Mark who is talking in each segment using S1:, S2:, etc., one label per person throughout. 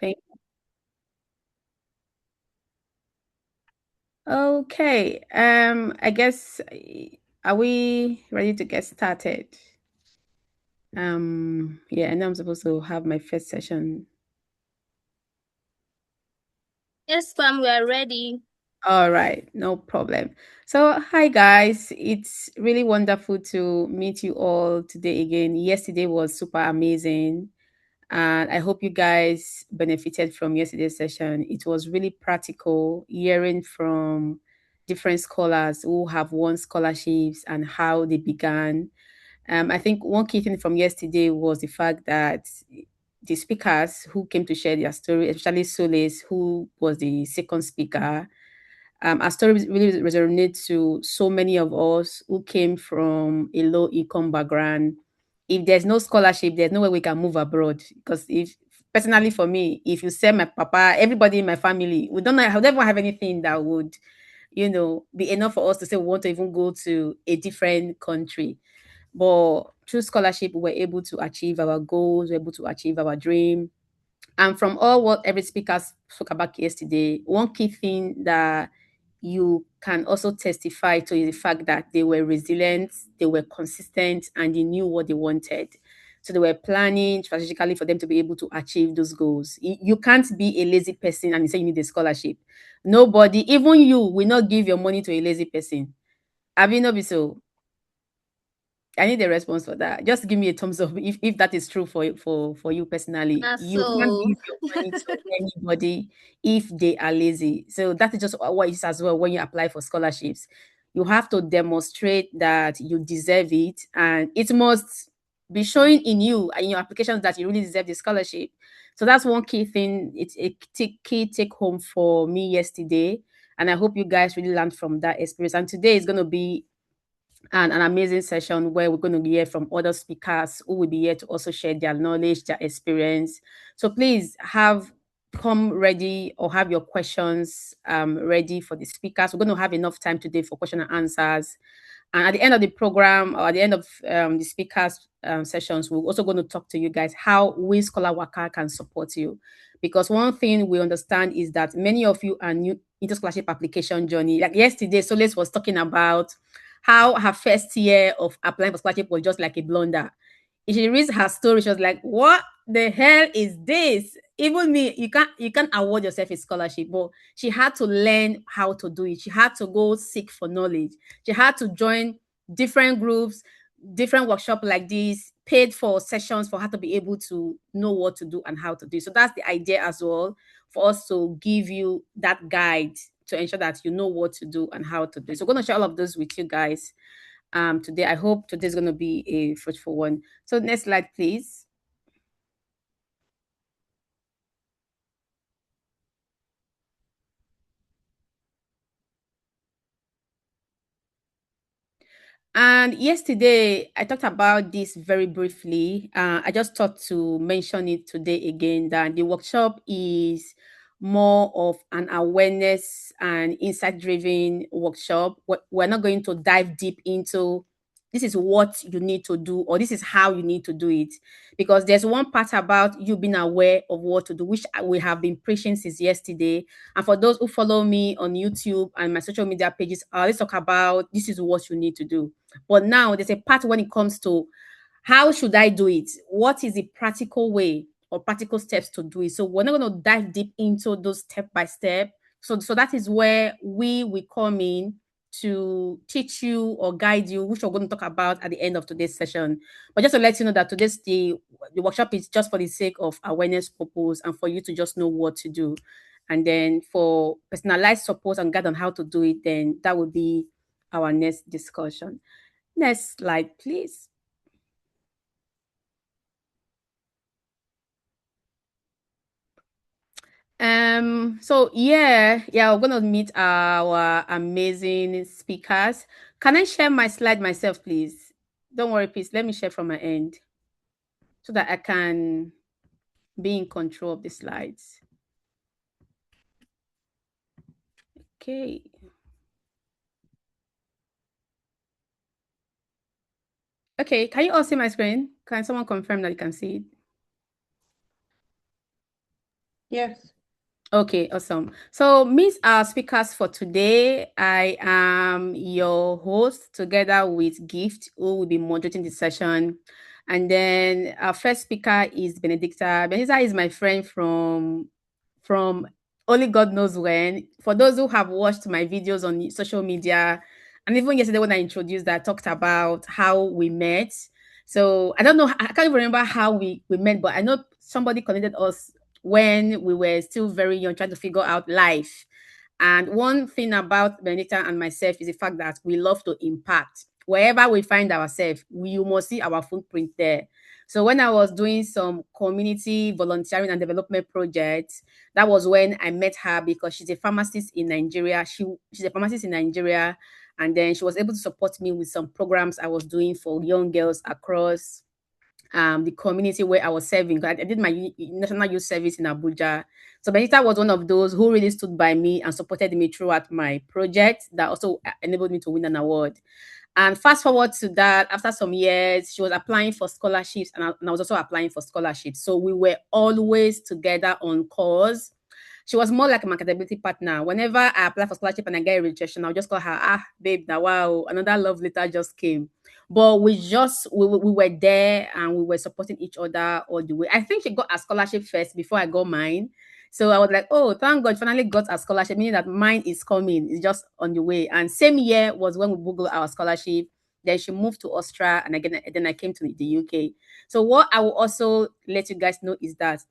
S1: Thank Okay. I guess are we ready to get started? Yeah, I know I'm supposed to have my first session.
S2: Yes, fam, we are ready.
S1: All right, no problem. So, hi guys. It's really wonderful to meet you all today again. Yesterday was super amazing, and I hope you guys benefited from yesterday's session. It was really practical, hearing from different scholars who have won scholarships and how they began. I think one key thing from yesterday was the fact that the speakers who came to share their story, especially Solis, who was the second speaker, our story really resonates to so many of us who came from a low income background. If there's no scholarship, there's no way we can move abroad. Because if personally for me, if you say my papa, everybody in my family, we don't know, I don't have anything that would, be enough for us to say we want to even go to a different country. But through scholarship, we were able to achieve our goals, we were able to achieve our dream. And from all what every speaker spoke about yesterday, one key thing that you can also testify to is the fact that they were resilient, they were consistent, and they knew what they wanted. So they were planning strategically for them to be able to achieve those goals. You can't be a lazy person and you say you need a scholarship. Nobody, even you, will not give your money to a lazy person. Have you not been so? I need a response for that. Just give me a thumbs up if that is true for you personally. You can't
S2: So,
S1: give your money to anybody if they are lazy. So that is just what it is as well when you apply for scholarships. You have to demonstrate that you deserve it, and it must be showing in you and in your applications that you really deserve the scholarship. So that's one key thing. It's a key take home for me yesterday, and I hope you guys really learned from that experience. And today is going to be an amazing session where we're going to hear from other speakers who will be here to also share their knowledge, their experience. So please have come ready or have your questions ready for the speakers. We're going to have enough time today for question and answers. And at the end of the program or at the end of the speakers sessions, we're also going to talk to you guys how we ScholarWaka can support you. Because one thing we understand is that many of you are new into scholarship application journey. Like yesterday, Solis was talking about how her first year of applying for scholarship was just like a blunder. If she reads her story, she was like, "What the hell is this?" Even me, you can't award yourself a scholarship, but she had to learn how to do it. She had to go seek for knowledge. She had to join different groups, different workshop like this, paid for sessions for her to be able to know what to do and how to do it. So that's the idea as well for us to give you that guide to ensure that you know what to do and how to do it. So I'm going to share all of those with you guys today. I hope today's going to be a fruitful one. So next slide, please. And yesterday, I talked about this very briefly. I just thought to mention it today again that the workshop is more of an awareness and insight driven workshop. We're not going to dive deep into this is what you need to do or this is how you need to do it, because there's one part about you being aware of what to do, which we have been preaching since yesterday. And for those who follow me on YouTube and my social media pages, I always talk about this is what you need to do. But now there's a part when it comes to how should I do it? What is the practical way or practical steps to do it? So we're not going to dive deep into those step by step. So that is where we will come in to teach you or guide you, which we're going to talk about at the end of today's session. But just to let you know that today's the workshop is just for the sake of awareness purpose and for you to just know what to do. And then for personalized support and guide on how to do it, then that will be our next discussion. Next slide, please. So we're gonna meet our amazing speakers. Can I share my slide myself, please? Don't worry, please. Let me share from my end so that I can be in control of the slides. Okay. Okay, can you all see my screen? Can someone confirm that you can see it?
S3: Yes.
S1: Okay, awesome. So, meet our speakers for today. I am your host together with Gift, who will be moderating the session. And then our first speaker is Benedicta. Benedicta is my friend from only God knows when. For those who have watched my videos on social media, and even yesterday when I introduced that, I talked about how we met. So I don't know, I can't even remember how we met, but I know somebody connected us when we were still very young, trying to figure out life. And one thing about Benedicta and myself is the fact that we love to impact. Wherever we find ourselves, you must see our footprint there. So when I was doing some community volunteering and development projects, that was when I met her because she's a pharmacist in Nigeria. She's a pharmacist in Nigeria, and then she was able to support me with some programs I was doing for young girls across the community where I was serving. I did my national youth service in Abuja. So Benita was one of those who really stood by me and supported me throughout my project that also enabled me to win an award. And fast forward to that, after some years, she was applying for scholarships, and I was also applying for scholarships. So we were always together on course. She was more like a marketability partner. Whenever I apply for scholarship and I get a rejection, I'll just call her, babe, now wow, another love letter just came. But we were there and we were supporting each other all the way. I think she got a scholarship first before I got mine. So I was like, oh, thank God, finally got a scholarship, meaning that mine is coming, it's just on the way. And same year was when we Googled our scholarship. Then she moved to Austria, and again, then I came to the UK. So what I will also let you guys know is that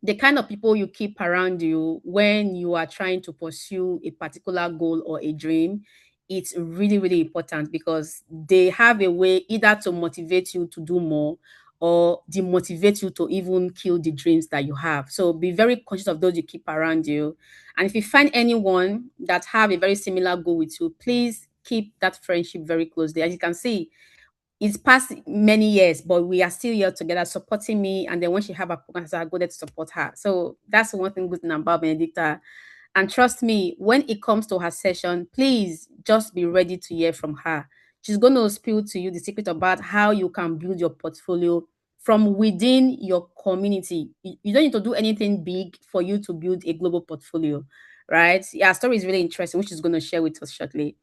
S1: the kind of people you keep around you when you are trying to pursue a particular goal or a dream, it's really, really important because they have a way either to motivate you to do more or demotivate you to even kill the dreams that you have. So be very conscious of those you keep around you. And if you find anyone that have a very similar goal with you, please keep that friendship very closely. As you can see, it's past many years, but we are still here together supporting me. And then when she have a program, I go there to support her. So that's one thing good thing about Benedicta. And trust me, when it comes to her session, please just be ready to hear from her. She's going to spill to you the secret about how you can build your portfolio from within your community. You don't need to do anything big for you to build a global portfolio, right? Yeah, her story is really interesting, which she's going to share with us shortly.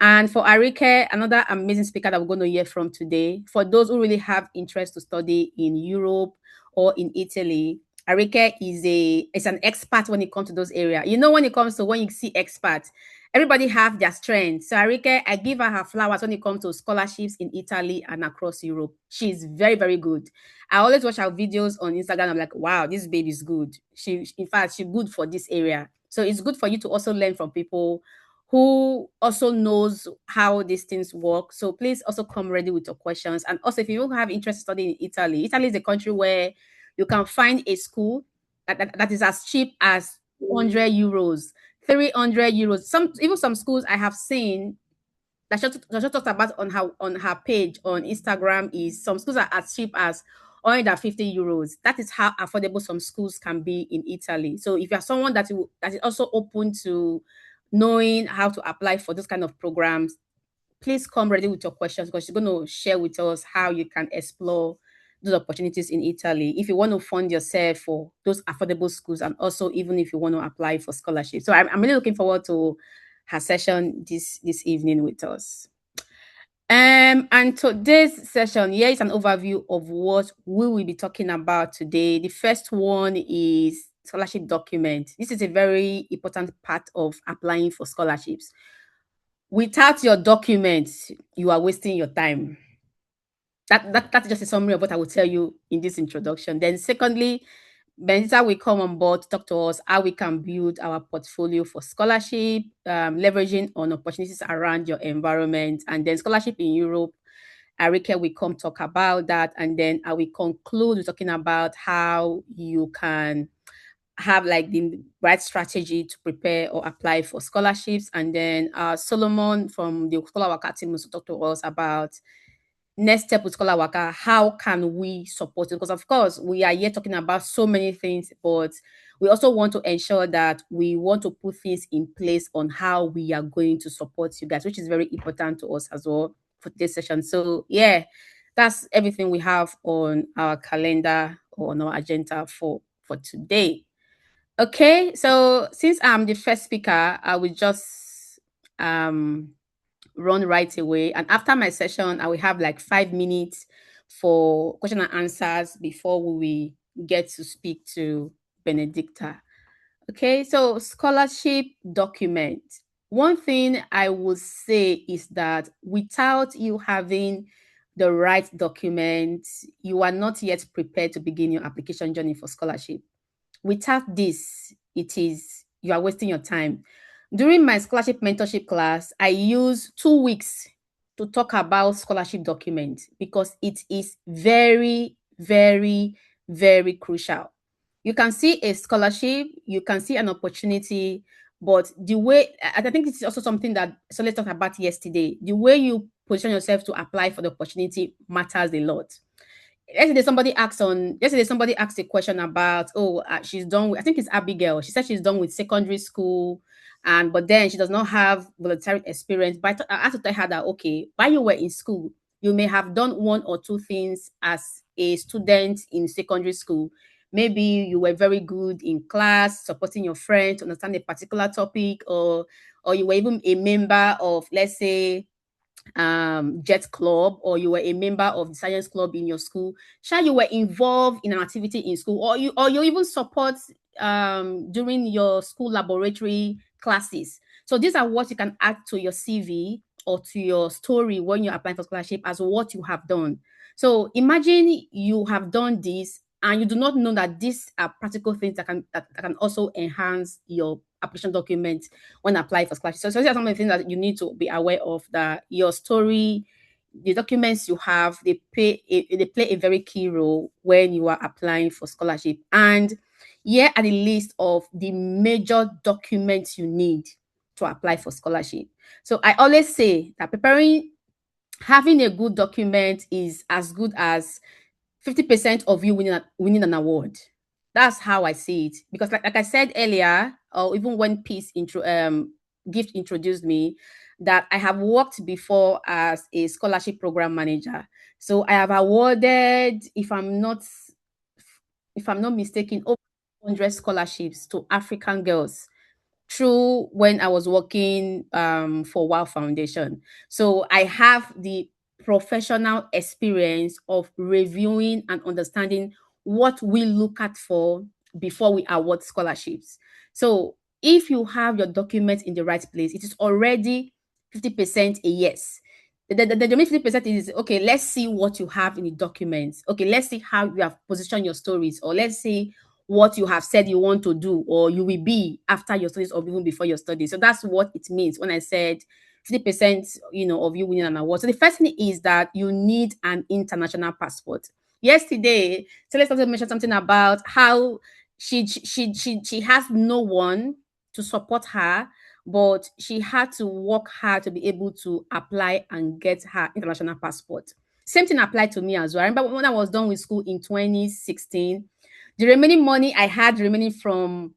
S1: And for Arike, another amazing speaker that we're going to hear from today, for those who really have interest to study in Europe or in Italy, Arike is an expert when it comes to those areas. You know, when it comes to when you see experts, everybody have their strengths. So Arike, I give her flowers when it comes to scholarships in Italy and across Europe. She's very, very good. I always watch her videos on Instagram. I'm like, wow, this baby is good. In fact, she's good for this area. So it's good for you to also learn from people who also knows how these things work. So please also come ready with your questions. And also, if you have interest in studying in Italy, Italy is a country where you can find a school that is as cheap as 100 euros, 300 euros. Some schools I have seen that she talked about on her page on Instagram is some schools are as cheap as 150 euros. That is how affordable some schools can be in Italy. So if you're someone that is also open to knowing how to apply for those kind of programs, please come ready with your questions because she's going to share with us how you can explore those opportunities in Italy if you want to fund yourself for those affordable schools and also even if you want to apply for scholarship. So I'm really looking forward to her session this evening with us. And today's session, here is an overview of what we will be talking about today. The first one is scholarship document. This is a very important part of applying for scholarships. Without your documents, you are wasting your time. That's just a summary of what I will tell you in this introduction. Then, secondly, Benita will come on board to talk to us how we can build our portfolio for scholarship, leveraging on opportunities around your environment, and then scholarship in Europe. Arike will come talk about that, and then I will conclude with talking about how you can have like the right strategy to prepare or apply for scholarships. And then Solomon from the ScholarWaka team will talk to us about next step with ScholarWaka. How can we support it? Because of course we are here talking about so many things, but we also want to ensure that we want to put things in place on how we are going to support you guys, which is very important to us as well for this session. So yeah, that's everything we have on our calendar or on our agenda for today. Okay, so since I'm the first speaker, I will just um run right away. And after my session, I will have like 5 minutes for question and answers before we will get to speak to Benedicta. Okay, so scholarship document. One thing I would say is that without you having the right document, you are not yet prepared to begin your application journey for scholarship. Without this, it is you are wasting your time. During my scholarship mentorship class, I use 2 weeks to talk about scholarship document because it is very, very, very crucial. You can see a scholarship, you can see an opportunity, but the way I think it's also something that Solly talked about yesterday. The way you position yourself to apply for the opportunity matters a lot. Yesterday somebody asked a question about, she's done with, I think it's Abigail. She said she's done with secondary school, and but then she does not have voluntary experience. But I had to tell her that, okay, while you were in school, you may have done one or two things as a student in secondary school. Maybe you were very good in class supporting your friend to understand a particular topic, or you were even a member of, let's say, jet club, or you were a member of the science club in your school. Sure, you were involved in an activity in school, or you even support during your school laboratory classes. So these are what you can add to your CV or to your story when you're applying for scholarship as what you have done. So imagine you have done this and you do not know that these are practical things that can also enhance your application document when applying for scholarship. So these are some of the things that you need to be aware of, that your story, the documents you have, they play a very key role when you are applying for scholarship. And here are the list of the major documents you need to apply for scholarship. So I always say that having a good document is as good as 50% of you winning an award. That's how I see it. Because like I said earlier, or even when Gift introduced me, that I have worked before as a scholarship program manager. So I have awarded, if I'm not mistaken, over 100 scholarships to African girls through when I was working for Wow Foundation. So I have the professional experience of reviewing and understanding what we look at for before we award scholarships. So if you have your documents in the right place, it is already 50% a yes. The remaining 50% is okay, let's see what you have in the documents. Okay, let's see how you have positioned your stories, or let's see what you have said you want to do or you will be after your studies or even before your studies. So that's what it means when I said 50%, of you winning an award. So the first thing is that you need an international passport. Yesterday, Celeste also mentioned something about how she has no one to support her, but she had to work hard to be able to apply and get her international passport. Same thing applied to me as well. I remember when I was done with school in 2016, the remaining money I had remaining from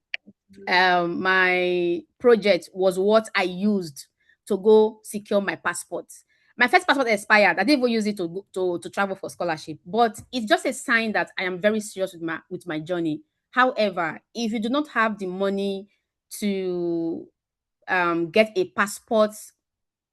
S1: my project was what I used to go secure my passport. My first passport expired. I didn't even use it to travel for scholarship, but it's just a sign that I am very serious with my journey. However, if you do not have the money to get a passport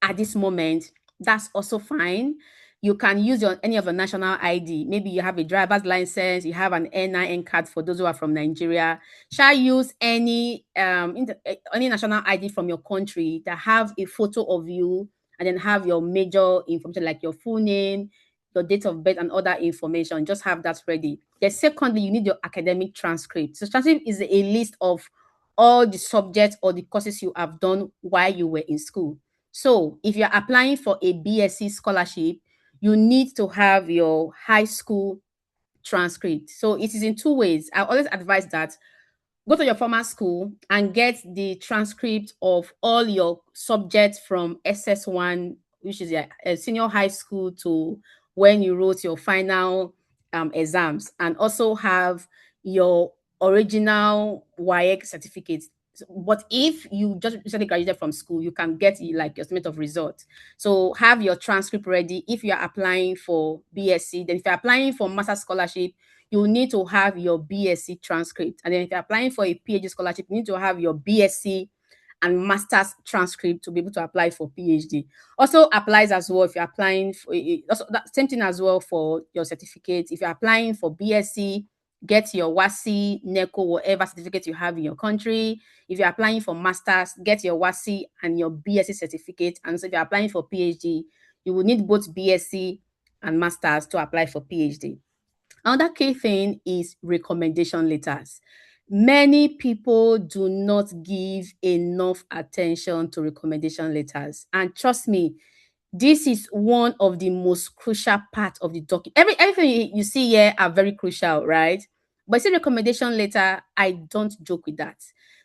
S1: at this moment, that's also fine. You can use any of your national ID. Maybe you have a driver's license, you have an NIN card for those who are from Nigeria. Shall use any national ID from your country that have a photo of you and then have your major information like your full name, your date of birth, and other information. Just have that ready. Then secondly, you need your academic transcript. So transcript is a list of all the subjects or the courses you have done while you were in school. So if you're applying for a BSc scholarship, you need to have your high school transcript. So it is in two ways. I always advise that go to your former school and get the transcript of all your subjects from SS1, which is a senior high school, to when you wrote your final exams, and also have your original WAEC certificate. But if you just recently graduated from school, you can get like your statement of results. So have your transcript ready if you are applying for BSc. Then if you're applying for master scholarship, you need to have your BSc transcript. And then if you're applying for a PhD scholarship, you need to have your BSc and master's transcript to be able to apply for PhD. Also applies as well if you're applying for also that same thing as well for your certificate. If you're applying for BSc, get your WASI, NECO, whatever certificate you have in your country. If you're applying for masters, get your WASI and your BSc certificate. And so if you're applying for PhD, you will need both BSc and masters to apply for PhD. Another key thing is recommendation letters. Many people do not give enough attention to recommendation letters. And trust me, this is one of the most crucial part of the document. Everything you see here are very crucial, right? But see, recommendation letter, I don't joke with that.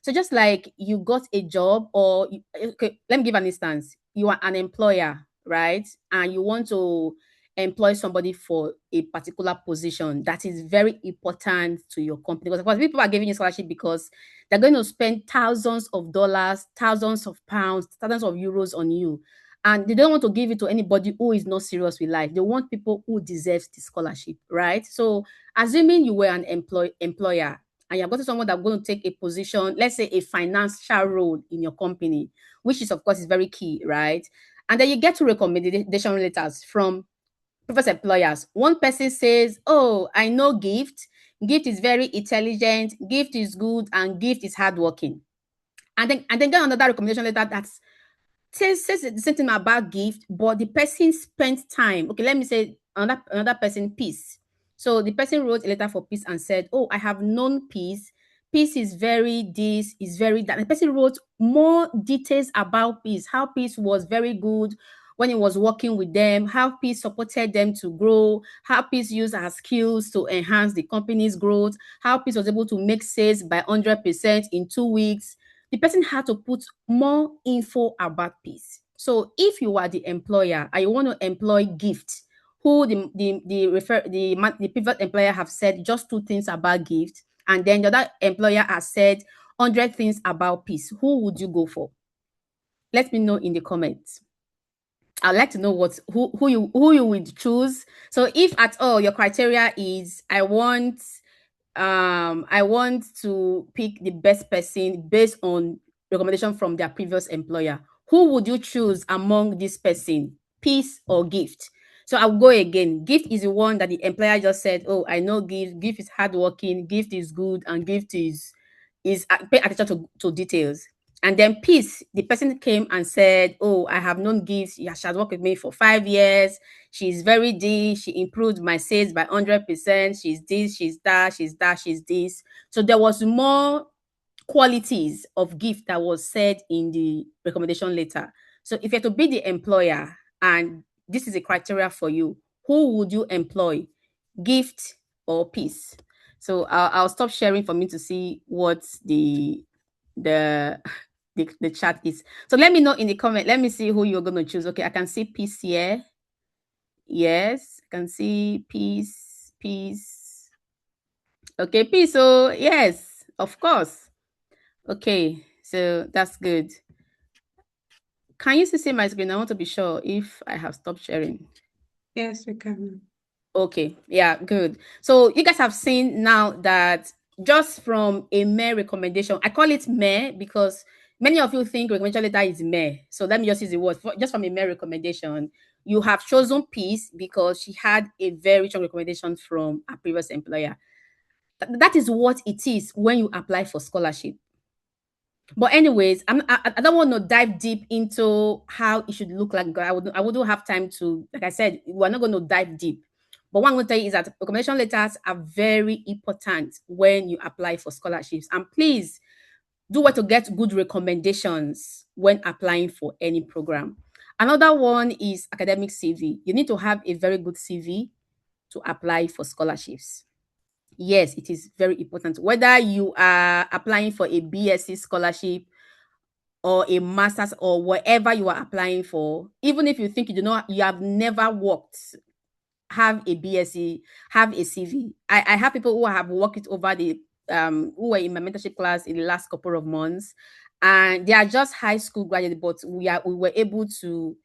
S1: So just like you got a job, or okay, let me give an instance. You are an employer, right? And you want to employ somebody for a particular position that is very important to your company. Because of course, people are giving you scholarship because they're going to spend thousands of dollars, thousands of pounds, thousands of euros on you, and they don't want to give it to anybody who is not serious with life. They want people who deserves the scholarship, right? So assuming you were an employer and you're going to someone that's going to take a position, let's say a financial role in your company, which is of course is very key, right? And then you get to recommendation letters from previous employers. One person says, oh, I know Gift. Gift is very intelligent, Gift is good, and Gift is hardworking. And then get another recommendation letter that's says the same thing about Gift, but the person spent time. Okay, let me say another person, Peace. So the person wrote a letter for Peace and said, oh, I have known Peace. Peace is very this, is very that. The person wrote more details about Peace, how Peace was very good when he was working with them, how Peace supported them to grow, how Peace used her skills to enhance the company's growth, how Peace was able to make sales by 100% in 2 weeks. The person had to put more info about Peace. So if you are the employer and you want to employ Gift, who the pivot employer have said just 2 things about Gift, and then the other employer has said 100 things about Peace, who would you go for? Let me know in the comments. I'd like to know who you would choose. So if at all your criteria is I want to pick the best person based on recommendation from their previous employer, who would you choose among this person, Peace or Gift? So I'll go again. Gift is the one that the employer just said, oh, I know Gift is hardworking, Gift is good, and Gift is pay attention to details. And then Peace, the person came and said, oh, I have known Gift, she has worked with me for 5 years, she's very this, she improved my sales by 100%, she's this, she's that, she's that, she's this. So there was more qualities of Gift that was said in the recommendation letter. So if you're to be the employer and this is a criteria for you, who would you employ, Gift or Peace? So I'll stop sharing for me to see what the the chat is. So let me know in the comment. Let me see who you're going to choose. Okay, I can see Peace here. Yes, I can see Peace, Peace. Okay, Peace. So yes, of course. Okay, so that's good. Can you see my screen? I want to be sure if I have stopped sharing.
S3: Yes, we can.
S1: Okay, yeah, good. So you guys have seen now that just from a mere recommendation, I call it mere because many of you think recommendation letter is mere. So let me just use the word just from a mere recommendation. You have chosen Peace because she had a very strong recommendation from a previous employer. That is what it is when you apply for scholarship. But anyways, I don't want to dive deep into how it should look like. I wouldn't have time to, like I said, we're not going to dive deep. But what I'm going to tell you is that recommendation letters are very important when you apply for scholarships. And please do what to get good recommendations when applying for any program. Another one is academic CV. You need to have a very good CV to apply for scholarships. Yes, it is very important. Whether you are applying for a BSc scholarship or a master's or whatever you are applying for, even if you think you have never worked, have a BSc, have a CV. I have people who have worked it over the who were in my mentorship class in the last couple of months, and they are just high school graduates, but we were able to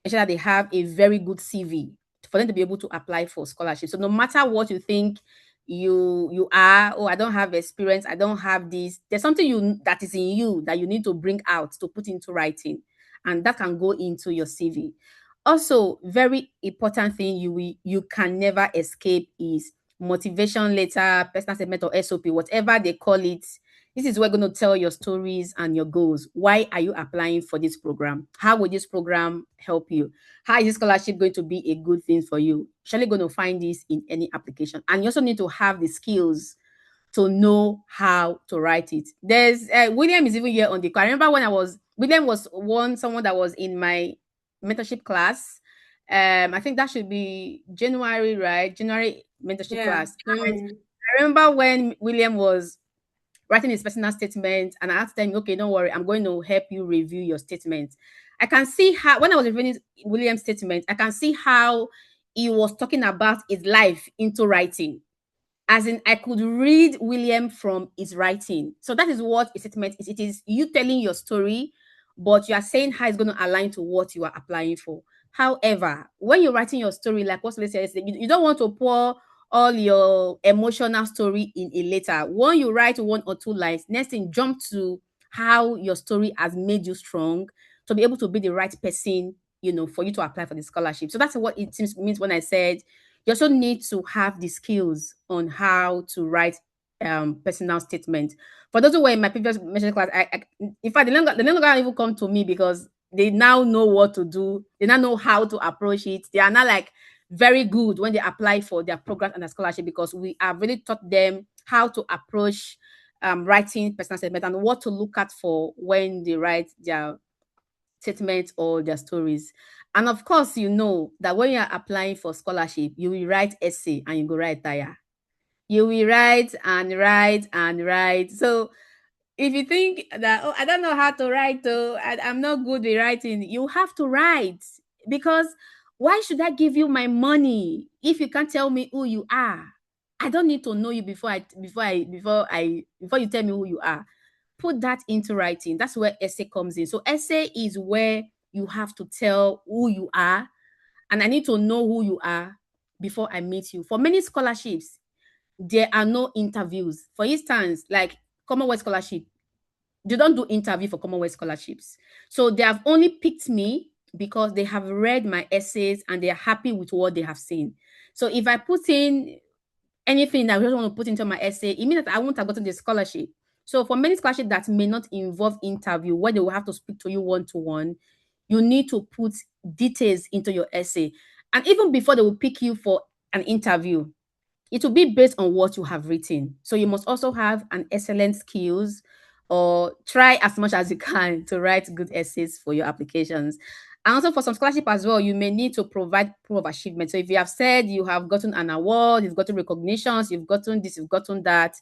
S1: ensure that they have a very good CV for them to be able to apply for scholarship. So no matter what you think you are, oh, I don't have experience, I don't have this. There's something that is in you that you need to bring out to put into writing, and that can go into your CV. Also, very important thing you can never escape is motivation letter, personal statement, or SOP, whatever they call it. This is where you're going to tell your stories and your goals. Why are you applying for this program? How will this program help you? How is this scholarship going to be a good thing for you? Surely going to find this in any application. And you also need to have the skills to know how to write it. There's William is even here on the call. I remember when William was someone that was in my mentorship class. I think that should be January, right? January mentorship
S3: Yeah.
S1: class. And I remember when William was writing his personal statement, and I asked them, okay, don't worry, I'm going to help you review your statement. I can see how, when I was reviewing William's statement, I can see how he was talking about his life into writing. As in, I could read William from his writing. So that is what a statement is. It is you telling your story, but you are saying how it's going to align to what you are applying for. However, when you're writing your story, like what Celeste said, you don't want to pour all your emotional story in a letter. When you write one or two lines, next thing, jump to how your story has made you strong to be able to be the right person, for you to apply for the scholarship. So that's what it seems means when I said you also need to have the skills on how to write personal statement. For those who were in my previous mentorship class, in fact, they no longer even come to me because they now know what to do. They now know how to approach it. They are now like very good when they apply for their program and their scholarship because we have really taught them how to approach writing personal statement and what to look at for when they write their statements or their stories. And of course, you know that when you're applying for scholarship, you will write essay and you go write tire. You will write and write and write. So if you think that, oh, I don't know how to write, oh, I'm not good with writing, you have to write because why should I give you my money if you can't tell me who you are? I don't need to know you before you tell me who you are. Put that into writing. That's where essay comes in. So essay is where you have to tell who you are, and I need to know who you are before I meet you. For many scholarships, there are no interviews. For instance, like Commonwealth Scholarship, they don't do interview for Commonwealth scholarships. So they have only picked me because they have read my essays and they are happy with what they have seen. So if I put in anything that I just want to put into my essay, it means that I won't have gotten the scholarship. So for many scholarships that may not involve interview, where they will have to speak to you one-to-one, you need to put details into your essay. And even before they will pick you for an interview, it will be based on what you have written. So you must also have an excellent skills or try as much as you can to write good essays for your applications. And also for some scholarship as well, you may need to provide proof of achievement. So if you have said you have gotten an award, you've gotten recognitions, you've gotten this, you've gotten that,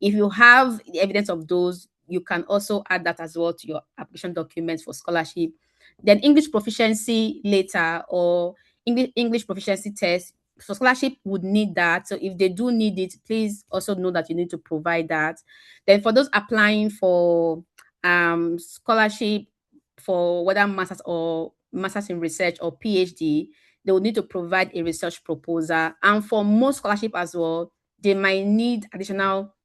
S1: if you have the evidence of those, you can also add that as well to your application documents for scholarship. Then English proficiency later or English proficiency test for scholarship would need that. So if they do need it, please also know that you need to provide that. Then for those applying for scholarship for whether masters in research or PhD, they will need to provide a research proposal. And for most scholarship as well, they might need additional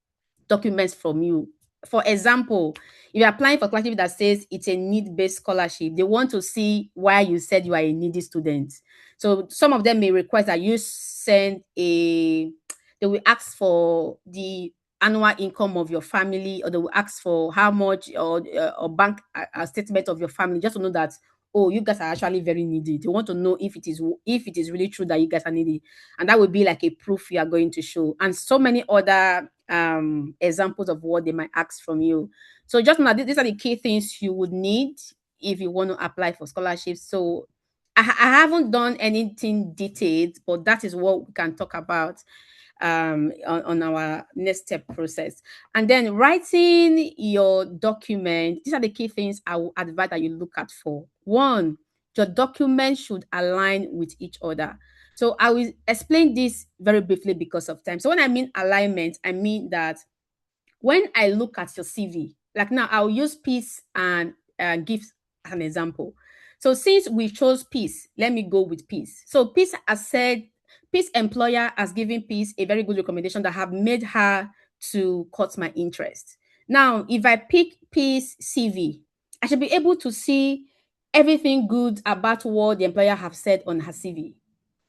S1: documents from you. For example, if you're applying for scholarship that says it's a need-based scholarship, they want to see why you said you are a needy student. So some of them may request that you send they will ask for the annual income of your family, or they will ask for how much or bank a statement of your family, just to know that, oh, you guys are actually very needy. They want to know if it is really true that you guys are needy, and that would be like a proof you are going to show, and so many other examples of what they might ask from you. So just know that these are the key things you would need if you want to apply for scholarships. So I haven't done anything detailed, but that is what we can talk about on our next step process. And then writing your document, these are the key things I will advise that you look at for. One, your document should align with each other. So I will explain this very briefly because of time. So when I mean alignment, I mean that when I look at your CV, like now I'll use peace and gifts as an example. So since we chose peace, let me go with peace. So peace has said Peace employer has given Peace a very good recommendation that have made her to cut my interest. Now, if I pick Peace CV, I should be able to see everything good about what the employer have said on her CV.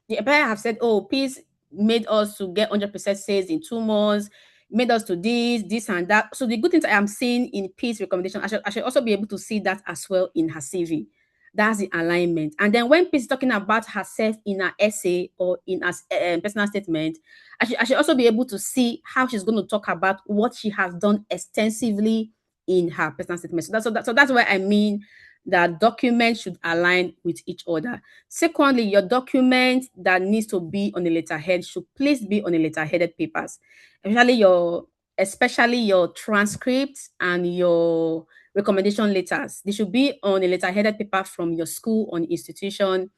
S1: The employer have said, oh, Peace made us to get 100% sales in 2 months, made us to this and that. So the good things I am seeing in Peace recommendation, I should also be able to see that as well in her CV. That's the alignment. And then when Peace is talking about herself in her essay or in her personal statement, I should also be able to see how she's going to talk about what she has done extensively in her personal statement. So that's why I mean that documents should align with each other. Secondly, your document that needs to be on a letterhead should please be on a letterheaded papers, especially your transcripts and your recommendation letters. They should be on a letterheaded paper from your school or institution.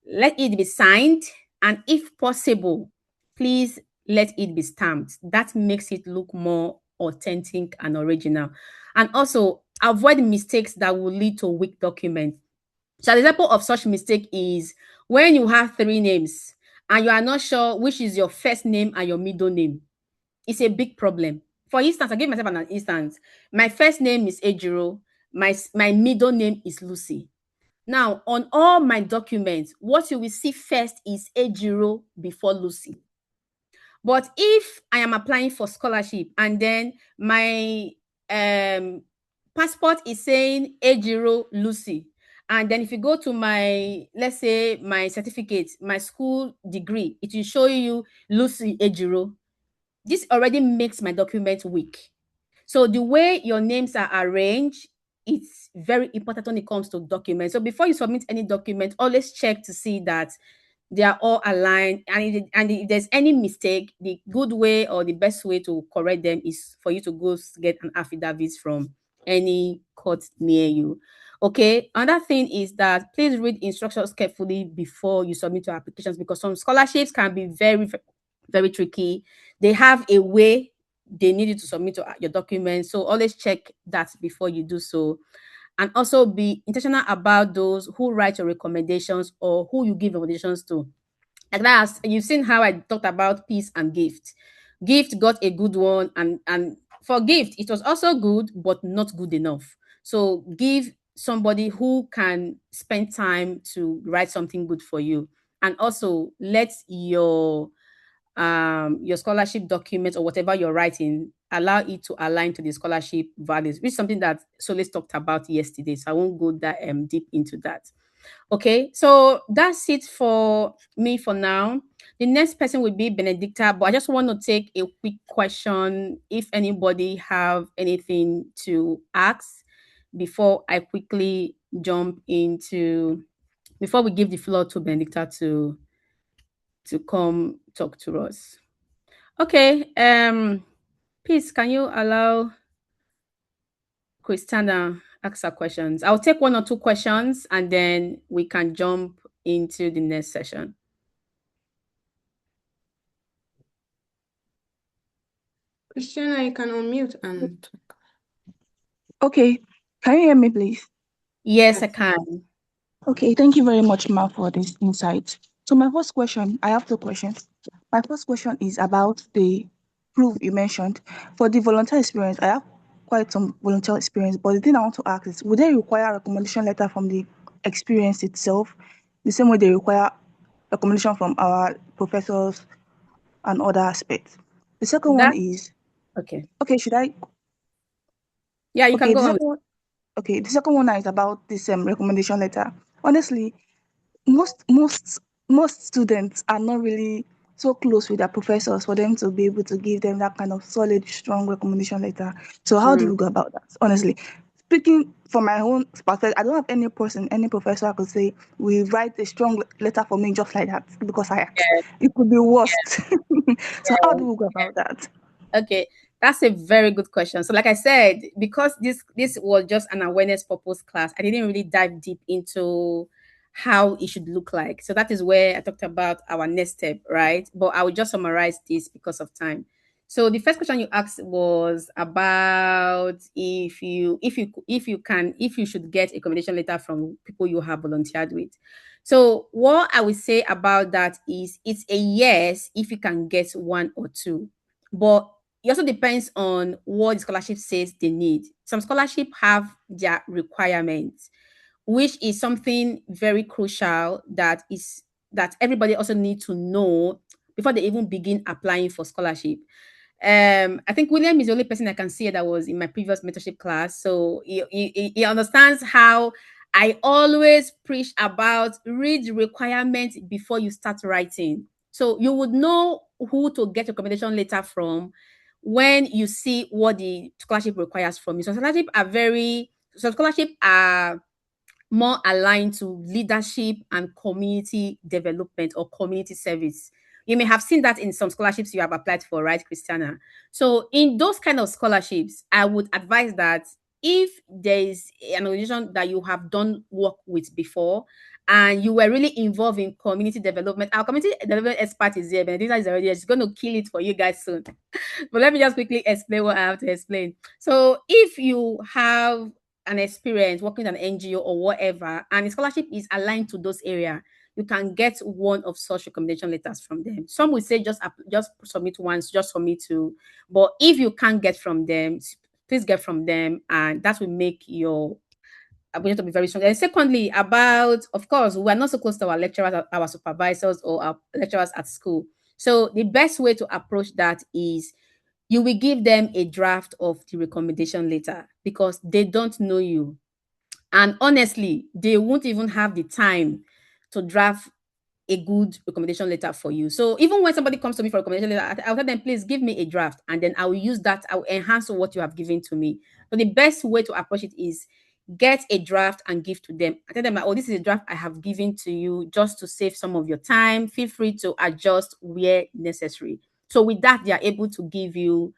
S1: Let it be signed, and if possible, please let it be stamped. That makes it look more authentic and original. And also avoid mistakes that will lead to weak documents. So an example of such mistake is when you have 3 names and you are not sure which is your first name and your middle name. It's a big problem. For instance, I give myself an instance. My first name is Ejiro. My middle name is Lucy. Now, on all my documents, what you will see first is Ejiro before Lucy. But if I am applying for scholarship and then my passport is saying Ejiro Lucy, and then if you go to my, let's say, my certificate, my school degree, it will show you Lucy Ejiro. This already makes my document weak. So the way your names are arranged, it's very important when it comes to documents. So before you submit any document, always check to see that they are all aligned. And if there's any mistake, the good way or the best way to correct them is for you to go get an affidavit from any court near you. Okay. Another thing is that please read instructions carefully before you submit your applications, because some scholarships can be very, very tricky. They have a way they need you to submit your documents. So always check that before you do so. And also be intentional about those who write your recommendations or who you give recommendations to. At last, you've seen how I talked about Peace and Gift. Gift got a good one, and for Gift, it was also good, but not good enough. So give somebody who can spend time to write something good for you. And also let your scholarship document or whatever you're writing, allow it to align to the scholarship values, which is something that Solis talked about yesterday. So I won't go that deep into that. Okay, so that's it for me for now. The next person will be Benedicta, but I just want to take a quick question if anybody have anything to ask before I quickly jump into, before we give the floor to Benedicta to come talk to us. Okay, please, can you allow Christiana ask her questions? I'll take 1 or 2 questions and then we can jump into the next session.
S3: Christiana, you can unmute and talk.
S4: Okay, can you hear me, please?
S1: Yes, I can.
S4: Okay, thank you very much, Ma, for this insight. So my first question, I have 2 questions. My first question is about the proof you mentioned. For the volunteer experience, I have quite some volunteer experience, but the thing I want to ask is, would they require a recommendation letter from the experience itself, the same way they require recommendation from our professors and other aspects? The second one
S1: That
S4: is,
S1: okay.
S4: should I?
S1: Yeah, you can
S4: Okay,
S1: go on.
S4: the second one is about this recommendation letter. Honestly, most students are not really so close with their professors for them to be able to give them that kind of solid, strong recommendation letter. So how do
S1: Mm.
S4: we go about that? Honestly, speaking from my own perspective, I don't have any professor I could say we write a strong letter for me just like that because I asked. It could be worst. So how do we go about that?
S1: Okay, that's a very good question. So, like I said, because this was just an awareness purpose class, I didn't really dive deep into how it should look like. So that is where I talked about our next step, right? But I will just summarize this because of time. So the first question you asked was about if you should get a recommendation letter from people you have volunteered with. So what I would say about that is it's a yes if you can get one or two, but it also depends on what the scholarship says they need. Some scholarship have their requirements, which is something very crucial that everybody also need to know before they even begin applying for scholarship. I think William is the only person I can see that was in my previous mentorship class. So he understands how I always preach about read the requirements before you start writing. So you would know who to get your recommendation letter from when you see what the scholarship requires from you. So scholarship are more aligned to leadership and community development or community service. You may have seen that in some scholarships you have applied for, right, Christiana? So in those kind of scholarships, I would advise that if there is an organization that you have done work with before and you were really involved in community development, our community development expert is here, Benedicta is already here. She's going to kill it for you guys soon. But let me just quickly explain what I have to explain. So if you have an experience working with an NGO or whatever, and the scholarship is aligned to those areas, you can get one of such recommendation letters from them. Some would say just submit once, just submit two. But if you can't get from them, please get from them, and that will make your ability to be very strong. And secondly, about, of course, we are not so close to our lecturers, our supervisors, or our lecturers at school. So the best way to approach that is you will give them a draft of the recommendation letter because they don't know you. And honestly, they won't even have the time to draft a good recommendation letter for you. So even when somebody comes to me for a recommendation letter, I'll tell them, please give me a draft, and then I will use that. I will enhance what you have given to me. So the best way to approach it is get a draft and give to them. I tell them, oh, this is a draft I have given to you just to save some of your time. Feel free to adjust where necessary. So with that, they are able to give you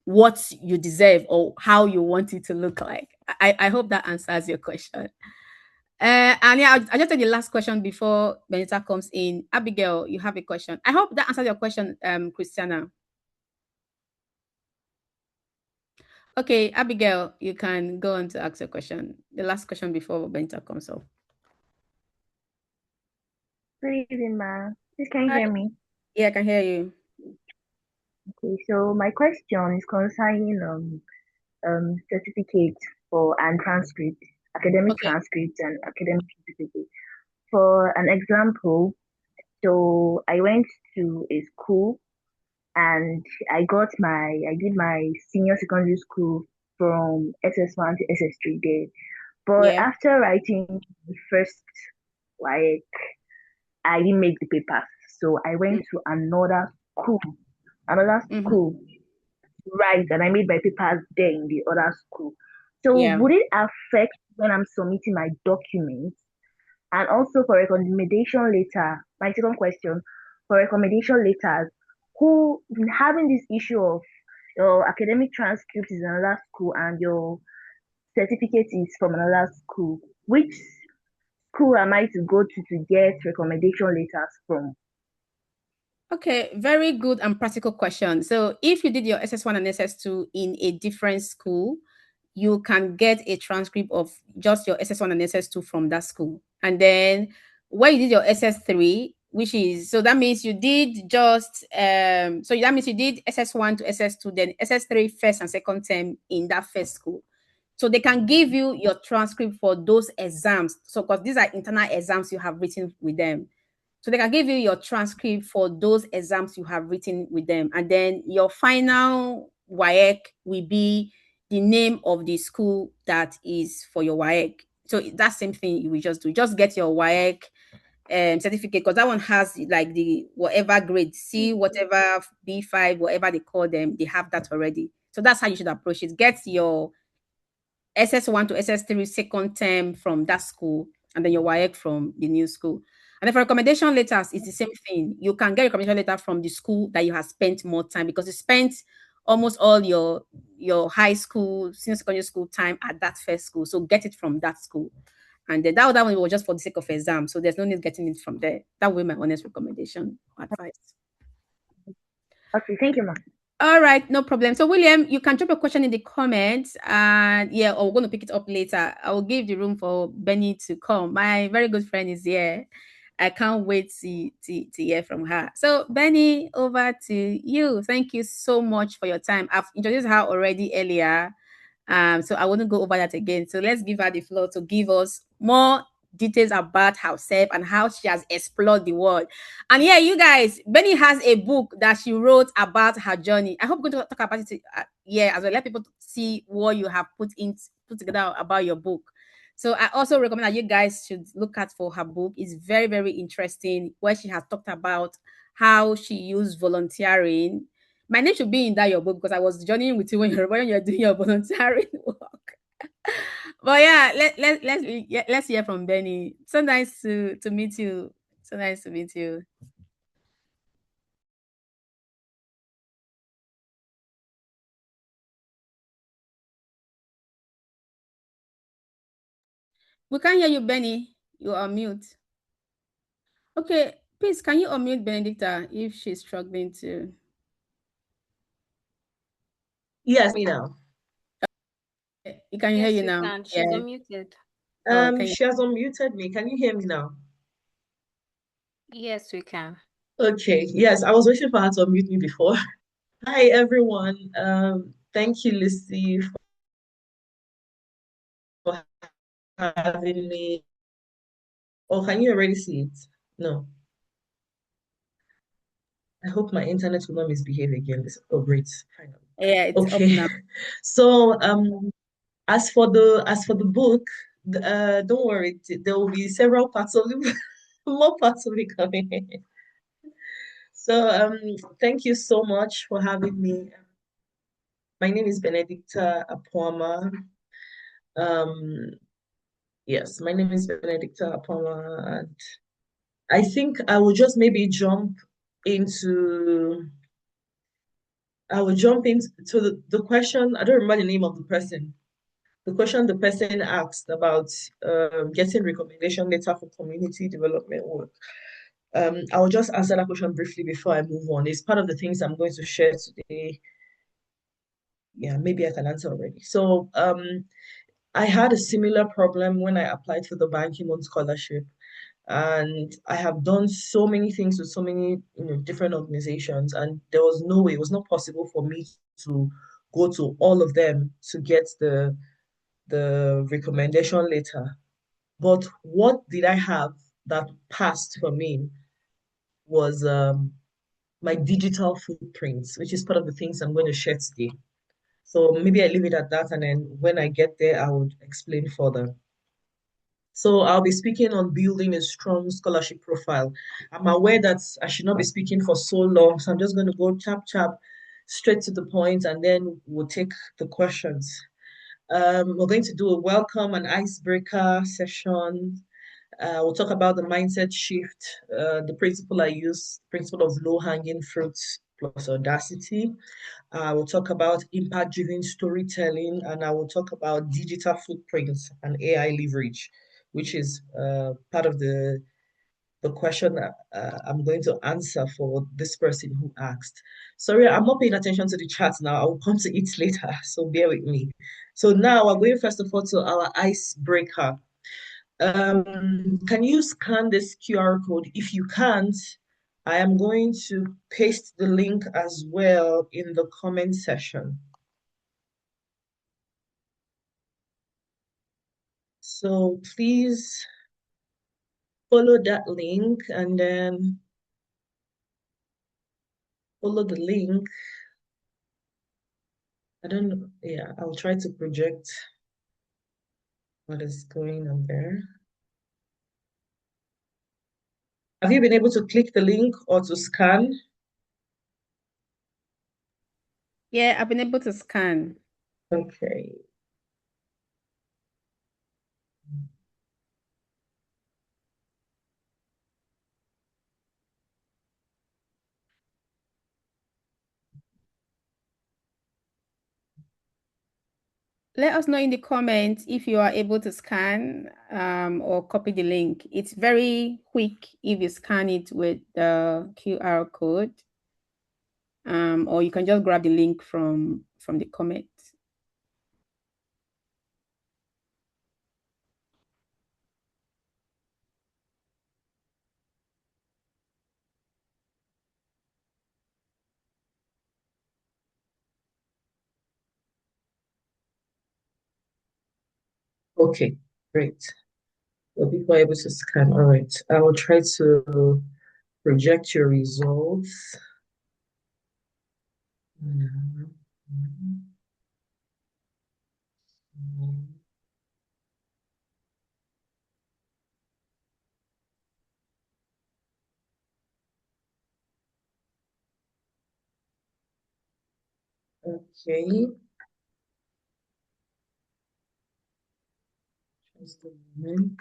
S1: what you deserve or how you want it to look like. I hope that answers your question. And yeah, I'll just take the last question before Benita comes in. Abigail, you have a question. I hope that answers your question, Christiana. Okay, Abigail, you can go on to ask your question. The last question before Benita comes up.
S5: Good evening, ma. Please, can you
S1: Hi.
S5: hear me?
S1: Yeah, I can hear you.
S5: Okay, so my question is concerning certificate for and transcript, academic
S1: Okay.
S5: transcript and academic certificate. For an example, so I went to a school and I did my senior secondary school from SS1 to SS3 there. But
S1: Yeah.
S5: after writing the first, like, I didn't make the papers. So I went to another
S1: Mm-hmm.
S5: school, right, and I made my papers there in the other school. So
S1: Yeah.
S5: would it affect when I'm submitting my documents? And also for recommendation letter, my second question, for recommendation letters, who having this issue of your academic transcript is another school and your certificate is from another school, which school am I to go to get recommendation letters from?
S1: Okay, very good and practical question. So if you did your SS1 and SS2 in a different school, you can get a transcript of just your SS1 and SS2 from that school. And then when you did your SS3, which is, so that means you did just so that means you did SS1 to SS2, then SS3 first and second term in that first school. So they can give you your transcript for those exams. So because these are internal exams you have written with them. So they can give you your transcript for those exams you have written with them. And then your final WAEC will be the name of the school that is for your WAEC. So that same thing you will just do. Just get your WAEC certificate because that one has like the whatever grade C, whatever B5, whatever they call them, they have that already. So that's how you should approach it. Get your SS1 to SS3 second term from that school, and then your WAEC from the new school. And then for recommendation letters, it's the same thing. You can get a recommendation letter from the school that you have spent more time because you spent almost all your high school, senior secondary school time at that first school. So get it from that school. And then that other one was just for the sake of exam. So there's no need getting it from there. That would be my honest recommendation or advice.
S5: Okay, thank you, ma'am.
S1: All right, no problem. So, William, you can drop a question in the comments, and yeah, or we're going to pick it up later. I will give the room for Benny to come. My very good friend is here. I can't wait to hear from her. So, Benny, over to you. Thank you so much for your time. I've introduced her already earlier, so I wouldn't go over that again. So let's give her the floor to give us more details about herself and how she has explored the world. And yeah, you guys, Benny has a book that she wrote about her journey. I hope we're going to talk about it as well. Let people see what you have put together about your book. So I also recommend that you guys should look at for her book. It's very, very interesting, where she has talked about how she used volunteering. My name should be in that your book, because I was journeying with you when you're doing your volunteering work. But yeah, let's hear from Benny. So nice to meet you. So nice to meet you. We can't hear you, Benny. You are mute. Okay, please, can you unmute Benedicta if she's struggling to?
S6: Yes, me now.
S1: You can hear
S2: Yes,
S1: you
S2: we
S1: now.
S2: can. She's
S1: Yeah.
S2: unmuted.
S6: She has unmuted me. Can you hear me now?
S2: Yes, we can.
S6: Okay. Yes, I was waiting for her to unmute me before. Hi, everyone. Thank you, Lucy, for having me. Oh, can you already see it? No. I hope my internet will not misbehave again. Oh, great.
S1: Yeah, it's up
S6: Okay.
S1: now.
S6: So, as for the book, don't worry. There will be several parts of the more parts of it coming. So, thank you so much for having me. My name is Benedicta-Ewhubare. Yes, my name is Benedicta-Ewhubare, and I think I will just maybe jump into the question. I don't remember the name of the person. The question the person asked about getting recommendation letter for community development work. I will just answer that question briefly before I move on. It's part of the things I'm going to share today. Yeah, maybe I can answer already. So, I had a similar problem when I applied for the Ban Ki-moon scholarship, and I have done so many things with so many, different organizations, and there was no way, it was not possible for me to go to all of them to get the recommendation letter. But what did I have that passed for me was my digital footprints, which is part of the things I'm going to share today. So maybe I leave it at that, and then when I get there, I would explain further. So I'll be speaking on building a strong scholarship profile. I'm aware that I should not be speaking for so long, so I'm just going to go chap, straight to the point, and then we'll take the questions. We're going to do a welcome and icebreaker session. We'll talk about the mindset shift, the principle I use, principle of low-hanging fruits plus audacity. We'll talk about impact-driven storytelling, and I will talk about digital footprints and AI leverage, which is part of the question I'm going to answer for this person who asked. Sorry, I'm not paying attention to the chat now. I will come to it later, so bear with me. So now we're going first of all to our icebreaker. Can you scan this QR code? If you can't, I am going to paste the link as well in the comment section. So please follow that link and then follow the link. I don't know. Yeah, I'll try to project what is going on there. Have you been able to click the link or to scan?
S1: Yeah, I've been able to scan.
S6: Okay.
S1: Let us know in the comments if you are able to scan or copy the link. It's very quick if you scan it with the QR code. or you can just grab the link from the comment.
S6: Okay, great. So people are able to scan. All right. I will try to project your results. Okay. Just a moment.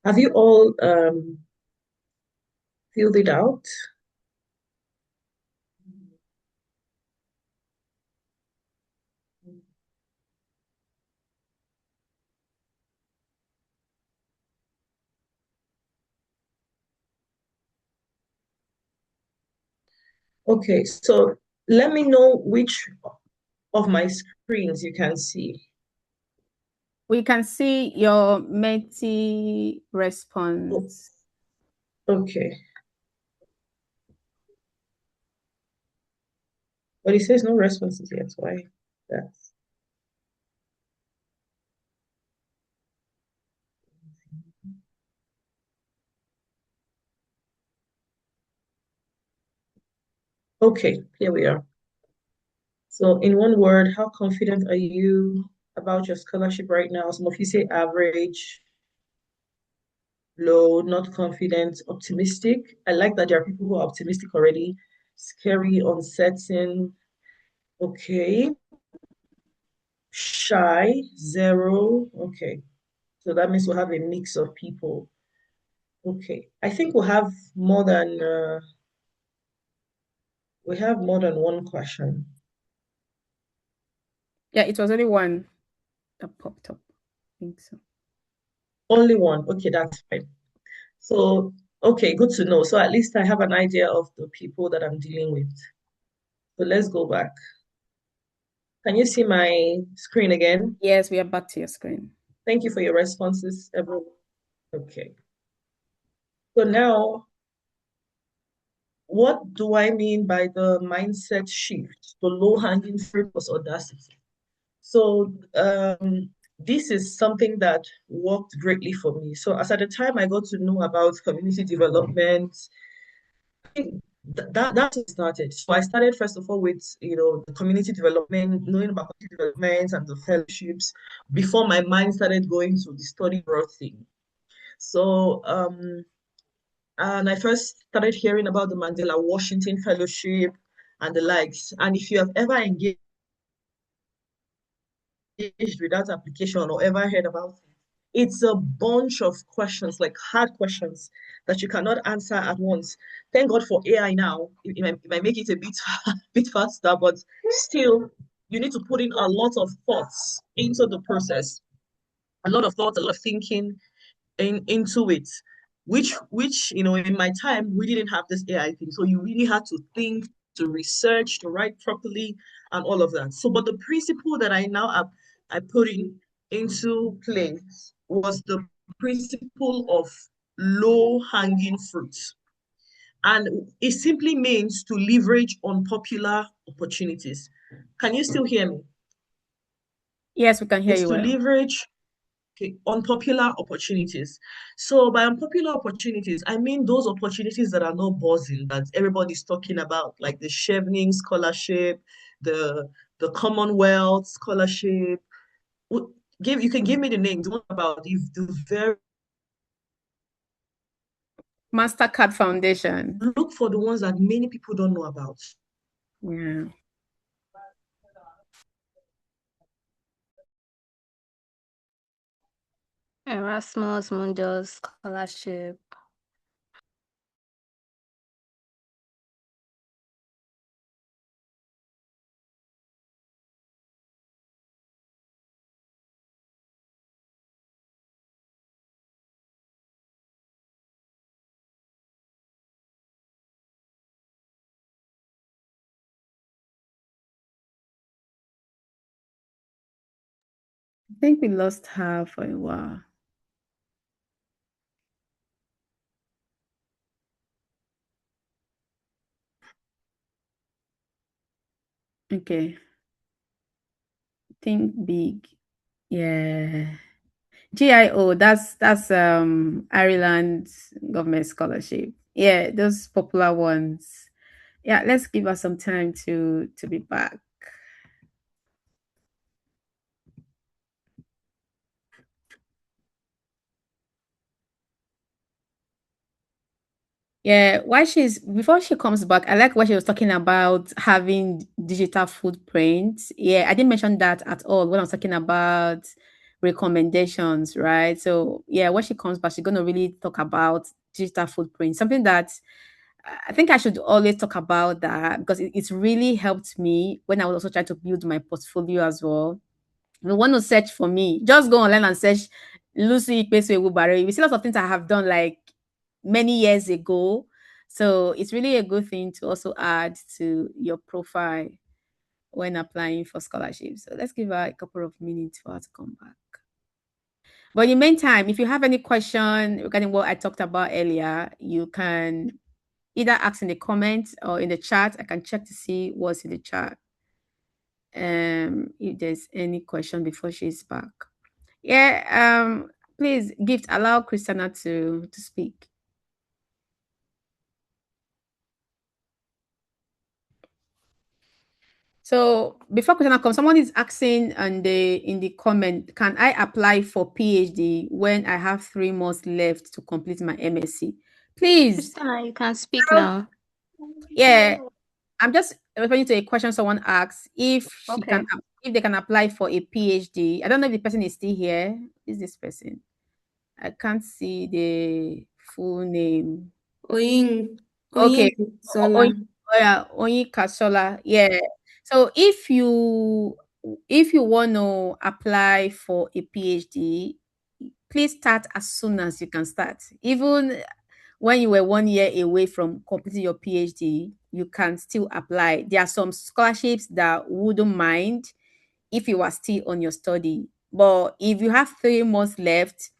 S6: Have you all filled it out? Okay, so let me know which of my screens you can see.
S1: We can see your Menti response.
S6: Okay. But it says no responses yet. Why? That's okay. Here we are. So in one word, how confident are you about your scholarship right now? Some of you say average, low, not confident, optimistic. I like that there are people who are optimistic already. Scary, uncertain. Okay. Shy, 0. Okay. So that means we'll have a mix of people. Okay. I think we have more than one question.
S1: Yeah, it was only one that popped up. I think so.
S6: Only one. Okay, that's fine. So, okay, good to know. So at least I have an idea of the people that I'm dealing with. So let's go back. Can you see my screen again?
S1: Yes, we are back to your screen.
S6: Thank you for your responses, everyone. Okay. So now, what do I mean by the mindset shift? The low-hanging fruit was audacity. So this is something that worked greatly for me. So as at the time I got to know about community development, that's what started. So I started first of all with the community development, knowing about community development and the fellowships before my mind started going to the study abroad thing. So and I first started hearing about the Mandela Washington Fellowship and the likes. And if you have ever engaged with that application or ever heard about it, it's a bunch of questions, like hard questions that you cannot answer at once. Thank God for AI now. It might make it a bit, bit faster, but still, you need to put in a lot of thoughts into the process. A lot of thoughts, a lot of thinking into it. Which in my time we didn't have this AI thing. So you really had to think, to research, to write properly, and all of that. So, but the principle that I put into place was the principle of low hanging fruits. And it simply means to leverage unpopular opportunities. Can you still hear me?
S1: Yes, we can hear
S6: It's
S1: you
S6: to
S1: well.
S6: leverage unpopular opportunities. So by unpopular opportunities, I mean those opportunities that are not buzzing, that everybody's talking about, like the Chevening scholarship, the Commonwealth scholarship. You can give me the names. What about the very
S1: Mastercard Foundation.
S6: look for the ones that many people don't know about.
S1: Yeah.
S2: Erasmus Mundus Scholarship.
S1: think we lost her for a while. Okay. Think big. Yeah. GIO, that's Ireland government scholarship. Yeah, those popular ones. Yeah, let's give her some time to be back. Yeah, before she comes back, I like what she was talking about having digital footprint. Yeah, I didn't mention that at all when I was talking about recommendations, right? So yeah, when she comes back, she's gonna really talk about digital footprint, something that I think I should always talk about that because it's really helped me when I was also trying to build my portfolio as well. If you want to search for me, just go online and search Lucy Ikpesu-Ewhubare. You see lots of things I have done like many years ago. So it's really a good thing to also add to your profile when applying for scholarships. So let's give her a couple of minutes for her to come back. But in the meantime, if you have any question regarding what I talked about earlier, you can either ask in the comments or in the chat. I can check to see what's in the chat. If there's any question before she's back. Yeah, please gift allow Christiana to speak. So before Christiana comes, someone is asking in the comment, can I apply for PhD when I have 3 months left to complete my MSc? Please.
S2: Christina, you can speak now.
S1: Yeah, I'm just referring to a question someone asked if
S2: Okay.
S1: if they can apply for a PhD. I don't know if the person is still here. Is this person? I can't see the full name.
S3: Oyin
S1: Okay.
S3: Sola.
S1: Yeah, Onyi Kasola. Yeah. So if you want to apply for a PhD, please start as soon as you can start. Even when you were 1 year away from completing your PhD, you can still apply. There are some scholarships that wouldn't mind if you are still on your study. But if you have 3 months left,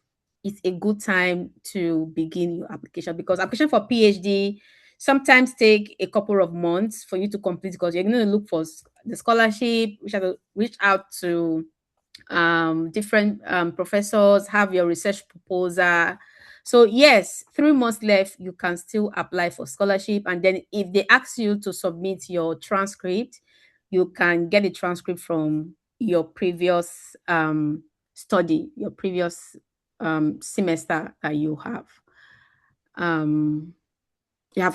S1: it's a good time to begin your application because application for PhD sometimes take a couple of months for you to complete because you're going to look for the scholarship, which have to reach out to different professors, have your research proposal. So yes, 3 months left, you can still apply for scholarship. And then if they ask you to submit your transcript, you can get a transcript from your previous study, your previous semester that you have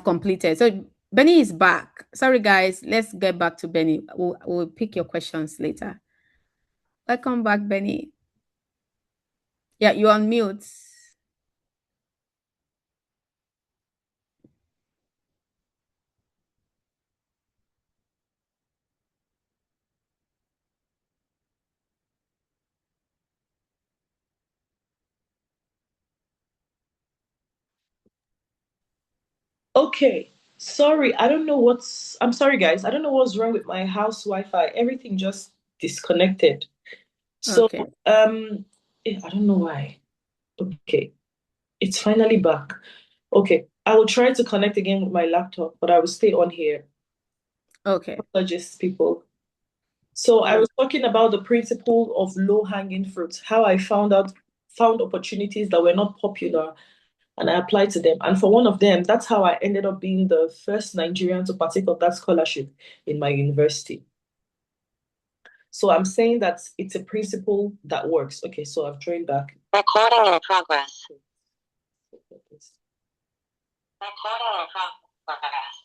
S1: completed. So Benny is back. Sorry guys, let's get back to Benny. We'll pick your questions later. Welcome back, Benny. Yeah, you're on mute.
S6: Okay. Sorry, I don't know I'm sorry, guys. I don't know what's wrong with my house Wi-Fi. Everything just disconnected. So,
S1: Okay.
S6: I don't know why. Okay. It's finally back. Okay. I will try to connect again with my laptop, but I will stay on here.
S1: Okay.
S6: Apologies, people. So I was talking about the principle of low-hanging fruit, how I found opportunities that were not popular and I applied to them. And for one of them, that's how I ended up being the first Nigerian to partake of that scholarship in my university. So I'm saying that it's a principle that works. Okay, so I've joined back. Recording in progress. Recording in progress.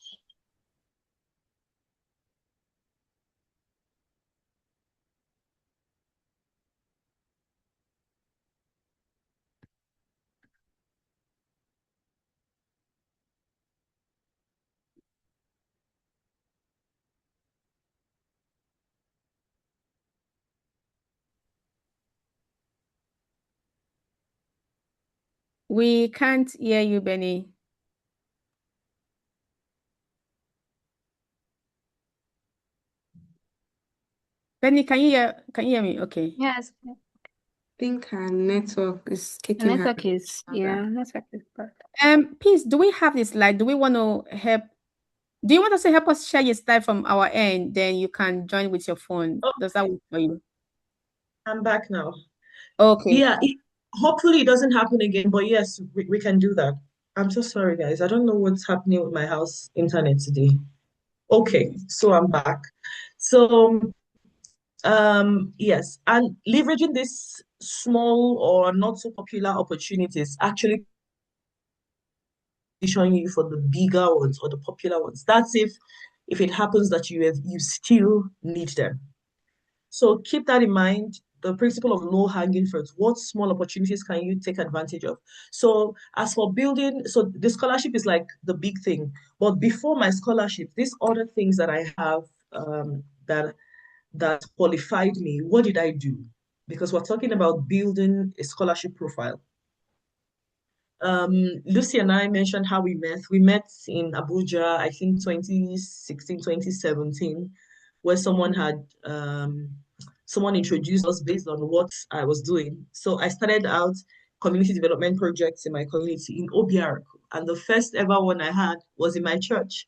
S1: We can't hear you, Benny. Benny, can you hear me? Okay.
S2: Yes.
S3: think her network is
S2: The
S3: kicking her.
S2: network is bad.
S1: Please, do we have this slide? Do we want to help? Do you want us to help us share your slide from our end? Then you can join with your phone.
S6: Oh,
S1: Does that work for you?
S6: I'm back now.
S1: Okay.
S6: Yeah, hopefully it doesn't happen again, but yes, we can do that. I'm so sorry, guys. I don't know what's happening with my house internet today. Okay, so I'm back. So, yes, and leveraging these small or not so popular opportunities actually position you for the bigger ones or the popular ones. That's if it happens that you still need them. So keep that in mind. The principle of low hanging fruit. What small opportunities can you take advantage of? So as for building, so the scholarship is like the big thing. But before my scholarship, these other things that I have that qualified me, what did I do? Because we're talking about building a scholarship profile. Lucy and I mentioned how we met. We met in Abuja, I think 2016, 2017, where someone introduced us based on what I was doing. So I started out community development projects in my community in Obiarak, and the first ever one I had was in my church.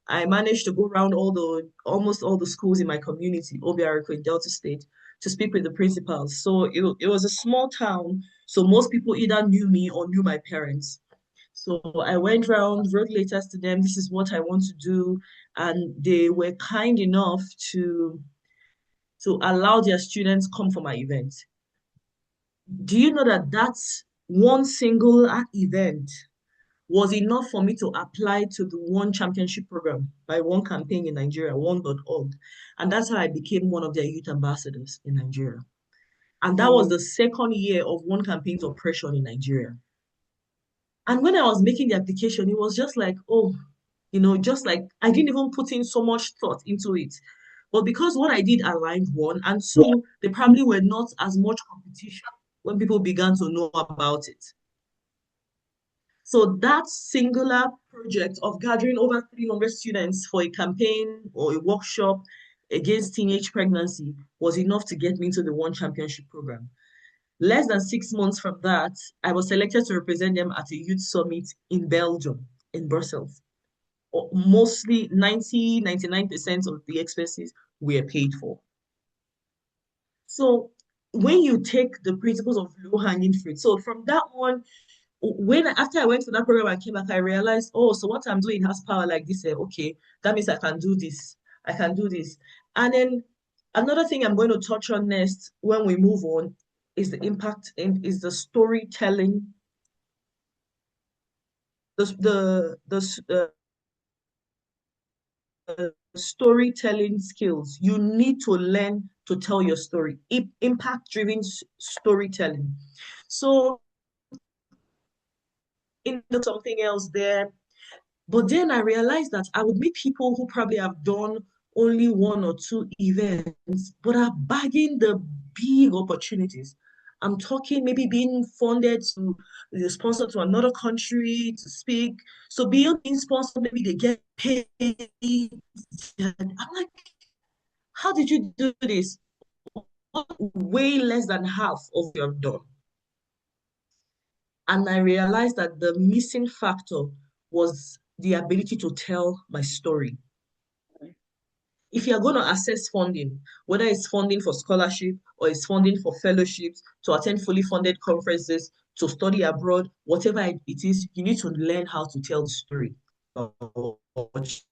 S6: I managed to go around almost all the schools in my community, Obiarak in Delta State, to speak with the principals. So it was a small town, so most people either knew me or knew my parents. So I went around, wrote letters to them, this is what I want to do, and they were kind enough to allow their students come for my event. Do you know that that's one single event was enough for me to apply to the One Championship program by One Campaign in Nigeria, one.org. And that's how I became one of their youth ambassadors in Nigeria. And that was the second year of One Campaign's operation in Nigeria. And when I was making the application, it was just like, oh, just like I didn't even put in so much thought into it. But because what I did aligned, one, and two, there probably were not as much competition when people began to know about it. So that singular project of gathering over 300 students for a campaign or a workshop against teenage pregnancy was enough to get me into the One Championship program. Less than 6 months from that, I was selected to represent them at a youth summit in Belgium, in Brussels. Mostly 99% of the expenses were paid for. So when you take the principles of low-hanging fruit, so from that one, after I went to that program and came back, I realized, oh, so what I'm doing has power like this. Okay, that means I can do this. I can do this. And then another thing I'm going to touch on next when we move on is the impact and is the storytelling. The storytelling skills. You need to learn to tell your story. Impact-driven storytelling. So into something else there. But then I realized that I would meet people who probably have done only 1 or 2 events, but are bagging the big opportunities. I'm talking maybe being funded to be sponsored to another country to speak. So beyond being sponsored, maybe they get paid. I'm like, how did you do this? Way less than half of what you have done. And I realized that the missing factor was the ability to tell my story. If you're going to access funding, whether it's funding for scholarship or it's funding for fellowships, to attend fully funded conferences, to study abroad, whatever it is, you need to learn how to tell the story of what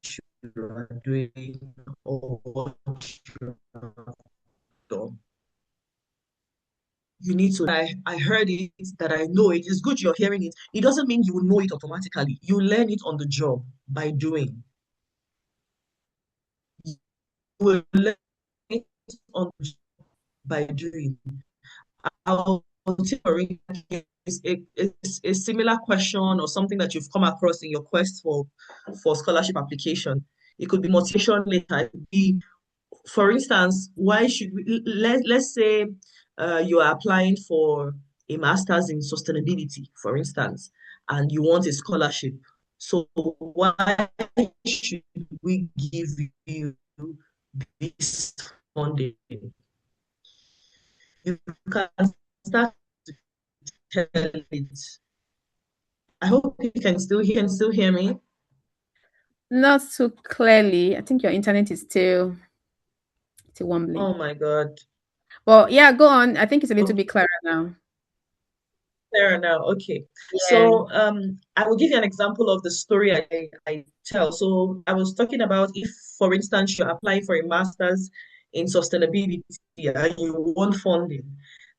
S6: you are doing or what you have done. You need to, I heard it, that I know it. It's good you're hearing it. It doesn't mean you will know it automatically. You learn it on the job by doing. You will learn it on the job by doing. I'll take a similar question or something that you've come across in your quest for scholarship application. It could be motivation later. It could be, for instance, why should we, let's say you are applying for a master's in sustainability, for instance, and you want a scholarship. So why should we give you this funding? You can start to tell it. I hope you can still hear me.
S1: Not so clearly. I think your internet is still wobbly.
S6: Oh my God.
S1: Well, yeah, go on. I think it's a little bit clearer now.
S6: Clearer now. Okay.
S1: Yeah.
S6: So I will give you an example of the story I tell. So I was talking about if, for instance, you're applying for a master's in sustainability and you want funding.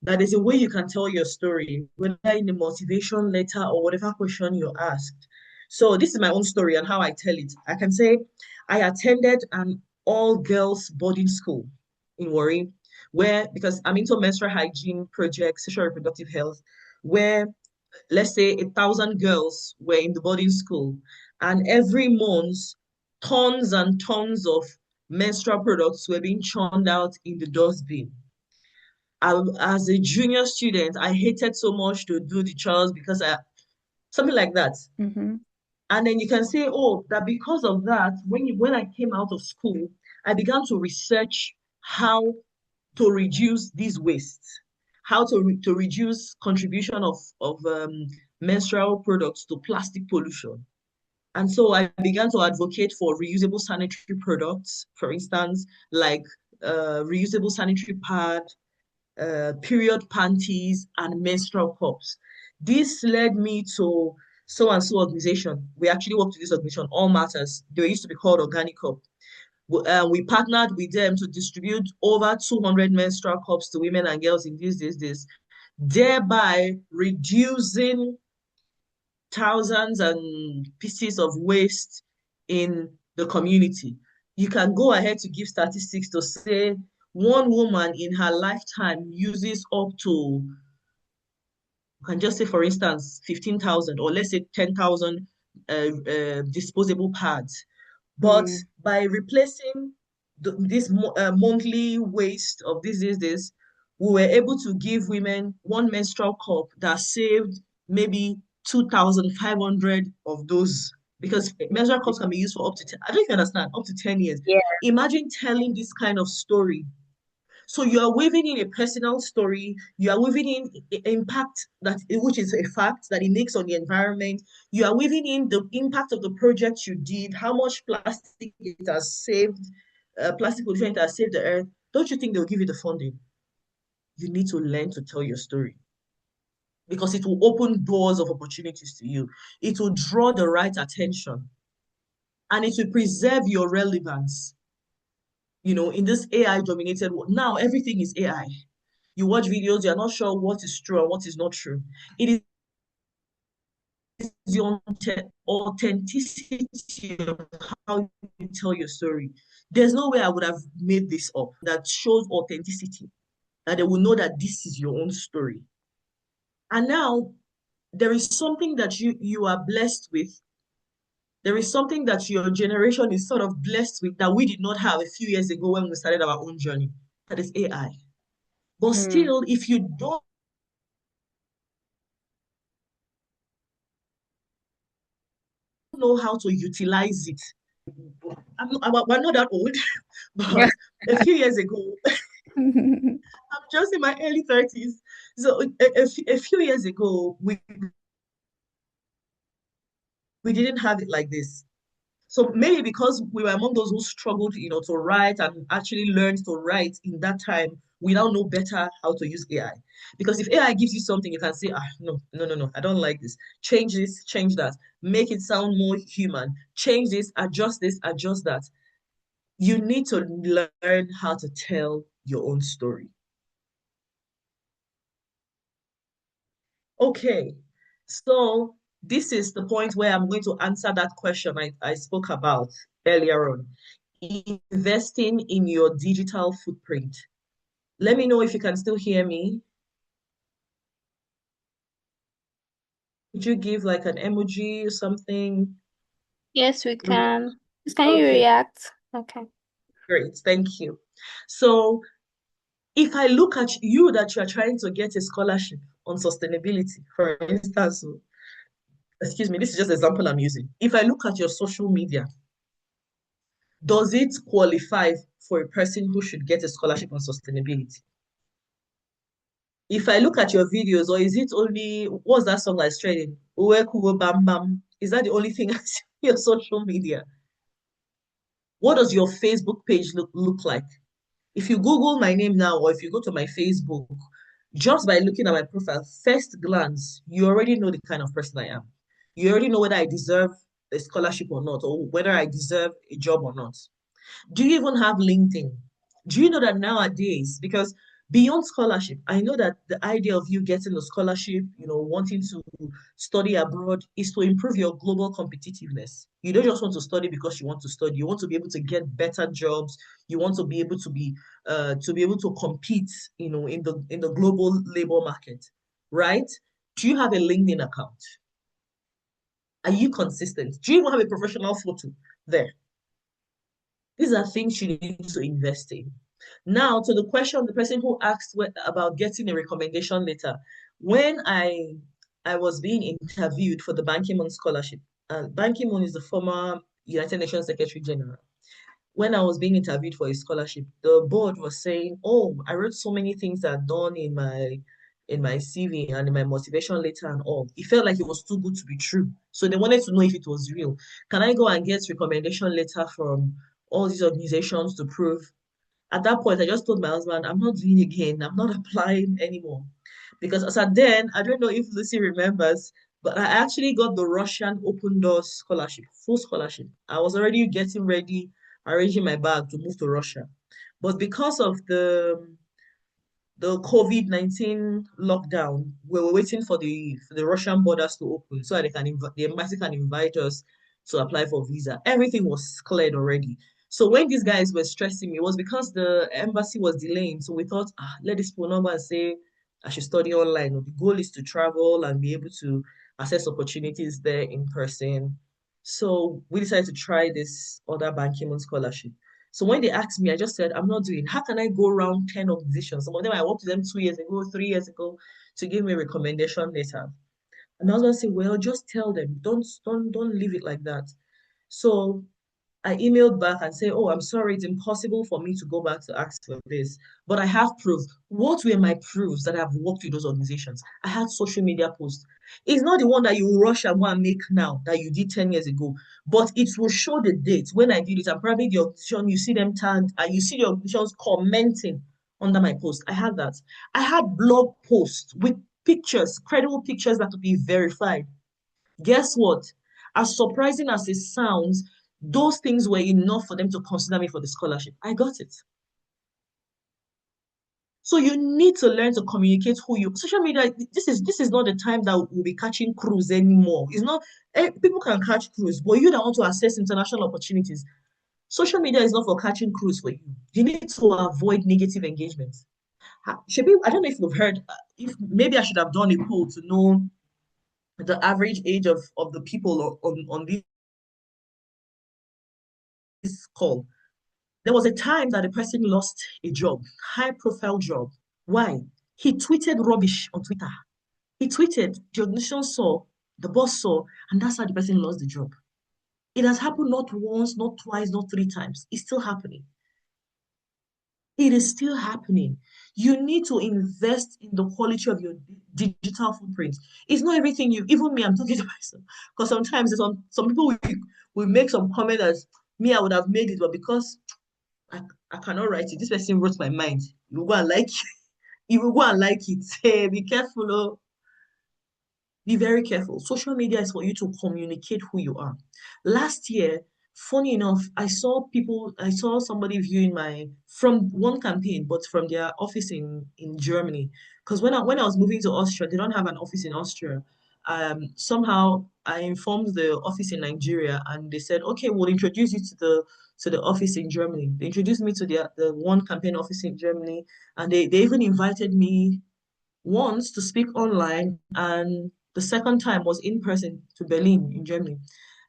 S6: That is a way you can tell your story, whether in the motivation letter or whatever question you're asked. So this is my own story and how I tell it. I can say I attended an all-girls boarding school in Warri, where, because I'm into menstrual hygiene projects, sexual reproductive health, where let's say 1,000 girls were in the boarding school, and every month tons and tons of menstrual products were being churned out in the dustbin. As a junior student, I hated so much to do the chores because something like that.
S1: Mm-hmm.
S6: And then you can say, oh, that because of that, when I came out of school, I began to research how to reduce these wastes, how to reduce contribution of menstrual products to plastic pollution. And so I began to advocate for reusable sanitary products, for instance, like reusable sanitary pad, period panties, and menstrual cups. This led me to so and so organization. We actually worked with this organization, All Matters. They used to be called Organic Cup. We partnered with them to distribute over 200 menstrual cups to women and girls in this, thereby reducing thousands and pieces of waste in the community. You can go ahead to give statistics to say one woman in her lifetime uses up to, you can just say, for instance, 15,000 or let's say 10,000 disposable pads. But by replacing this monthly waste of this, we were able to give women one menstrual cup that saved maybe 2,500 of those, because menstrual cups can be used for up to 10, I don't even understand, up to 10 years.
S1: Yeah.
S6: Imagine telling this kind of story. So you are weaving in a personal story, you are weaving in impact, which is a fact that it makes on the environment. You are weaving in the impact of the project you did, how much plastic it has saved, plastic pollution it has saved the earth. Don't you think they'll give you the funding? You need to learn to tell your story, because it will open doors of opportunities to you. It will draw the right attention, and it will preserve your relevance. You know, in this AI-dominated world, now everything is AI. You watch videos, you're not sure what is true and what is not true. It is the authenticity of how you tell your story. There's no way I would have made this up that shows authenticity, that they will know that this is your own story. And now there is something that you are blessed with. There is something that your generation is sort of blessed with that we did not have a few years ago when we started our own journey. That is AI. But still, if you don't know how to utilize it, we're not that old, but a few years ago, I'm just in my early 30s. So a few years ago, we didn't have it like this. So maybe because we were among those who struggled, you know, to write and actually learned to write in that time, we now know better how to use AI. Because if AI gives you something, you can say, no, I don't like this. Change this, change that. Make it sound more human. Change this, adjust that. You need to learn how to tell your own story. Okay, so this is the point where I'm going to answer that question I spoke about earlier on. Investing in your digital footprint. Let me know if you can still hear me. Could you give like an emoji or something?
S2: Yes, we can. Can you react? Okay.
S6: Great, thank you. So if I look at you that you are trying to get a scholarship on sustainability, for instance, excuse me, this is just an example I'm using. If I look at your social media, does it qualify for a person who should get a scholarship on sustainability? if I look at your videos, or is it only, what's that song that's trending? Uwe Kuwe Bam Bam. Is that the only thing I see on your social media? What does your Facebook page look like? If you Google my name now, or if you go to my Facebook, just by looking at my profile, first glance, you already know the kind of person I am. You already know whether I deserve a scholarship or not, or whether I deserve a job or not. Do you even have LinkedIn? Do you know that nowadays, because beyond scholarship, I know that the idea of you getting a scholarship, wanting to study abroad is to improve your global competitiveness. You don't just want to study because you want to study. You want to be able to get better jobs. You want to be able to compete, in the global labor market, right? Do you have a LinkedIn account? Are you consistent? Do you even have a professional photo there? These are things you need to invest in. Now, to the question of the person who asked about getting a recommendation letter, when I was being interviewed for the Ban Ki-moon scholarship, Ban Ki-moon is the former United Nations Secretary General. When I was being interviewed for a scholarship, the board was saying, "Oh, I wrote so many things that are done in my CV and in my motivation letter and all." It felt like it was too good to be true. So they wanted to know if it was real. Can I go and get recommendation letter from all these organizations to prove? At that point, I just told my husband, I'm not doing it again. I'm not applying anymore. Because as at then, I don't know if Lucy remembers, but I actually got the Russian Open Doors scholarship, full scholarship. I was already getting ready, arranging my bag to move to Russia. But because of the COVID-19 lockdown, we were waiting for the Russian borders to open so that the embassy can invite us to apply for visa. Everything was cleared already. So when these guys were stressing me, it was because the embassy was delaying. So we thought, let this phone number and say I should study online. The goal is to travel and be able to access opportunities there in person. So we decided to try this other Ban Ki-moon scholarship. So when they asked me, I just said, I'm not doing. How can I go around 10 organizations? Some of them I worked with them 2 years ago, 3 years ago, to give me a recommendation letter. And I was going to say, well, just tell them, don't leave it like that. So I emailed back and said, "Oh, I'm sorry, it's impossible for me to go back to ask for this, but I have proof." What were my proofs that I've worked with those organizations? I had social media posts. It's not the one that you rush and go and make now that you did 10 years ago, but it will show the date when I did it. And probably the organization, you see them tagged and you see the organizations commenting under my post. I had that. I had blog posts with pictures, credible pictures that would be verified. Guess what? As surprising as it sounds, those things were enough for them to consider me for the scholarship. I got it. So you need to learn to communicate who you. Social media. This is not the time that we'll be catching cruise anymore. It's not. People can catch cruise, but you that want to access international opportunities, social media is not for catching cruise for you. You need to avoid negative engagements. Shebi, I don't know if you've heard. If maybe I should have done a poll to know the average age of the people on this call. There was a time that a person lost a job, high profile job. Why? He tweeted rubbish on Twitter. He tweeted, the organization saw, the boss saw, and that's how the person lost the job. It has happened not once, not twice, not 3 times. It's still happening. It is still happening. You need to invest in the quality of your digital footprint. It's not everything even me, I'm talking to myself. Because sometimes some people will make some comment as me, I would have made it, but because I cannot write it. This person wrote my mind. You will go and like it. You will go and like it. Hey, be careful. Oh. Be very careful. Social media is for you to communicate who you are. Last year, funny enough, I saw somebody viewing from one campaign, but from their office in Germany. Because when I was moving to Austria, they don't have an office in Austria. Somehow I informed the office in Nigeria, and they said, "Okay, we'll introduce you to the office in Germany." They introduced me to the one campaign office in Germany, and they even invited me once to speak online, and the second time was in person to Berlin in Germany.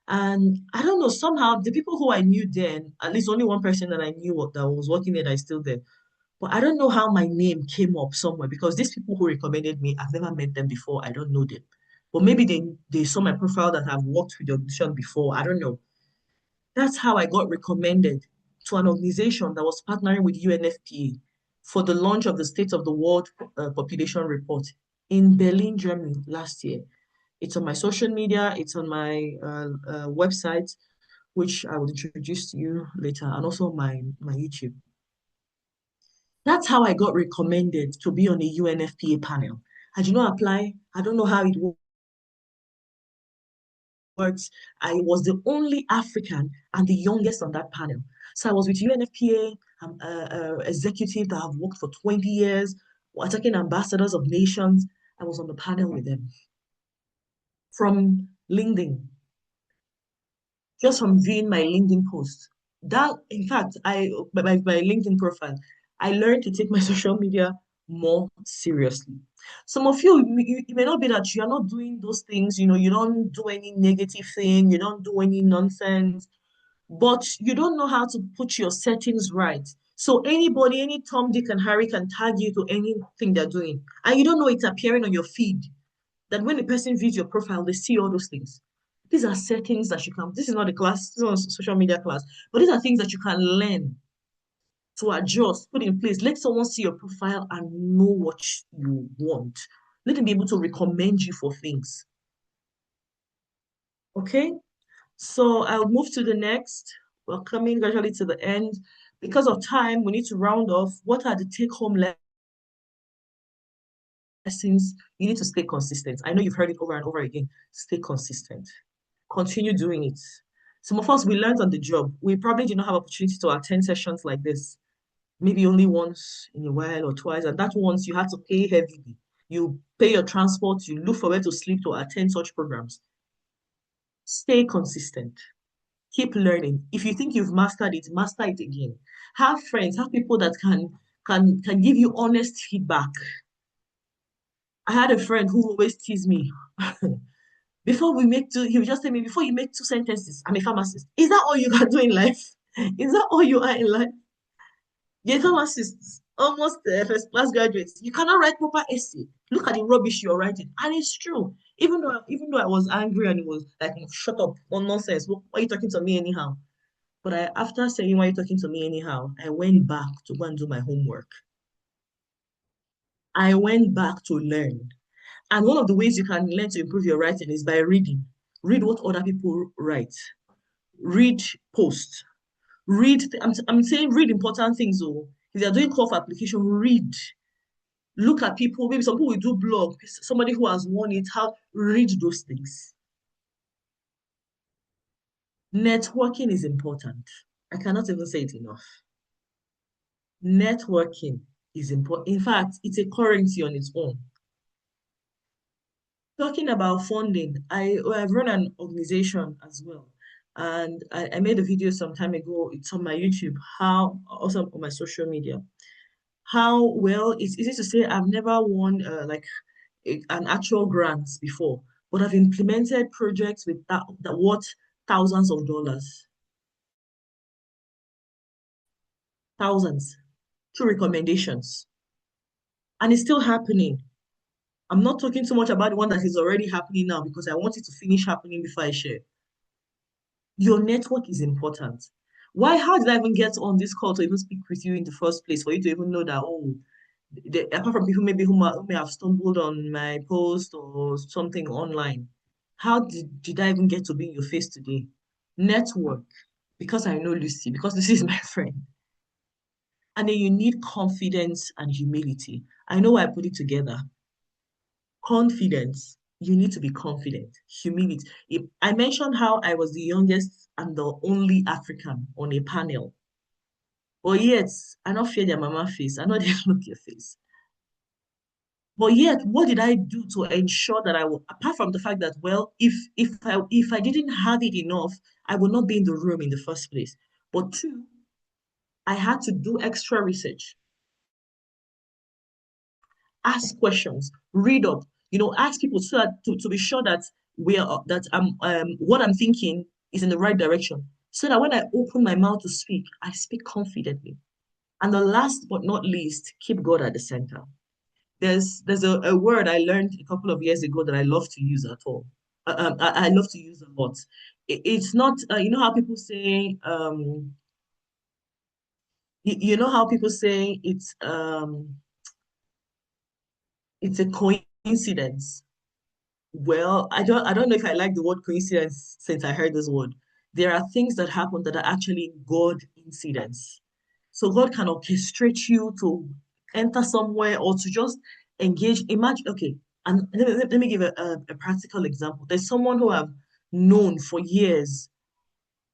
S6: And I don't know, somehow the people who I knew then, at least only one person that I knew that was working there that is still there. But I don't know how my name came up somewhere, because these people who recommended me, I've never met them before. I don't know them. But maybe they saw my profile that I've worked with the organization before. I don't know. That's how I got recommended to an organization that was partnering with UNFPA. for the launch of the State of the World Population Report in Berlin, Germany last year. It's on my social media, it's on my website, which I will introduce to you later, and also my YouTube. That's how I got recommended to be on a UNFPA panel. I did not apply. I don't know how it works. I was the only African and the youngest on that panel. So I was with UNFPA, executive that have worked for 20 years, attacking ambassadors of nations. I was on the panel with them. From LinkedIn, just from viewing my LinkedIn post. That, in fact, my LinkedIn profile, I learned to take my social media more seriously. Some of you, it may not be that you are not doing those things, you don't do any negative thing, you don't do any nonsense, but you don't know how to put your settings right. So anybody, any Tom, Dick, and Harry can tag you to anything they're doing, and you don't know it's appearing on your feed. That when the person views your profile, they see all those things. These are settings that you can, this is not a class, this is not a social media class, but these are things that you can learn to adjust, put in place. Let someone see your profile and know what you want. Let them be able to recommend you for things. Okay, so I'll move to the next. We're coming gradually to the end. Because of time, we need to round off. What are the take-home lessons? You need to stay consistent. I know you've heard it over and over again. Stay consistent. Continue doing it. Some of us, we learned on the job. We probably did not have opportunity to attend sessions like this. Maybe only once in a while or twice. And that once you had to pay heavily. You pay your transport, you look for where to sleep to attend such programs. Stay consistent. Keep learning. If you think you've mastered it, master it again. Have friends, have people that can give you honest feedback. I had a friend who always teased me. Before we make two, he would just tell me, before you make two sentences, I'm a pharmacist. Is that all you can do in life? Is that all you are in life? You're a pharmacist, almost first class graduates. You cannot write proper essay. Look at the rubbish you're writing. And it's true. Even though I was angry and it was like, shut up, no nonsense. Why are you talking to me anyhow? But after saying, why are you talking to me anyhow, I went back to go and do my homework. I went back to learn. And one of the ways you can learn to improve your writing is by reading. Read what other people write. Read posts. I'm saying read important things. Oh, if you're doing call for application, read. Look at people. Maybe some people will do blog. Somebody who has won it, read those things. Networking is important. I cannot even say it enough. Networking is important. In fact, it's a currency on its own. Talking about funding, I've run an organization as well. And I made a video some time ago. It's on my YouTube, also on my social media. How well, it's easy to say I've never won an actual grant before, but I've implemented projects with that worth thousands of dollars. Thousands. Through recommendations. And it's still happening. I'm not talking so much about the one that is already happening now because I want it to finish happening before I share. Your network is important. How did I even get on this call to even speak with you in the first place? For you to even know that, apart from people maybe who may have stumbled on my post or something online, how did I even get to be in your face today? Network, because I know Lucy, because Lucy is my friend. And then you need confidence and humility. I know why I put it together. Confidence. You need to be confident. Humility. I mentioned how I was the youngest and the only African on a panel. But yet, I not fear their mama face. I know they look your face. But yet, what did I do to ensure that apart from the fact that, well, if I didn't have it enough, I would not be in the room in the first place. But two, I had to do extra research. Ask questions, read up, ask people so that to be sure that what I'm thinking is in the right direction. So that when I open my mouth to speak, I speak confidently. And the last but not least, keep God at the center. There's a word I learned a couple of years ago that I love to use at all. I love to use a lot. It's not, you know how people say, you know how people say it's a coincidence. Well, I don't know if I like the word coincidence since I heard this word. There are things that happen that are actually God incidents. So God can orchestrate you to enter somewhere or to just engage. Imagine, okay, and let me give a practical example. There's someone who I've known for years,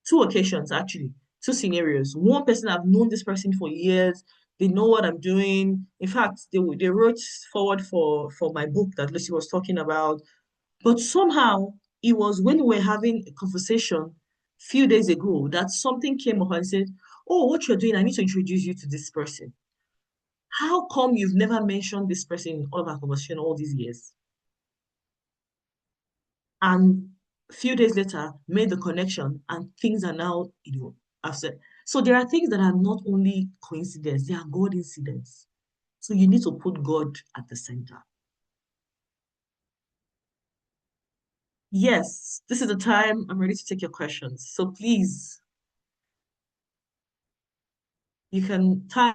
S6: two occasions actually, two scenarios. One person, I've known this person for years. They know what I'm doing. In fact, they wrote forward for my book that Lucy was talking about. But somehow it was when we were having a conversation few days ago that something came up and said, "Oh, what you're doing, I need to introduce you to this person. How come you've never mentioned this person in all of our conversation all these years?" And a few days later, made the connection, and things are now, I've said. So there are things that are not only coincidence, they are God incidents. So you need to put God at the center. Yes, this is the time I'm ready to take your questions. So please, you can type.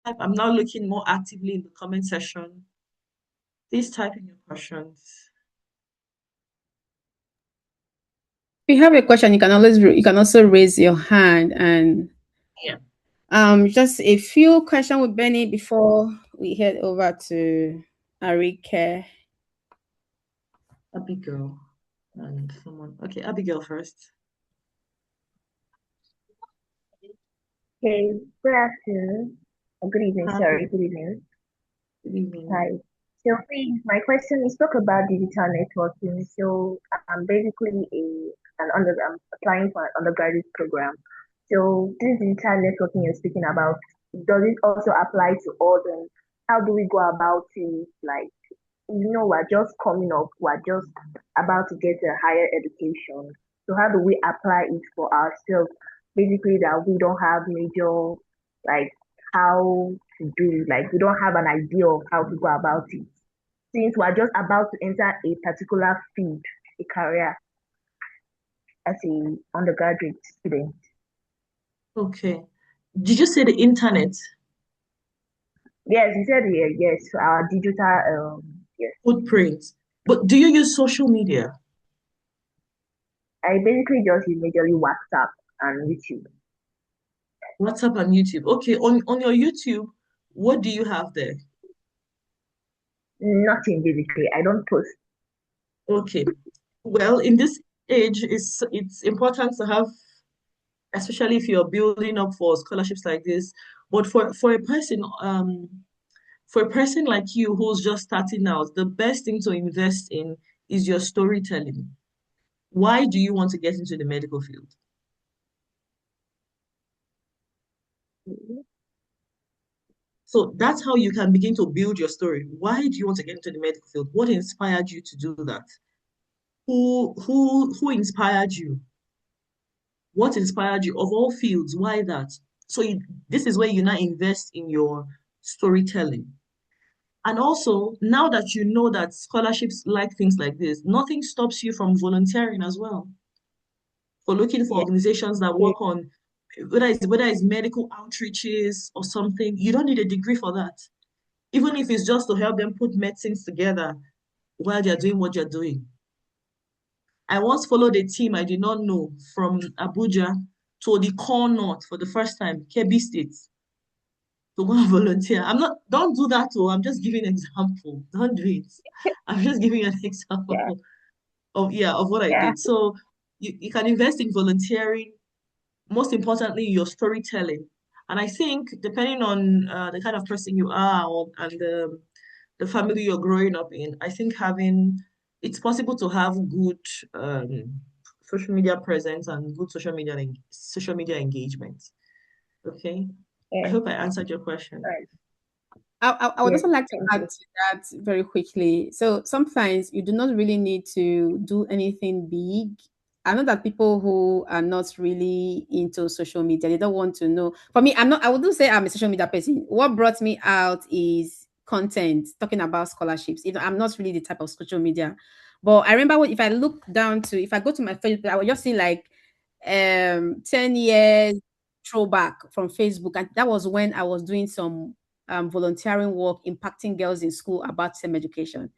S6: I'm now looking more actively in the comment section. Please type in your questions.
S1: If you have a question, you can also raise your hand. And
S6: Yeah.
S1: just a few questions with Benny before we head over to Arike.
S6: Abigail and someone. Okay, Abigail first.
S5: Okay, good afternoon. Or good evening,
S6: Hi.
S5: sorry, good evening.
S6: Good evening.
S5: Hi. So please, my question is talk about digital networking. So I'm basically I'm applying for an undergraduate program. So this digital networking you're speaking about, does it also apply to us? And how do we go about it? Like, we're just coming up, we're just about to get a higher education. So how do we apply it for ourselves? Basically, that we don't have major, like, how to do, like, we don't have an idea of how to go about it. Since we're just about to enter a particular field, a career as a undergraduate student.
S6: Okay. Did you say the internet?
S5: Yes, you said yes, our digital, yes.
S6: Footprint. But do you use social media?
S5: I basically just use majorly WhatsApp and YouTube.
S6: WhatsApp and YouTube. Okay, on your YouTube, what do you have there?
S5: Nothing basically. I don't post.
S6: Okay. Well, in this age, it's important to have, especially if you're building up for scholarships like this. But for a person like you who's just starting out, the best thing to invest in is your storytelling. Why do you want to get into the medical field? So that's how you can begin to build your story. Why do you want to get into the medical field? What inspired you to do that? Who inspired you? What inspired you of all fields? Why that? So this is where you now invest in your storytelling. And also, now that you know that scholarships like things like this, nothing stops you from volunteering as well. For looking for
S5: Yeah.
S6: organizations that work on whether it's medical outreaches or something. You don't need a degree for that. Even if it's just to help them put medicines together while they're doing what you're doing. I once followed a team I did not know from Abuja to the core north for the first time, Kebbi State, to go and volunteer. Don't do that too. I'm just giving an example. Don't do it. I'm just giving an
S5: Yeah.
S6: example of what I
S5: Yeah.
S6: did. So you can invest in volunteering, most importantly, your storytelling. And I think depending on the kind of person you are and the family you're growing up in, I think it's possible to have good social media presence and good social media engagement. Okay. I
S5: Yeah.
S6: hope I answered your question.
S5: Right.
S1: I would
S5: Yes.
S1: also like to
S5: Thank
S1: add
S5: you.
S1: to that very quickly. So sometimes you do not really need to do anything big. I know that people who are not really into social media, they don't want to know. For me, I wouldn't say I'm a social media person. What brought me out is content, talking about scholarships. I'm not really the type of social media. But I remember if I look down if I go to my Facebook, I will just see like 10 years throwback from Facebook, and that was when I was doing some volunteering work impacting girls in school about STEM education.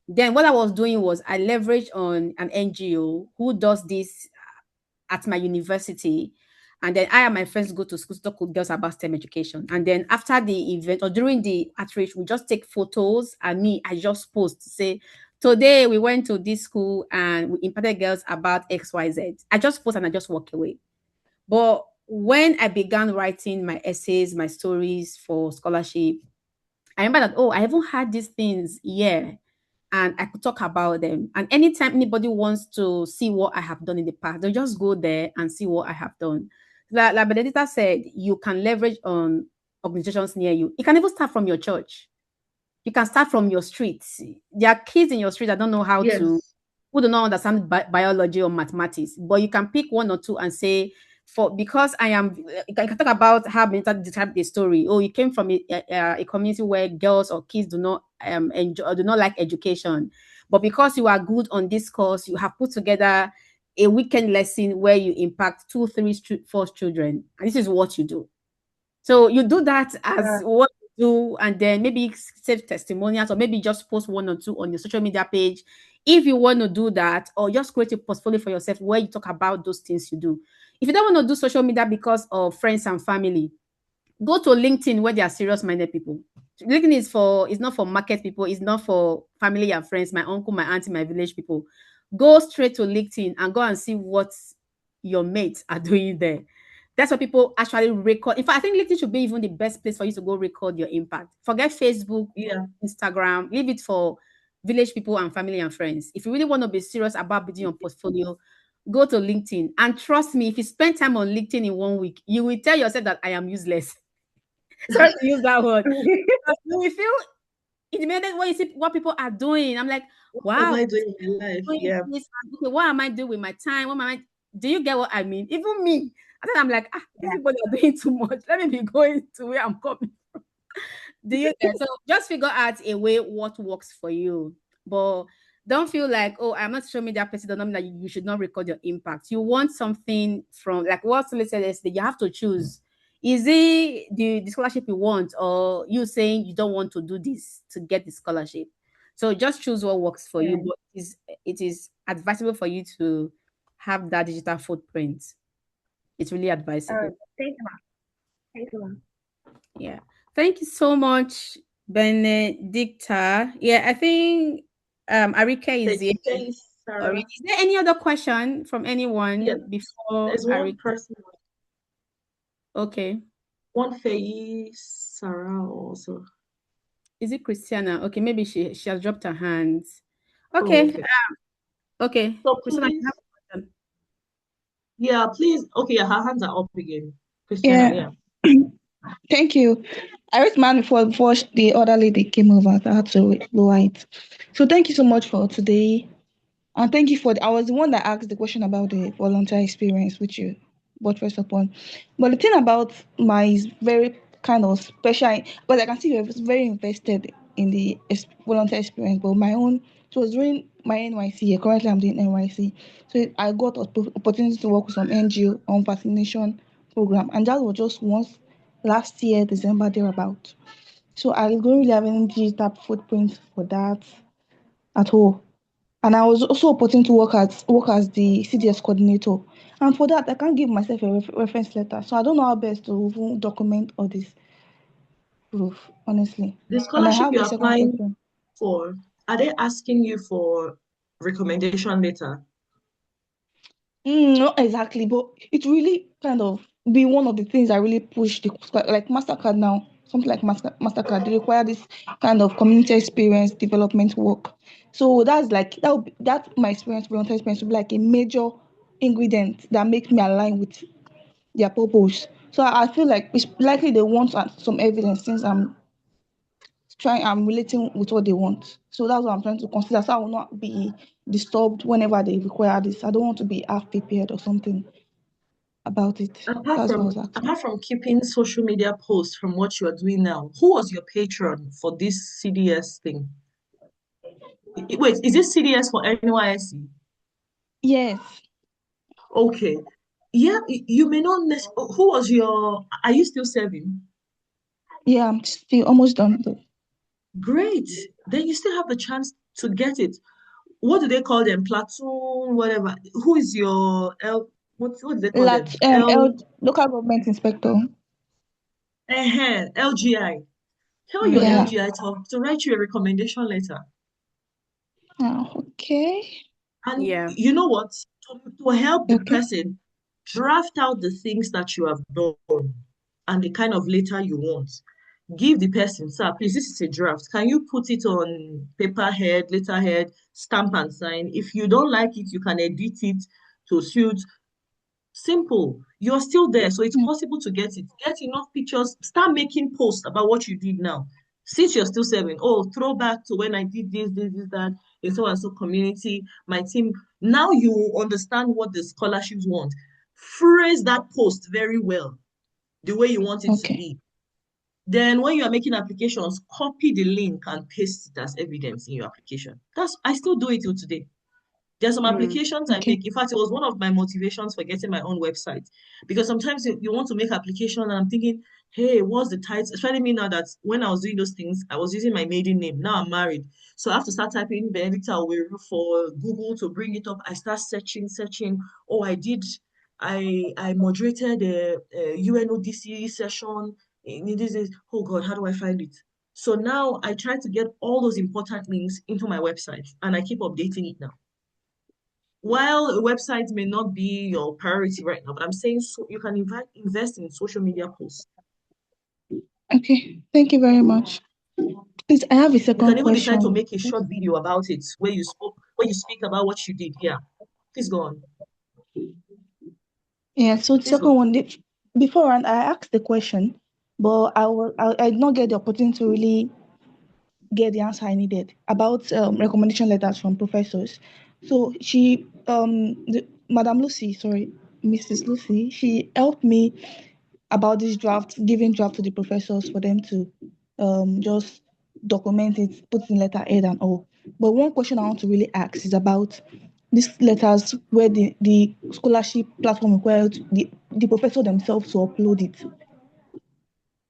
S1: Then what I was doing was I leveraged on an NGO who does this at my university. And then I and my friends go to school to talk with girls about STEM education. And then after the event or during the outreach, we just take photos. And me, I just post to say, today we went to this school and we imparted girls about XYZ. I just post and I just walk away. But when I began writing my essays, my stories for scholarship, I remember that, oh, I haven't had these things here and I could talk about them. And anytime anybody wants to see what I have done in the past, they'll just go there and see what I have done. Like Benedicta said, you can leverage on organizations near you. You can even start from your church. You can start from your streets. There are kids in your street that don't know how to, who do not understand biology or mathematics, but you can pick one or two and say, because I can talk about how Benita described the story. Oh, you came from a community where girls or kids do not enjoy or do not like education, but because you are good on this course, you have put together a weekend lesson where you impact 2, 3, 4 children, and this is what you do. So you do that as what you do, and then maybe save testimonials, or maybe just post one or two on your social media page if you want to do that, or just create a portfolio for yourself where you talk about those things you do. If you don't want to do social media because of friends and family, go to LinkedIn where there are serious-minded people. LinkedIn is not for market people, it's not for family and friends, my uncle, my auntie, my village people. Go straight to LinkedIn and go and see what your mates are doing there. That's what people actually record. In fact, I think LinkedIn should be even the best place for you to go record your impact. Forget Facebook, Instagram, leave it for village people and family and friends. If you really want to be serious about building your portfolio, go to LinkedIn. And trust me, if you spend time on LinkedIn in 1 week, you will tell yourself that I am useless. Sorry to use that word. You will feel intimidated when you see what people are doing. I'm like, wow.
S6: What am I doing in my life? Yeah.
S1: Okay, what am I doing with my time? Do you get what I mean? Even me. And then I'm like, these people are doing too much. Let me be going to where I'm coming from. Do you get? So just figure out a way what works for you. But don't feel like, oh, I'm not showing me that person, doesn't mean that you should not record your impact. You want something from, like what somebody said yesterday, you have to choose. Is it the scholarship you want, or you saying you don't want to do this to get the scholarship? So just choose what works for you. But it is advisable for you to have that digital footprint. It's really advisable.
S5: Thank you, ma'am. Thank you, ma'am.
S1: Yeah. Thank you so much, Benedicta. Yeah, I think Arika is here. Is there any other question from anyone before
S6: there's one
S1: Arika?
S6: person?
S1: Okay.
S6: One Faye Sarah also.
S1: Is it Christiana? Okay, maybe she has dropped her hands. Okay. Okay.
S6: So
S1: Christiana,
S6: please,
S1: you have a question.
S6: Yeah, please. Okay, her hands are up again. Christiana,
S4: Thank you. I raised my hand before the other lady came over. So I had to lower it. So thank you so much for today. And thank you I was the one that asked the question about the volunteer experience, which you buttressed upon. But the thing about my is very kind of special, but I can see you're very invested in the volunteer experience. But my own, so I was doing my NYC. Currently, I'm doing NYC. So I got opportunity to work with some NGO on vaccination program, and that was just once last year, December, thereabout. So I don't really have any digital footprint for that at all. And I was also opportunity to work as the CDS coordinator. And for that, I can't give myself a reference letter. So I don't know how best to even document all this proof, honestly.
S6: the
S4: And I
S6: scholarship
S4: have
S6: you're
S4: a second
S6: applying
S4: question.
S6: for, are they asking you for recommendation letter?
S4: Not exactly, but it really kind of be one of the things I really push like MasterCard now, something like MasterCard, they require this kind of community experience development work. So that's like that my experience, volunteer experience would be like a major ingredient that makes me align with their purpose. So I feel like it's likely they want some evidence since I'm relating with what they want. So that's what I'm trying to consider. So I will not be disturbed whenever they require this. I don't want to be half prepared or something about it. That's what I was asking.
S6: Apart from keeping social media posts from what you are doing now, who was your patron for this CDS thing? Wait, is this CDS for NYSC?
S4: Yes.
S6: Okay. Yeah, you may not who was are you still serving?
S4: Yeah, I'm still almost done though.
S6: Great. Then you still have the chance to get it. What do they call them? Platoon, whatever. Who is your what do they call them?
S4: Local government inspector.
S6: LGI. Tell your
S4: Yeah.
S6: LGI to write you a recommendation letter.
S4: Okay.
S6: And
S1: Yeah.
S6: you know what? To help the
S4: Okay.
S6: person draft out the things that you have done and the kind of letter you want. Give the person, sir, please, this is a draft. Can you put it on paper head, letterhead, stamp and sign? If you don't like it, you can edit it to suit. Simple. You're still there, so it's
S4: Mm.
S6: possible to get it. Get enough pictures. Start making posts about what you did now. Since you're still serving, oh, throwback to when I did this, that, in so and so community, my team. Now you understand what the scholarships want. Phrase that post very well, the way you want it to
S4: Okay.
S6: be. Then when you are making applications, copy the link and paste it as evidence in your application. I still do it till today. There's some applications I
S4: Okay.
S6: make. In fact, it was one of my motivations for getting my own website. Because sometimes you want to make application and I'm thinking, hey, what's the title? Especially me now that when I was doing those things, I was using my maiden name. Now I'm married. So I have to start typing Benedicta Oweru for Google to bring it up. I start searching. Oh, I moderated a UNODC session. Oh God, how do I find it? So now I try to get all those important links into my website and I keep updating it now. While a website may not be your priority right now, but I'm saying so you can invest in social media posts.
S4: Okay. Thank you very much. Please, I have a
S6: You can
S4: second
S6: even decide to
S4: question.
S6: make a short video about it where you speak about what you did. Yeah. Please go on.
S4: Yeah, so the
S6: Please go
S4: second
S6: on.
S4: one, beforehand, I asked the question, but I did not get the opportunity to really get the answer I needed about recommendation letters from professors. So Madam Lucy, sorry, Mrs. Lucy, she helped me about this draft, giving draft to the professors for them to just document it, put in letter head and all. But one question I want to really ask is about these letters where the scholarship platform required the professor themselves to upload it,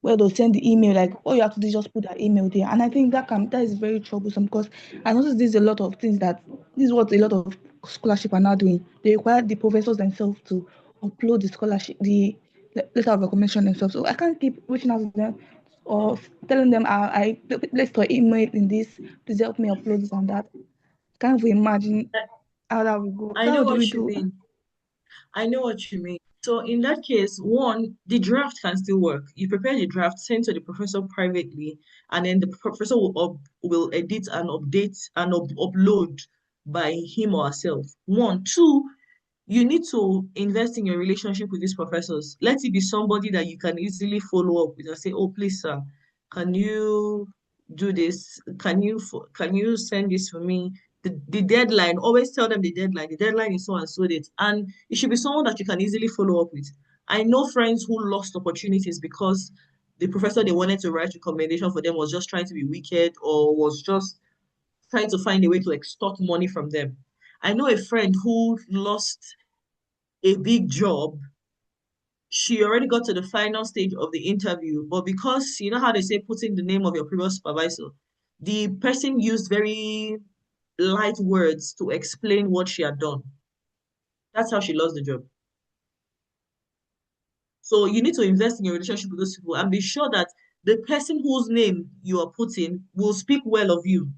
S4: where they'll send the email, like all you have to do is just put that email there. And I think that is very troublesome because I noticed there's a lot of things this is what a lot of scholarship are now doing. They require the professors themselves to upload the scholarship, the letter of recommendation themselves. So I can't keep reaching out to them or telling them I placed your email in this, please help me upload this and that. Can't even imagine how that will go.
S6: I
S4: So
S6: know
S4: how do we
S6: what you
S4: do?
S6: mean. I know what you mean. So in that case, one, the draft can still work. You prepare the draft, send to the professor privately, and then the professor will edit and update and upload by him or herself. One, two, you need to invest in your relationship with these professors. Let it be somebody that you can easily follow up with and say, "Oh, please, sir, can you do this? Can you send this for me?" The deadline, always tell them the deadline. The deadline is so and so date. And it should be someone that you can easily follow up with. I know friends who lost opportunities because the professor they wanted to write recommendation for them was just trying to be wicked or was just trying to find a way to extort money from them. I know a friend who lost a big job. She already got to the final stage of the interview, but because you know how they say put in the name of your previous supervisor, the person used very light words to explain what she had done. That's how she lost the job. So you need to invest in your relationship with those people and be sure that the person whose name you are putting will speak well of you.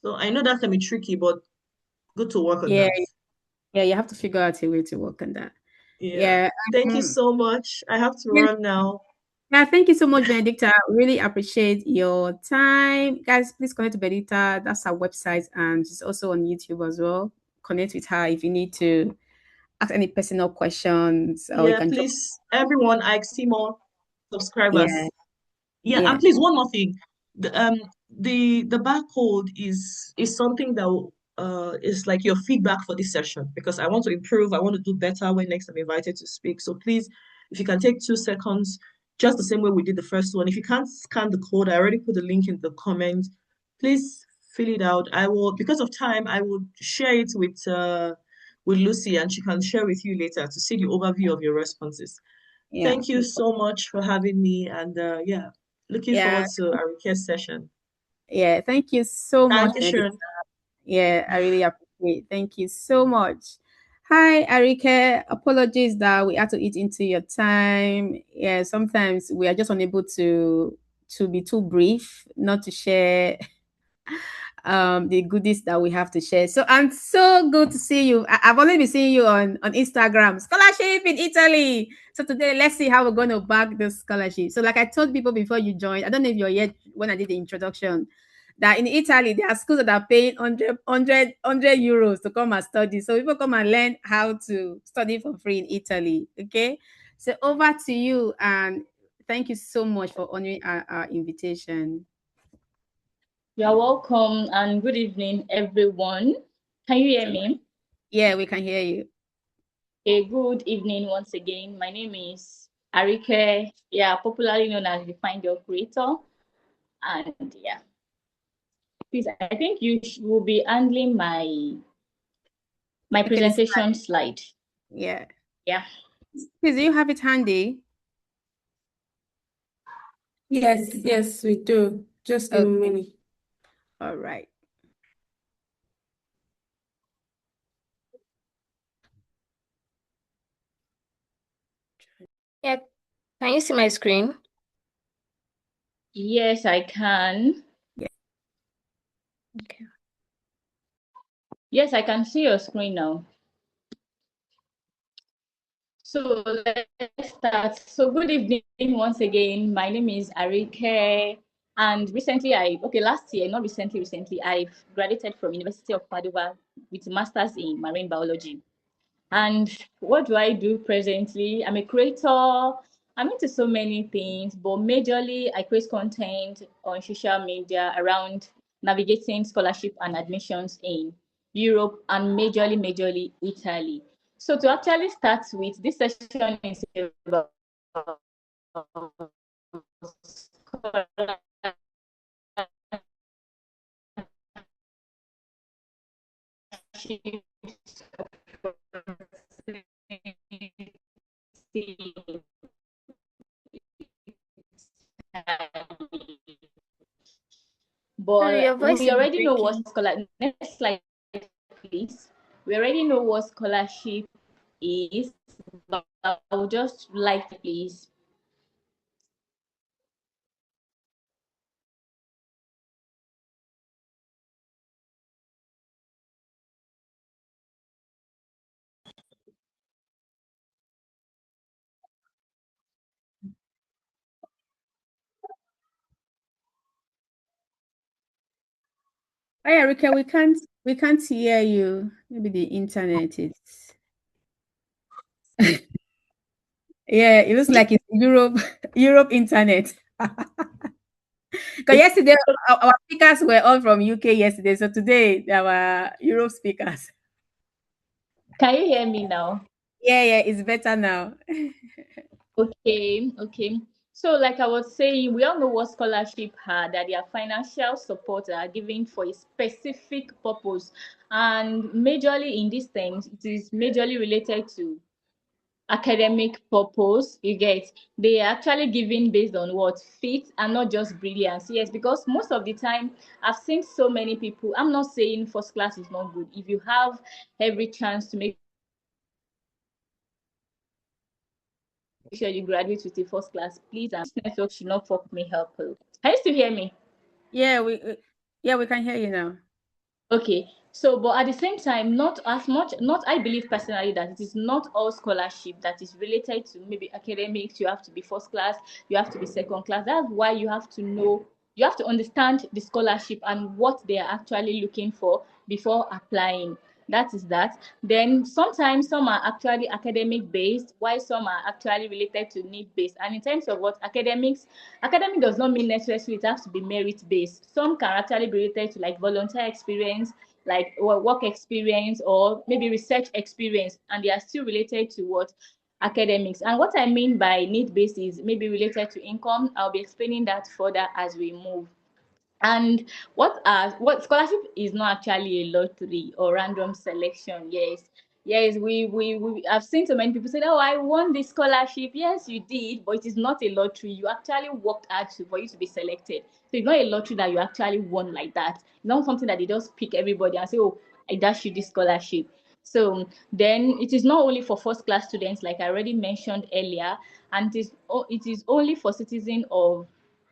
S6: So I know that can be tricky, but good to work on
S1: Yeah.
S6: that.
S1: Yeah. You have to figure out a way to work on that.
S6: Yeah.
S1: Yeah.
S6: Thank you
S1: um,
S6: so much. I have to
S1: yeah,
S6: run now.
S1: yeah, thank you so much, Benedicta. Really appreciate your time. Guys, please connect to Benedicta. That's our website, and she's also on YouTube as well. Connect with her if you need to ask any personal questions, or you
S6: Yeah,
S1: can drop.
S6: please, everyone, I see more
S1: Yeah,
S6: subscribers. Yeah,
S1: yeah,
S6: and please, one more thing. The barcode is something that is like your feedback for this session because I want to improve. I want to do better when next I'm invited to speak. So please, if you can take 2 seconds, just the same way we did the first one. If you can't scan the code, I already put the link in the comment. Please fill it out. I will, because of time, I will share it with Lucy, and she can share with you later to see the overview of your responses.
S1: Yeah.
S6: Thank you so much for having me, and yeah, looking
S1: Yeah.
S6: forward to Arike's session.
S1: Yeah. Thank you so much, Melissa.
S6: Dankeschön.
S1: Yeah, I really appreciate it. Thank you so much. Hi, Arike. Apologies that we had to eat into your time. Yeah, sometimes we are just unable to be too brief, not to share the goodies that we have to share. So I'm so good to see you. I've only been seeing you on Instagram. Scholarship in Italy. So today let's see how we're going to back this scholarship. So like I told people before you joined, I don't know if you're yet when I did the introduction, that in Italy there are schools that are paying 100 euros to come and study. So people come and learn how to study for free in Italy. Okay. So over to you, and thank you so much for honoring our invitation.
S7: You're welcome, and good evening, everyone. Can you hear me?
S1: Yeah, we can hear you.
S7: A good evening once again. My name is Arike, popularly known as the Find Your Creator. And yeah, please, I think you will be handling my
S1: Okay,
S7: presentation slide.
S1: Yeah.
S7: Yeah.
S1: Please, do you have it handy?
S3: Yes, we do. Just give me a minute.
S1: All right.
S2: Yeah. Can you see my screen?
S7: Yes, I can.
S1: Yeah.
S2: Okay.
S7: Yes, I can see your screen now. So let's start. So good evening once again. My name is Arike, and last year, not recently, I've graduated from University of Padua with a master's in marine biology. And what do I do presently? I'm a creator. I'm into so many things, but majorly I create content on social media around navigating scholarship and admissions in Europe and majorly Italy. So to actually start with, this session is about
S2: Sorry, your
S7: but
S2: voice
S7: we
S2: is
S7: already know what
S2: breaking.
S7: next slide, please. We already know what scholarship is, but I would just like to please.
S1: Hi, Erika, we can't hear you. Maybe the internet is. Yeah, it looks like it's Europe internet. Because yesterday our speakers were all from UK yesterday, so today they were Europe speakers.
S7: Can you hear me now?
S1: Yeah, it's better now.
S7: Okay. So, like I was saying, we all know what scholarship are, that they are financial support that are given for a specific purpose. And majorly in these terms, it is majorly related to academic purpose. You get, they are actually given based on what fit and not just brilliance. Yes, because most of the time I've seen so many people. I'm not saying first class is not good. If you have every chance to make sure you graduate with a first class, please, this network should not fuck me help. Can you still hear me?
S1: Yeah, we can hear you now.
S7: Okay, so but at the same time, not as much, not I believe personally that it is not all scholarship that is related to maybe academics. You have to be first class, you have to be second class. That's why you have to know, you have to understand the scholarship and what they are actually looking for before applying. That is that. Then sometimes some are actually academic based, while some are actually related to need based. And in terms of what academics, academic does not mean necessarily it has to be merit based. Some can actually be related to like volunteer experience, like work experience, or maybe research experience, and they are still related to what academics. And what I mean by need based is maybe related to income. I'll be explaining that further as we move. And what scholarship is not actually a lottery or random selection. Yes, Yes, we I've seen so many people say, "Oh, I won this scholarship." Yes, you did, but it is not a lottery. You actually worked hard for you to be selected. So it's not a lottery that you actually won like that. It's not something that they just pick everybody and say, "Oh, I dash you this scholarship." So then it is not only for first class students, like I already mentioned earlier, and it is only for citizens of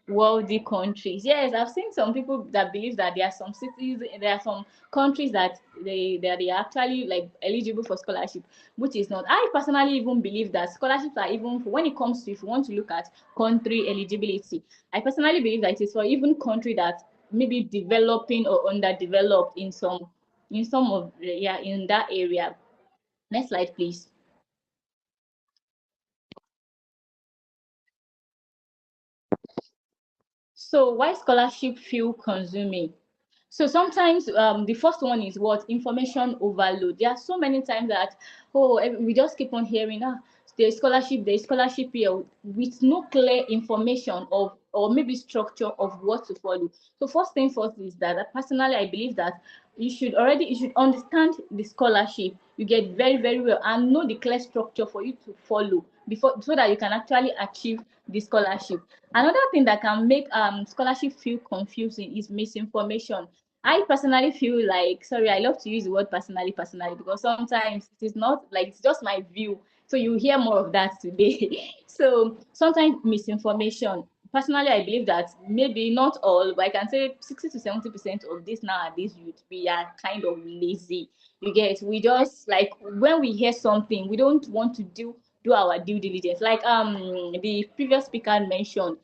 S7: wealthy countries. Yes, I've seen some people that believe that there are some cities, there are some countries that they are actually like eligible for scholarship, which is not. I personally even believe that scholarships are even for, when it comes to, if you want to look at country eligibility, I personally believe that it is for even country that maybe developing or underdeveloped in some of yeah in that area. Next slide, please. So why scholarship feel consuming? So sometimes the first one is what information overload. There are so many times that we just keep on hearing there's scholarship here with no clear information of or maybe structure of what to follow. So first thing first is that personally I believe that you should understand the scholarship. You get very very well and know the clear structure for you to follow before so that you can actually achieve the scholarship. Another thing that can make scholarship feel confusing is misinformation. I personally feel like, sorry, I love to use the word personally, because sometimes it is not like it's just my view. So you hear more of that today. So sometimes misinformation. Personally, I believe that maybe not all, but I can say 60 to 70% of this nowadays youth, we are kind of lazy. You get, we just like when we hear something, we don't want to do our due diligence. Like the previous speaker mentioned,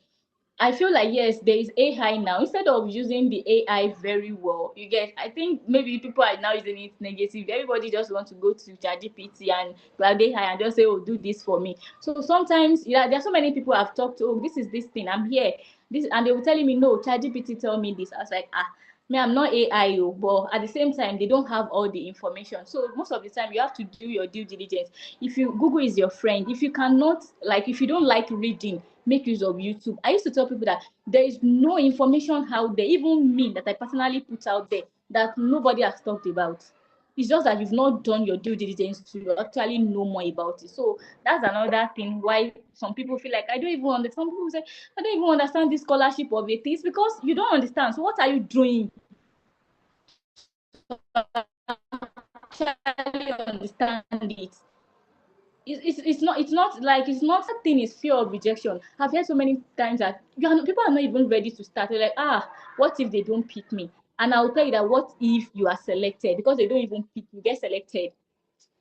S7: I feel like yes, there is AI now. Instead of using the AI very well, you get. I think maybe people are now using it negative. Everybody just want to go to ChatGPT and grab AI and just say, "Oh, do this for me." So sometimes, yeah, there are so many people I've talked to. Oh, this is this thing. I'm here. This, and they were telling me, "No, ChatGPT tell me this." I was like, ah. Me, I'm not AI, but at the same time, they don't have all the information. So most of the time, you have to do your due diligence. If you Google is your friend, if you cannot like, if you don't like reading, make use of YouTube. I used to tell people that there is no information out there, even me that I personally put out there, that nobody has talked about. It's just that you've not done your due diligence to actually know more about it. So that's another thing why some people feel like I don't even understand. Some people say I don't even understand this scholarship of it. It's because you don't understand. So what are you doing to actually understand it? It's not a thing is fear of rejection. I've heard so many times that people are not even ready to start. They're like, what if they don't pick me? And I'll tell you that what if you are selected, because they don't even pick you, get selected.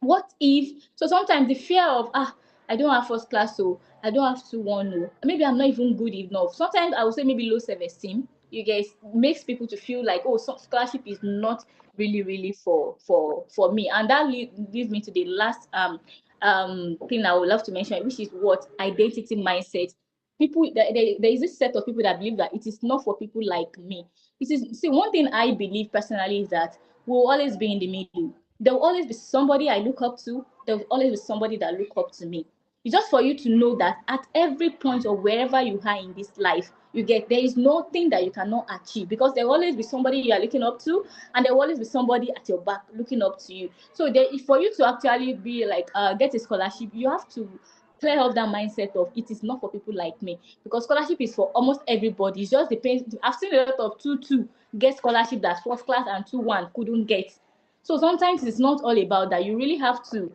S7: What if, so sometimes the fear of I don't have first class, so I don't have 2-1, no, maybe I'm not even good enough. Sometimes I would say maybe low self-esteem, you guys, makes people to feel like, oh, so scholarship is not really for me. And that leads me to the last thing I would love to mention, which is what identity mindset. People, there is this set of people that believe that it is not for people like me. It is, see, one thing I believe personally is that we'll always be in the middle. There will always be somebody I look up to. There will always be somebody that look up to me. It's just for you to know that at every point or wherever you are in this life, you get, there is nothing that you cannot achieve, because there will always be somebody you are looking up to, and there will always be somebody at your back looking up to you. So there, for you to actually be like get a scholarship, you have to clear up that mindset of it is not for people like me, because scholarship is for almost everybody. It just depends. I've seen a lot of 2-2 get scholarship that first class and 2-1 couldn't get. So sometimes it's not all about that. You really have to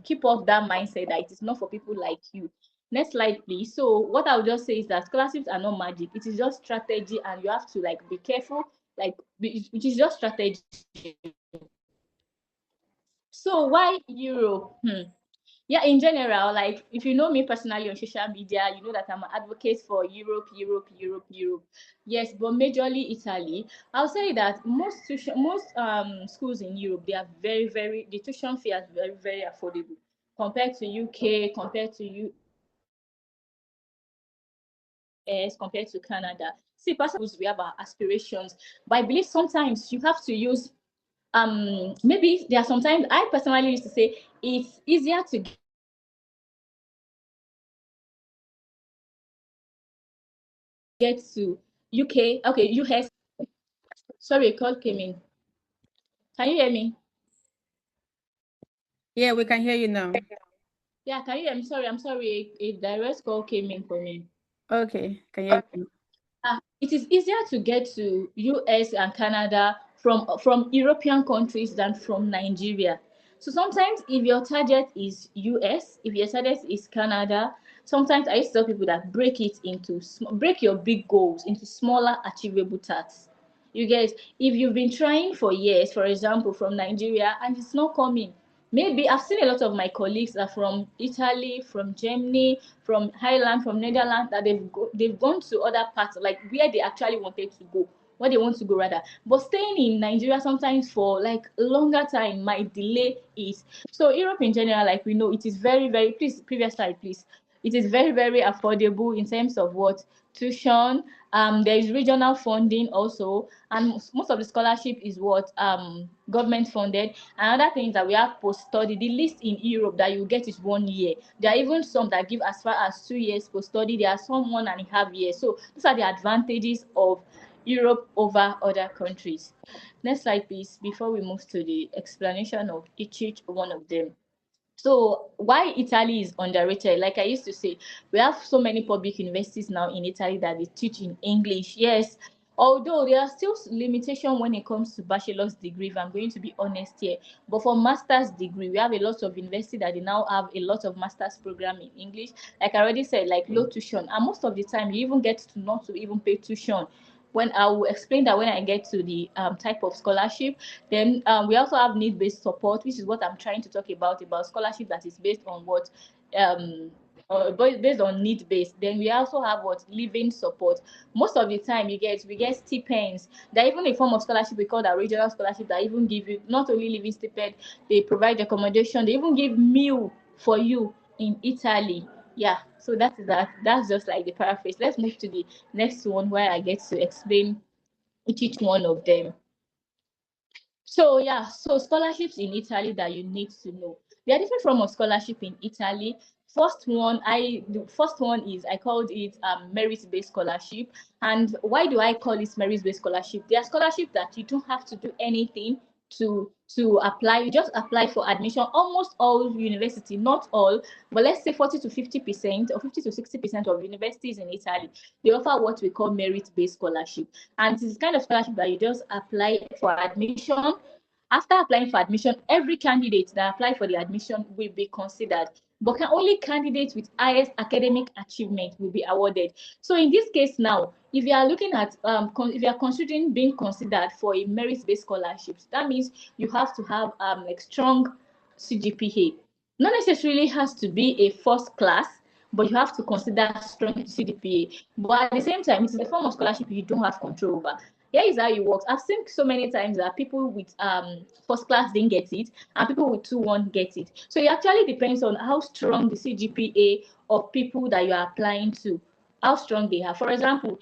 S7: keep up that mindset that it is not for people like you. Next slide, please. So what I would just say is that scholarships are not magic. It is just strategy, and you have to like be careful. It is just strategy. So why Europe? Yeah, in general, like if you know me personally on social media, you know that I'm an advocate for Europe. Yes, but majorly Italy. I'll say that most schools in Europe, they are very, the tuition fee is very affordable compared to UK, compared to US, compared to Canada. See, personally, we have our aspirations, but I believe sometimes you have to use maybe there are sometimes I personally used to say it's easier to get to UK, okay, US. Sorry, a call came in. Can you hear me?
S1: Yeah, we can hear you now.
S7: Yeah, can you? I'm sorry. A direct call came in for me.
S1: Okay, can you hear me?
S7: It is easier to get to US and Canada from European countries than from Nigeria. So sometimes if your target is US, if your target is Canada, sometimes I used to tell people that break your big goals into smaller achievable tasks. You get, if you've been trying for years, for example, from Nigeria and it's not coming, maybe I've seen a lot of my colleagues are from Italy, from Germany, from Ireland, from Netherlands, that they've gone to other parts, like where they actually wanted to go, where they want to go rather. But staying in Nigeria sometimes for like a longer time might delay it. So Europe in general, like we know, it is very, very, please, previous slide, please. It is very, very affordable in terms of what tuition. There is regional funding also, and most of the scholarship is what government funded. Another thing is that we have post study. The list in Europe that you get is 1 year. There are even some that give as far as 2 years post study. There are some 1.5 years. So these are the advantages of Europe over other countries. Next slide, please, before we move to the explanation of each one of them. So why Italy is underrated, like I used to say, we have so many public universities now in Italy that they teach in English. Yes, although there are still limitation when it comes to bachelor's degree, if I'm going to be honest here. But for master's degree, we have a lot of universities that they now have a lot of master's program in English. Like I already said, like low tuition. And most of the time you even get to not to even pay tuition. When I will explain that when I get to the type of scholarship. Then we also have need-based support, which is what I'm trying to talk about scholarship that is based on what um based on need-based. Then we also have what living support. Most of the time we get stipends. There are even a form of scholarship we call that regional scholarship that even give you not only living stipend, they provide accommodation, they even give meal for you in Italy. Yeah, so that is that. That's just like the paraphrase. Let's move to the next one where I get to explain each one of them. So yeah, so scholarships in Italy that you need to know. There are different forms of scholarship in Italy. The first one is I called it merit-based scholarship. And why do I call it merit-based scholarship? They are scholarship that you don't have to do anything to apply. You just apply for admission. Almost all university, not all, but let's say 40 to 50% or 50 to 60% of universities in Italy, they offer what we call merit-based scholarship. And it's kind of scholarship that you just apply for admission. After applying for admission, every candidate that apply for the admission will be considered, but only candidates with highest academic achievement will be awarded. So in this case now, if you are looking at if you are considering being considered for a merit-based scholarships, that means you have to have like strong CGPA. Not necessarily has to be a first class, but you have to consider strong CGPA. But at the same time, it's a form of scholarship you don't have control over. Here is how it works. I've seen so many times that people with first class didn't get it, and people with 2-1 get it. So it actually depends on how strong the CGPA of people that you are applying to, how strong they are. For example,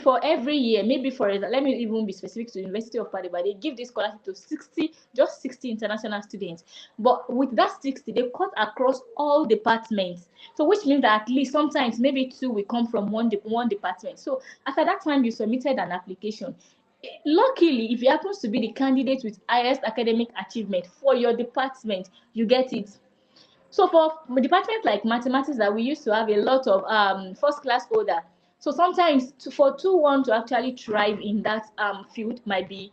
S7: for every year, maybe for example, let me even be specific to University of Padua, they give this scholarship to 60 international students. But with that 60, they cut across all departments. So which means that at least sometimes maybe two will come from one department. So after that time you submitted an application, luckily if it happens to be the candidate with highest academic achievement for your department, you get it. So for departments like mathematics that we used to have a lot of first class holder. So sometimes for 2-1 to actually thrive in that field might be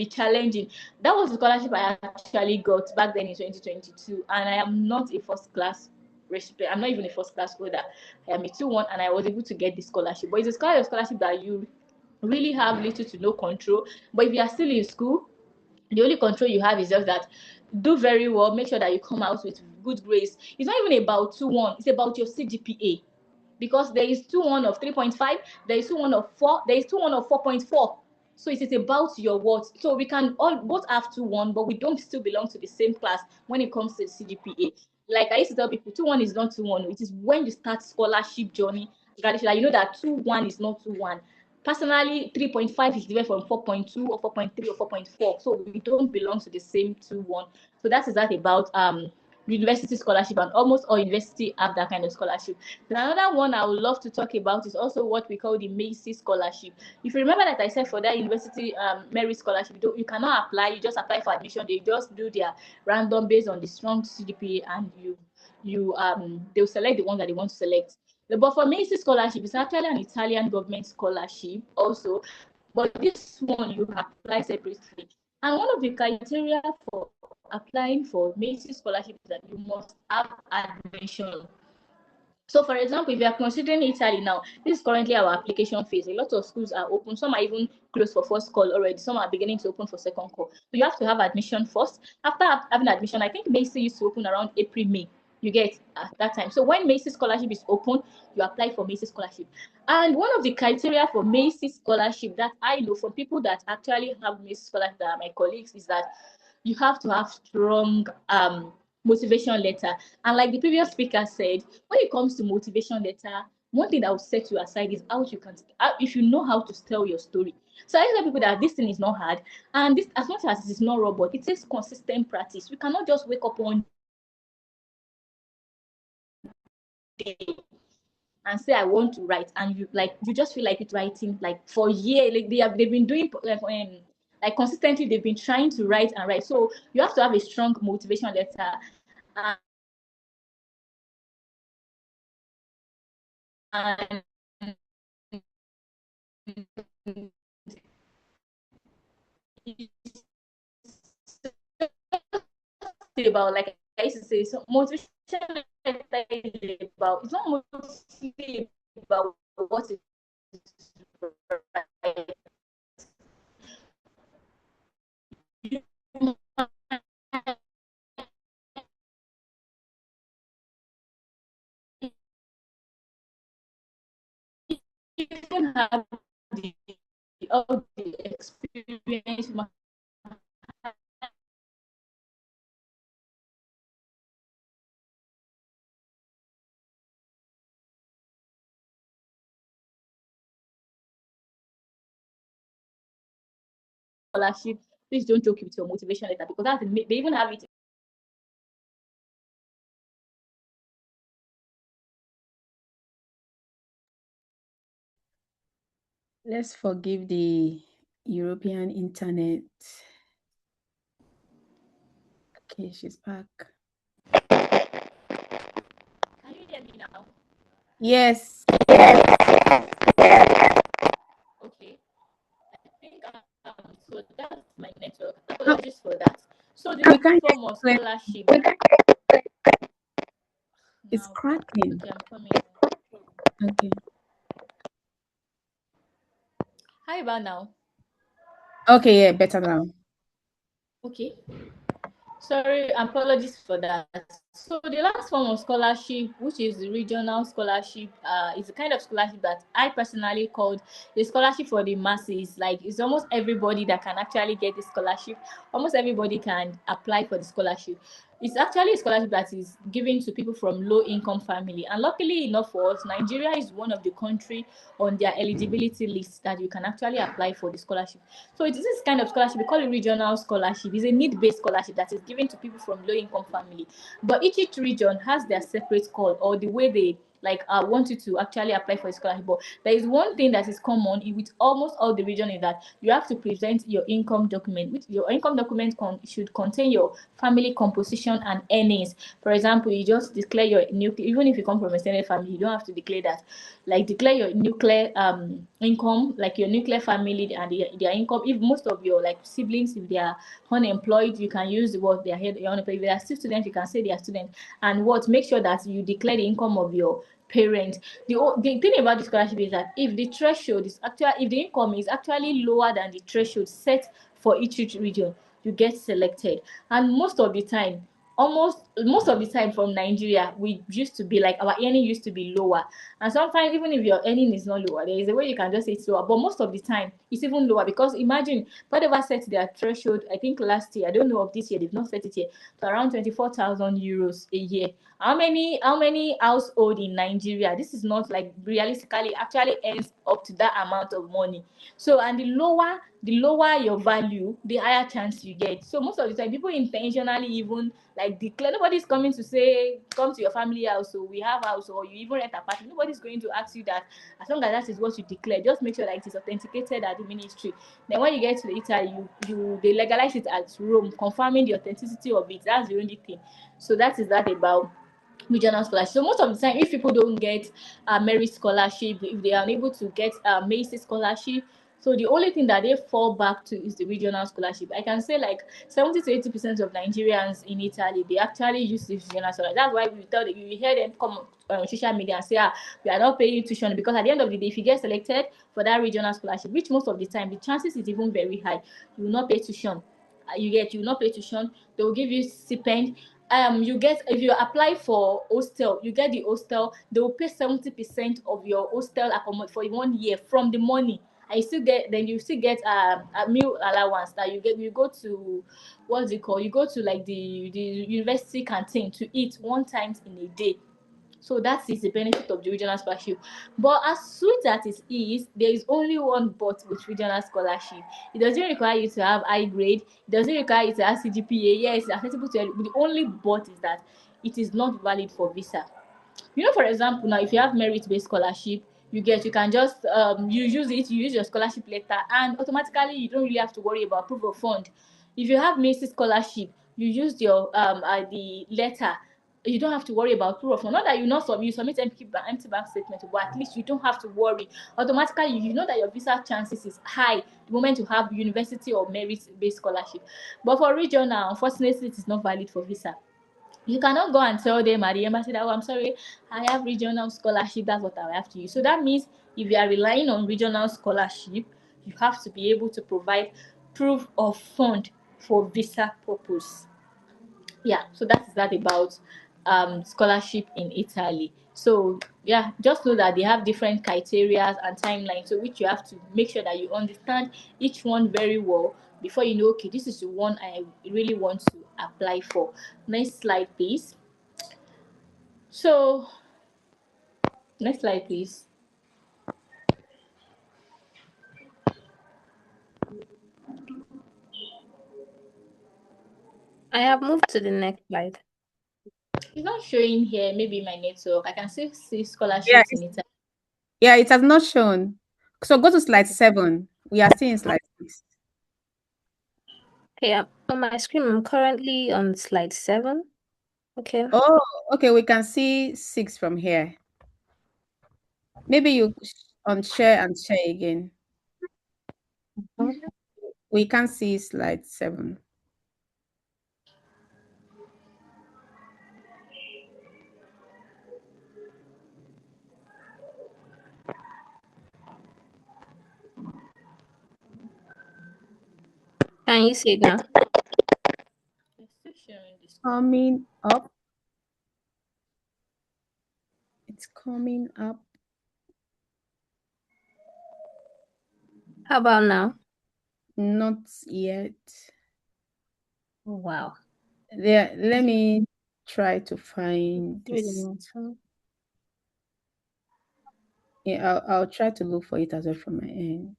S7: challenging. That was the scholarship I actually got back then in 2022, and I am not a first class recipient. I'm not even a first class holder. I am a 2-1, and I was able to get the scholarship. But it's a kind of scholarship that you really have little to no control. But if you are still in school, the only control you have is just that do very well, make sure that you come out with good grades. It's not even about 2-1, it's about your CGPA, because there is 2-1 of 3.5, there is 2-1 of 4, there is 2-1 of 4.4. So it is about your what. So we can all both have 2-1, but we don't still belong to the same class when it comes to CGPA. Like I used to tell people, 2-1 is not 2-1. It is when you start scholarship journey, you know that 2-1 is not 2-1. Personally, 3.5 is different from 4.2 or 4.3 or 4.4. So we don't belong to the same 2-1. So that is that about university scholarship, and almost all university have that kind of scholarship. Then another one I would love to talk about is also what we call the Macy scholarship. If you remember that I said for that university merit scholarship, you cannot apply, you just apply for admission. They just do their random based on the strong CGPA, and they'll select the one that they want to select. But for Macy scholarship, it's actually an Italian government scholarship also, but this one you apply separately. And one of the criteria for applying for Macy scholarship is that you must have admission. So, for example, if you are considering Italy now, this is currently our application phase. A lot of schools are open. Some are even closed for first call already. Some are beginning to open for second call. So you have to have admission first. After having admission, I think Macy used to open around April, May. You get at that time. So when Macy scholarship is open, you apply for Macy scholarship. And one of the criteria for Macy scholarship that I know from people that actually have Macy scholarship, that are my colleagues, is that you have to have strong motivation letter. And like the previous speaker said, when it comes to motivation letter, one thing that will set you aside is how you can, if you know how to tell your story. So I tell people that this thing is not hard, and this, as much as it is not robot, it takes consistent practice. We cannot just wake up one day and say I want to write, and you just feel like it's writing like for years. Like they've been doing like consistently, they've been trying to write and write. So you have to have a strong motivation letter. And about, like I used to say, so motivation is about, it's not mostly about what is right. You even have all the experience. Scholarship, please don't joke with your motivation letter, because that's they even have it.
S1: Let's forgive the European internet. Okay, she's back.
S7: Can you hear me now?
S1: Yes.
S7: Okay. I think so that's my network. Apologies for that. So the last form of scholarship.
S1: It's cracking.
S7: Okay, I'm coming.
S1: Okay.
S7: How about now?
S1: Okay, yeah, better now.
S7: Okay. Sorry, apologies for that. So the last form of scholarship, which is the regional scholarship, is the kind of scholarship that I personally called the scholarship for the masses. Like, it's almost everybody that can actually get the scholarship. Almost everybody can apply for the scholarship. It's actually a scholarship that is given to people from low-income family. And luckily enough for us, Nigeria is one of the country on their eligibility list that you can actually apply for the scholarship. So it is this kind of scholarship, we call it regional scholarship. It's a need-based scholarship that is given to people from low-income family. But each region has their separate call, or the way they want you to actually apply for a scholarship. But there is one thing that is common with almost all the region, is that you have to present your income document. Which your income document should contain your family composition and earnings. For example, you just declare your nuclear, even if you come from a extended family, you don't have to declare that. Like, declare your nuclear income, like your nuclear family and their income. If most of your like siblings, if they are unemployed, you can use the word they are unemployed. If they are still students, you can say they are students. And make sure that you declare the income of your parent. The thing about the scholarship is that if the threshold is actually, if the income is actually lower than the threshold set for each region, you get selected. And most of the time, most of the time from Nigeria, we used to be like, our earning used to be lower. And sometimes, even if your earning is not lower, there is a way you can just say it's lower. But most of the time, it's even lower, because imagine whatever set their threshold. I think last year, I don't know of this year, they've not set it yet, to around 24,000 euros a year. How many household in Nigeria, this is not like realistically actually earns up to that amount of money? So, and the lower the lower your value, the higher chance you get. So most of the time, people intentionally even like declare. Nobody's coming to say, come to your family house, so we have house, or you even rent a apartment. Nobody's going to ask you that. As long as that is what you declare, just make sure that it is authenticated at the ministry. Then when you get to Italy, they legalize it at Rome, confirming the authenticity of it. That's the only thing. So that is that about regional scholarship. So most of the time, if people don't get a merit scholarship, if they are unable to get a Macy scholarship, so the only thing that they fall back to is the regional scholarship. I can say like 70 to 80% of Nigerians in Italy, they actually use this regional scholarship. That's why we hear them come on social media and say, we are not paying tuition, because at the end of the day, if you get selected for that regional scholarship, which most of the time the chances is even very high, you will not pay tuition. You will not pay tuition. They will give you stipend. You get, if you apply for hostel, you get the hostel. They will pay 70% of your hostel accommodation for 1 year from the money, and you still get a meal allowance that you get. You go to, what's it called? You go to like the university canteen to eat 1 time in a day. So that is the benefit of the regional scholarship. But as sweet as it is, there is only one but with regional scholarship. It doesn't require you to have high grade. It doesn't require you to have CGPA. Yes, it's accessible to everybody. The only but is that it is not valid for visa. For example, now if you have merit-based scholarship, you can just you use your scholarship letter, and automatically you don't really have to worry about proof of fund. If you have Macy scholarship, you use your the letter, you don't have to worry about proof of fund. Not that you submit empty bank statement, but at least you don't have to worry. Automatically, you know that your visa chances is high the moment you have university or merit-based scholarship. But for regional, unfortunately, it is not valid for visa. You cannot go and tell them at the embassy that, I'm sorry, I have regional scholarship, that's what I have to use. So that means if you are relying on regional scholarship, you have to be able to provide proof of fund for visa purpose. Yeah, so that is that about scholarship in Italy. So yeah, just know that they have different criteria and timelines, so which you have to make sure that you understand each one very well before you know, okay, this is the one I really want to apply for. Next slide, please. So next slide, please.
S2: I have moved to the next slide.
S7: It's not showing here, maybe my network. I can still see
S1: Yeah,
S7: scholarships in Italy.
S1: yeah, it has not shown. So go to slide 7. We are still in slide 6.
S2: Okay, on my screen, I'm currently on slide 7. Okay.
S1: Oh, okay, we can see 6 from here. Maybe you share and share again. We can see slide 7.
S2: Can you see it now?
S7: It's still showing this.
S1: Coming up. It's coming up.
S2: How about now?
S1: Not yet.
S2: Oh, wow.
S1: There, let me try to find this. Yeah, I'll try to look for it as well from my end.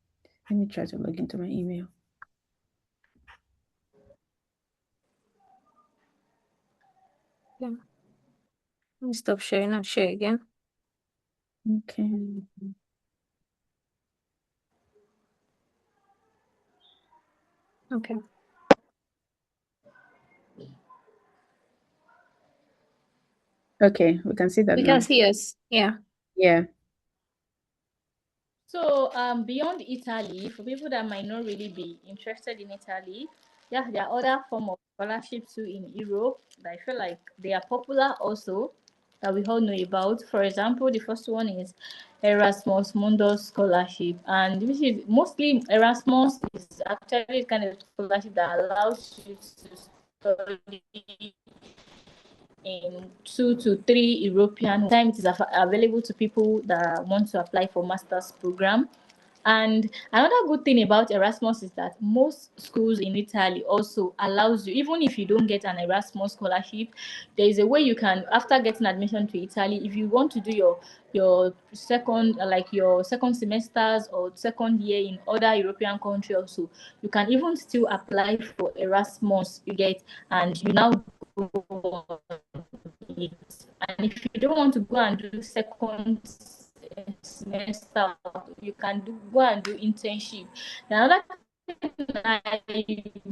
S1: Let me try to log into my email.
S2: Yeah. Let me stop sharing. I'll share again.
S1: Okay.
S2: Okay.
S1: Okay, we can see that
S2: We
S1: now.
S2: can see us. Yeah.
S1: Yeah.
S7: So beyond Italy, for people that might not really be interested in Italy, yeah, there are other form of scholarships too in Europe that I feel like they are popular also, that we all know about. For example, the first one is Erasmus Mundus scholarship, and which is mostly Erasmus is actually the kind of scholarship that allows you to study in 2 to 3 European times. It is available to people that want to apply for master's program. And another good thing about Erasmus is that most schools in Italy also allows you, even if you don't get an Erasmus scholarship, there is a way you can, after getting admission to Italy, if you want to do your second, like your second semesters or second year in other European countries also, you can even still apply for Erasmus, you get, and you now go on it. And if you don't want to go and do second semester, you can go and do internship. Another thing I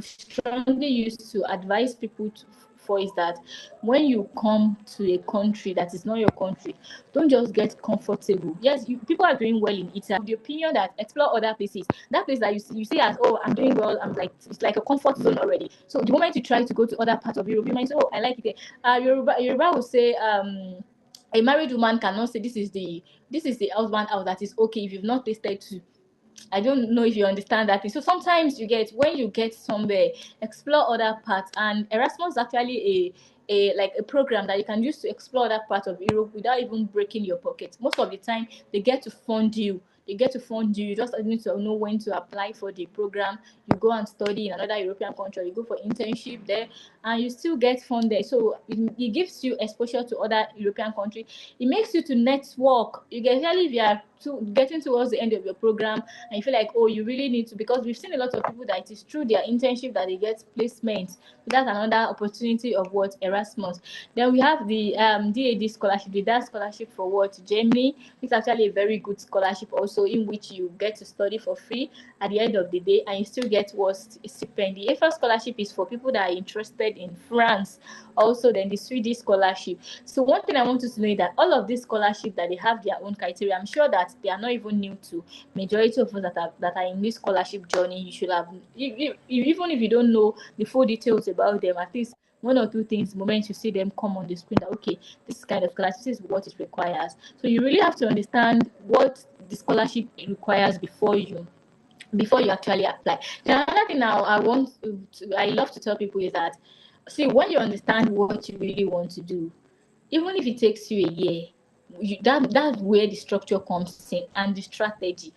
S7: strongly used to advise people for is that when you come to a country that is not your country, don't just get comfortable. Yes, people are doing well in Italy. The opinion that explore other places, that place that you see as, oh, I'm doing well, I'm like, it's like a comfort zone already. So the moment you try to go to other parts of Europe, you might say, oh, I like it. Yoruba will say, a married woman cannot say this is the husband house that is okay if you've not tasted too. I don't know if you understand that. So sometimes you get, when you get somewhere, explore other parts. And Erasmus is actually a like a program that you can use to explore that part of Europe without even breaking your pocket. Most of the time, they get to fund you. They get to fund you. You just need to know when to apply for the program. You go and study in another European country. You go for internship there, and you still get funded. So it gives you exposure to other European countries. It makes you to network. You get, especially if you are getting towards the end of your program and you feel like, oh, you really need to, because we've seen a lot of people that it is through their internship that they get placement. So that's another opportunity of what Erasmus. Then we have the DAD scholarship, the DAD scholarship for what Germany. It's actually a very good scholarship also, in which you get to study for free at the end of the day, and you still get what stipend. The EFA scholarship is for people that are interested in France. Also, then the Swedish scholarship. So one thing I want you to know is that all of these scholarships, that they have their own criteria. I'm sure that they are not even new to majority of us that are in this scholarship journey. You should have, even if you don't know the full details about them, at least one or two things the moment you see them come on the screen, that okay, this kind of class, this is what it requires. So you really have to understand what the scholarship requires before you actually apply. The another thing now I love to tell people is that, see, when you understand what you really want to do, even if it takes you a year, that's where the structure comes in and the strategy.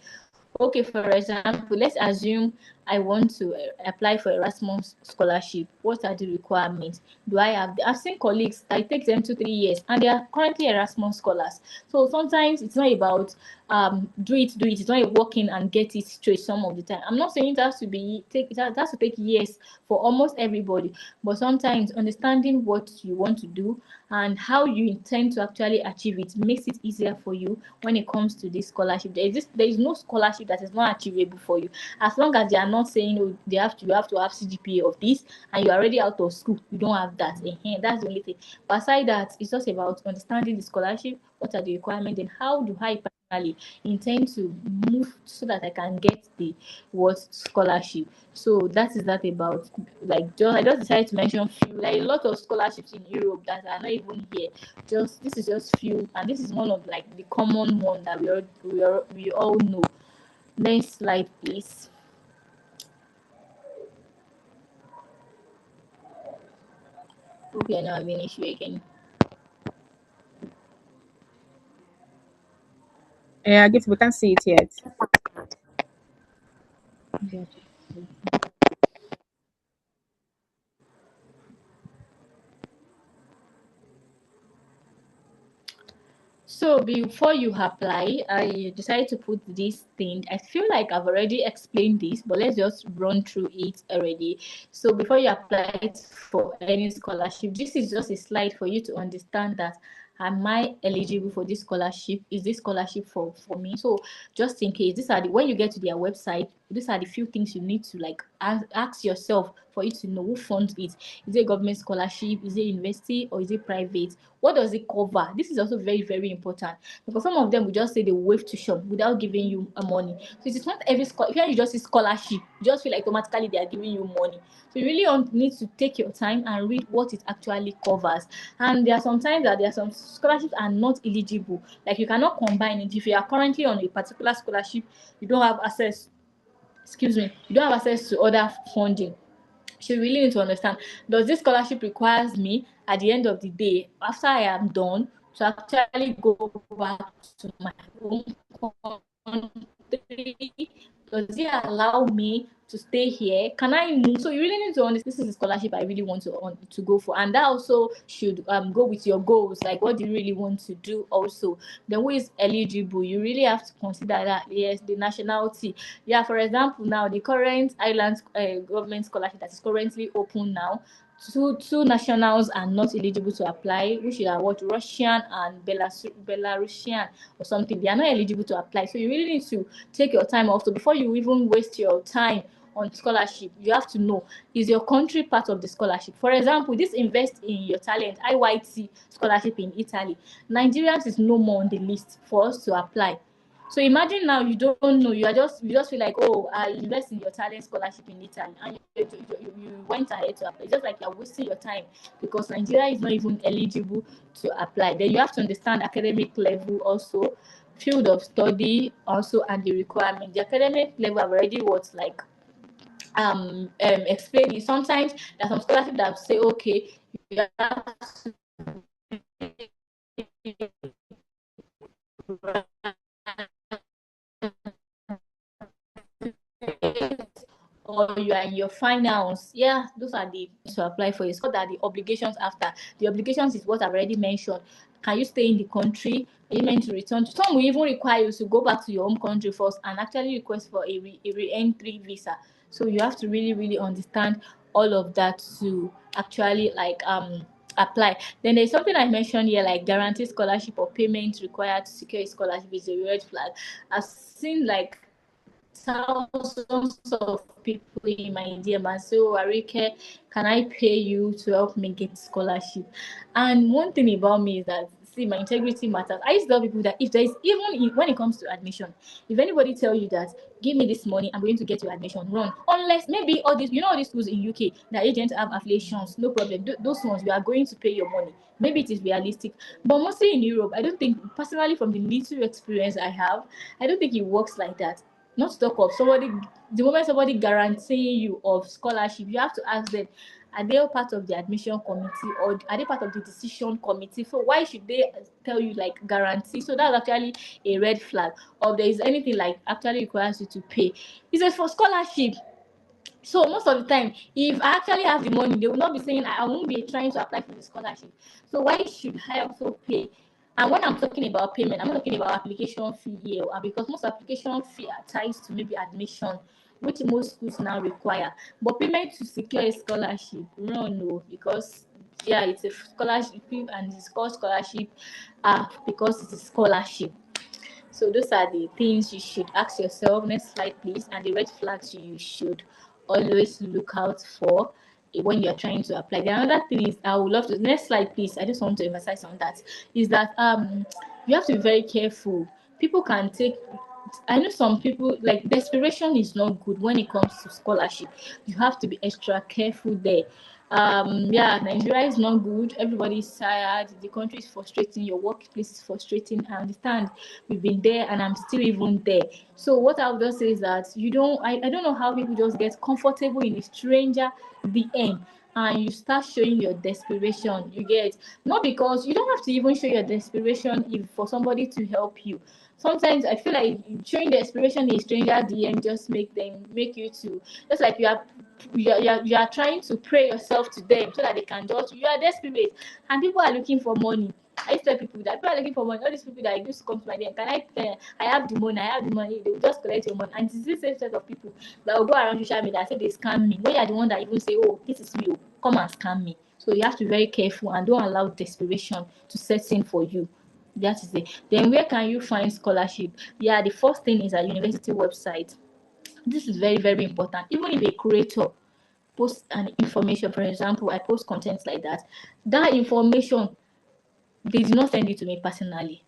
S7: Okay, for example, let's assume I want to apply for Erasmus scholarship. What are the requirements? Do I have? I've seen colleagues that it takes them 2-3 years, and they are currently Erasmus scholars. So sometimes it's not about do it. It's not a walk in and get it straight. Some of the time, I'm not saying it has to be it has to take years for almost everybody, but sometimes understanding what you want to do and how you intend to actually achieve it makes it easier for you when it comes to this scholarship. There is no scholarship that is not achievable for you, as long as they are not saying, oh, you have to have CGPA of this and you're already out of school. You don't have that. That's the only thing. But aside that, it's just about understanding the scholarship, what are the requirements, and how do I personally intend to move so that I can get the what scholarship. So that is that about, like, I just decided to mention few, like a lot of scholarships in Europe that are not even here. Just this is just few, and this is one of like the common one that we all know. Next slide, please. Okay, now I'm an issue again.
S1: Yeah, I guess we can't see it yet.
S7: So before you apply, I decided to put this thing. I feel like I've already explained this, but let's just run through it already. So before you apply for any scholarship, this is just a slide for you to understand that, am I eligible for this scholarship? Is this scholarship for me? So just in case, when you get to their website, these are the few things you need to like ask yourself for you to know who funds it. Is it a government scholarship? Is it university, or is it private? What does it cover? This is also very, very important, because some of them will just say they waive tuition without giving you money. So it is not every scholarship. If you just see scholarship, you just feel like automatically they are giving you money. So you really need to take your time and read what it actually covers. And there are some times that there are some scholarships are not eligible. Like you cannot combine it. If you are currently on a particular scholarship, you don't have access. Excuse me, you don't have access to other funding. So you really need to understand, does this scholarship requires me at the end of the day, after I am done, to actually go back to my home 3? Does it allow me to stay here? Can I move? So you really need to understand this is a scholarship I really want to go for, and that also should go with your goals. Like, what do you really want to do? Also, then who is eligible? You really have to consider that. Yes, the nationality. Yeah, for example, now the current island government scholarship that is currently open now, two nationals are not eligible to apply, which are what, Russian and Belarusian or something. They are not eligible to apply. So you really need to take your time off. So before you even waste your time on scholarship, you have to know, is your country part of the scholarship? For example, this invest in your talent IYT scholarship in Italy. Nigerians is no more on the list for us to apply. So imagine now you don't know, you just feel like, oh, I invest in your talent scholarship in Italy, and you went ahead to apply. It's just like you're wasting your time because Nigeria is not even eligible to apply. Then you have to understand academic level also, field of study also, and the requirement. The academic level I've already what's like explain it. Sometimes there's some scholarship that say, okay, you have or you are in your finals. Yeah, those are the to apply for. It's what are the obligations after. The obligations is what I've already mentioned. Can you stay in the country? Are you meant to return? Some will even require you to go back to your home country first and actually request for a re-entry visa. So you have to really, really understand all of that to actually like apply. Then there's something I mentioned here, like guaranteed scholarship or payment required to secure a scholarship is a red flag. I've seen like thousands of people in my DM so Arike, can I pay you to help me get scholarship? And one thing about me is that, see, my integrity matters. I used to tell people that if there is, even when it comes to admission, if anybody tell you that give me this money, I'm going to get your admission, run. Unless maybe all these, all these schools in UK, the agents have affiliations, no problem. Those ones we are going to pay your money. Maybe it is realistic, but mostly in Europe, I don't think, personally, from the little experience I have, I don't think it works like that. Not to talk of somebody, the moment somebody guaranteeing you of scholarship, you have to ask them, are they part of the admission committee or are they part of the decision committee? So why should they tell you like guarantee? So that's actually a red flag. Or if there is anything like actually requires you to pay. It says for scholarship. So most of the time, if I actually have the money, they will not be saying I won't be trying to apply for the scholarship. So why should I also pay? And when I'm talking about payment, I'm not talking about application fee here, because most application fee are tied to maybe admission, which most schools now require. But payment to secure a scholarship, no, because yeah, it's a scholarship and it's called scholarship because it's a scholarship. So those are the things you should ask yourself. Next slide, please. And the red flags you should always look out for when you're trying to apply. The another thing is, I would love to, next slide, please. I just want to emphasize on that. Is that you have to be very careful. People can take, I know some people, like, desperation is not good when it comes to scholarship. You have to be extra careful there. Yeah, Nigeria is not good. Everybody is tired. The country is frustrating. Your workplace is frustrating. I understand. We've been there and I'm still even there. So what I would just say is that I don't know how people just get comfortable in a stranger DM and you start showing your desperation. You get, not because you don't have to even show your desperation if for somebody to help you. Sometimes I feel like showing desperation in a stranger DM just make you to, just like you are trying to pray yourself to them so that they can just, you are desperate and people are looking for money. I used to tell people that people are looking for money. All these people that used to come to my DM, can I have the money, they will just collect your money. And it's this same set of people that will go around social media and say they scam me. When you are the one that even say, oh, this is me, come and scam me. So you have to be very careful and don't allow desperation to set in for you. That is it. Then where can you find scholarship? Yeah, the first thing is a university website. This is very, very important. Even if a curator post an information, for example, I post content like that information, they did not send it to me personally.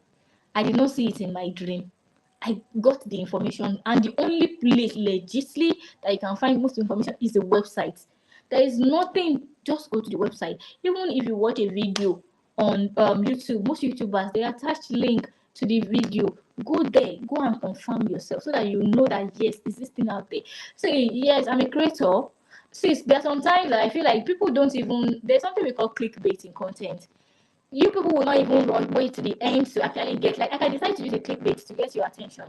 S7: I did not see it in my dream. I got the information, and the only place legitly that you can find most information is the website. There is nothing, just go to the website. Even if you watch a video on YouTube, most YouTubers they attach link to the video. Go there, go and confirm yourself so that you know that yes, is this thing out there. So yes, I'm a creator. See, there are sometimes that I feel like people don't even, there's something we call clickbait in content. You people will not even wait to the end to actually get, like, I can decide to use a clickbait to get your attention.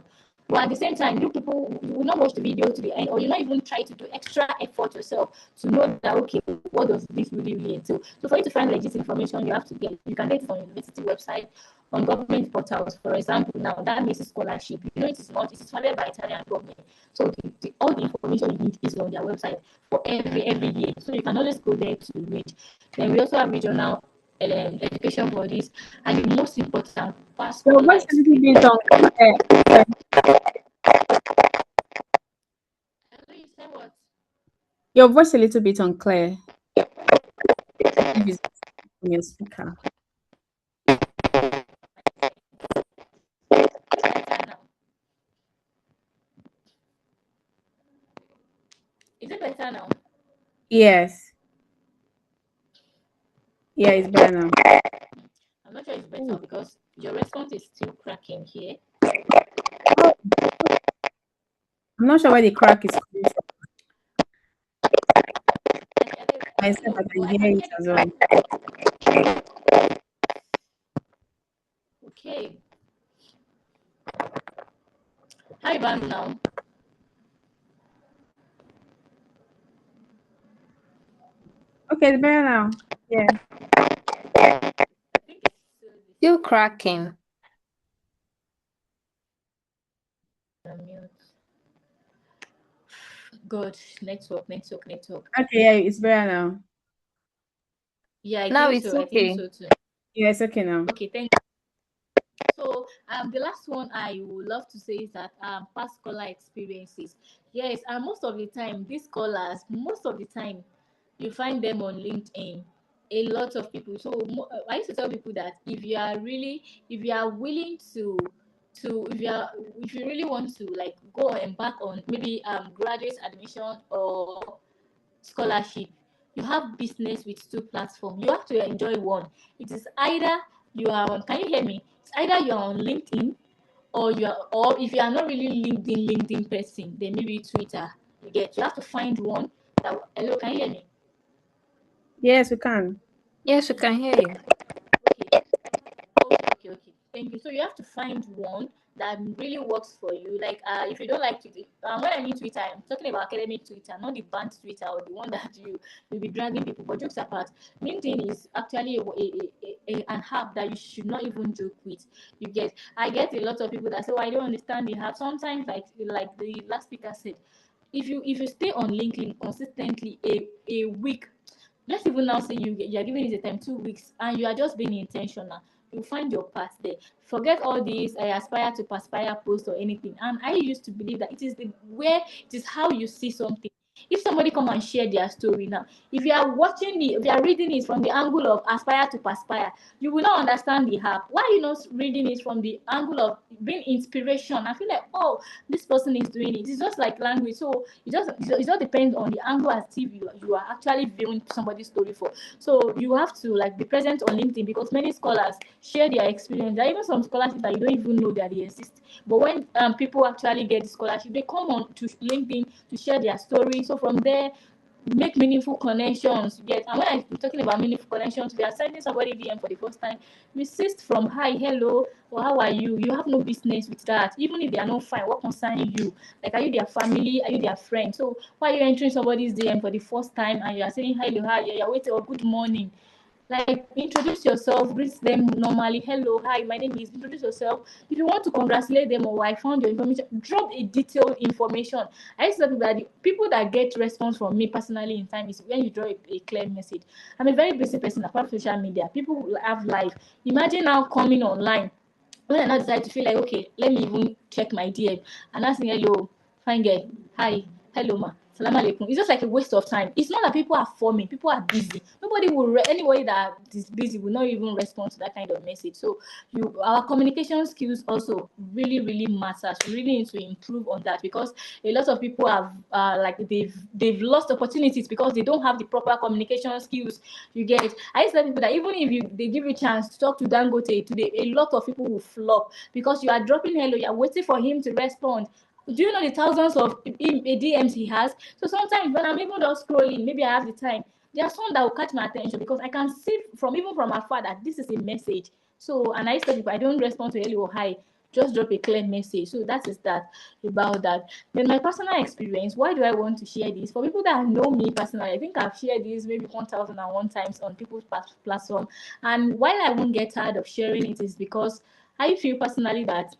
S7: But at the same time, you people will not watch the video to the end, or you not even try to do extra effort yourself to know that, okay, what does this really entail? So for you to find legit information, you can get it on university website, on government portals. For example, now that means scholarship. You know, it is funded by Italian government. So all the information you need is on their website for every year. So you can always go there to read. Then we also have regional education bodies, and the most important past
S1: Your voice a little bit unclear.
S7: you say what?
S1: Your voice a little bit unclear. If it's on your speaker.
S7: Is it better now?
S1: Yes. Yeah, it's better now.
S7: I'm not sure it's better because your response is still cracking here.
S1: I'm not sure where the crack is coming from. Myself, I can hear it as well.
S7: Okay. How about now?
S1: Okay, it's better now. Yeah.
S2: Still cracking.
S7: Good. Network.
S1: Okay, yeah, it's better now.
S7: Yeah, I
S2: Now
S7: think
S2: it's
S7: so. I think
S2: okay.
S7: so too.
S1: Yeah, it's okay now.
S7: Okay, thank you. So the last one I would love to say is that past scholar experiences. Yes, and most of the time, these scholars, most of the time, you find them on LinkedIn. A lot of people. So I used to tell people that if you are willing to if you really want to like go and back on maybe graduate admission or scholarship, you have business with two platforms. You have to enjoy one. It is either you are on, can you hear me? It's either you are on LinkedIn, or if you are not really LinkedIn person, then maybe Twitter. You have to find one that, hello, can you hear me?
S1: Yes, we can.
S2: Yes, we can hear you.
S7: Okay. Thank you. So you have to find one that really works for you. Like if you don't like Twitter, when I mean Twitter, I'm talking about academic Twitter, not the banned Twitter or the one that you'll be dragging people. But jokes apart, LinkedIn is actually an app that you should not even joke with. I get a lot of people that say, "Oh, I don't understand the app." Sometimes, like the last speaker said, if you stay on LinkedIn consistently a week, let's even now say you're giving it a time 2 weeks and you are just being intentional, you find your path there. Forget all these I aspire to perspire post or anything. And I used to believe that it is how you see something. If somebody come and share their story now, if you are reading it from the angle of aspire to perspire, you will not understand the app. Why are you not reading it from the angle of being inspiration? I feel like, oh, this person is doing it. It's just like language. So it just depends on the angle as if you are actually viewing somebody's story for. So you have to like be present on LinkedIn because many scholars share their experience. There are even some scholarships that you don't even know that they exist. But when people actually get the scholarship, they come on to LinkedIn to share their story. So from there, make meaningful connections. Get, and when I'm talking about meaningful connections, we are sending somebody DM for the first time. Resist from hi, hello, or how are you? You have no business with that. Even if they are not fine, what concerns you? Like, are you their family? Are you their friend? So why are you entering somebody's DM for the first time and you are saying hello, hi, you're waiting, or good morning? Like, introduce yourself, greet them normally. Hello, hi, my name is. Introduce yourself. If you want to congratulate them or I found your information, drop a detailed information. I used to tell people that the people that get response from me personally in time is when you draw a clear message. I'm a very busy person apart from social media. People have life. Imagine now coming online when I now decide to feel like, okay, let me even check my DM and asking, hello, fine girl, hi, hello ma, salam alaikum. It's just like a waste of time. It's not that people are forming, people are busy. Anybody that is busy will not even respond to that kind of message. So our communication skills also really matters. We really need to improve on that because a lot of people have like they've lost opportunities because they don't have the proper communication skills. You get, I used to tell people that even if they give you a chance to talk to Dangote today, a lot of people will flop because you are dropping hello, you're waiting for him to respond. Do you know the thousands of DMs he has? So sometimes when I'm even just scrolling, maybe I have the time, there's one that will catch my attention because I can see from afar that this is a message. So, and I used to tell people I don't respond to hello or hi. just drop a clear message. So that is that about that. Then my personal experience, why do I want to share this? For people that know me personally, I think I've shared this maybe 1001 times on people's platform. And while I won't get tired of sharing it, is because I feel personally that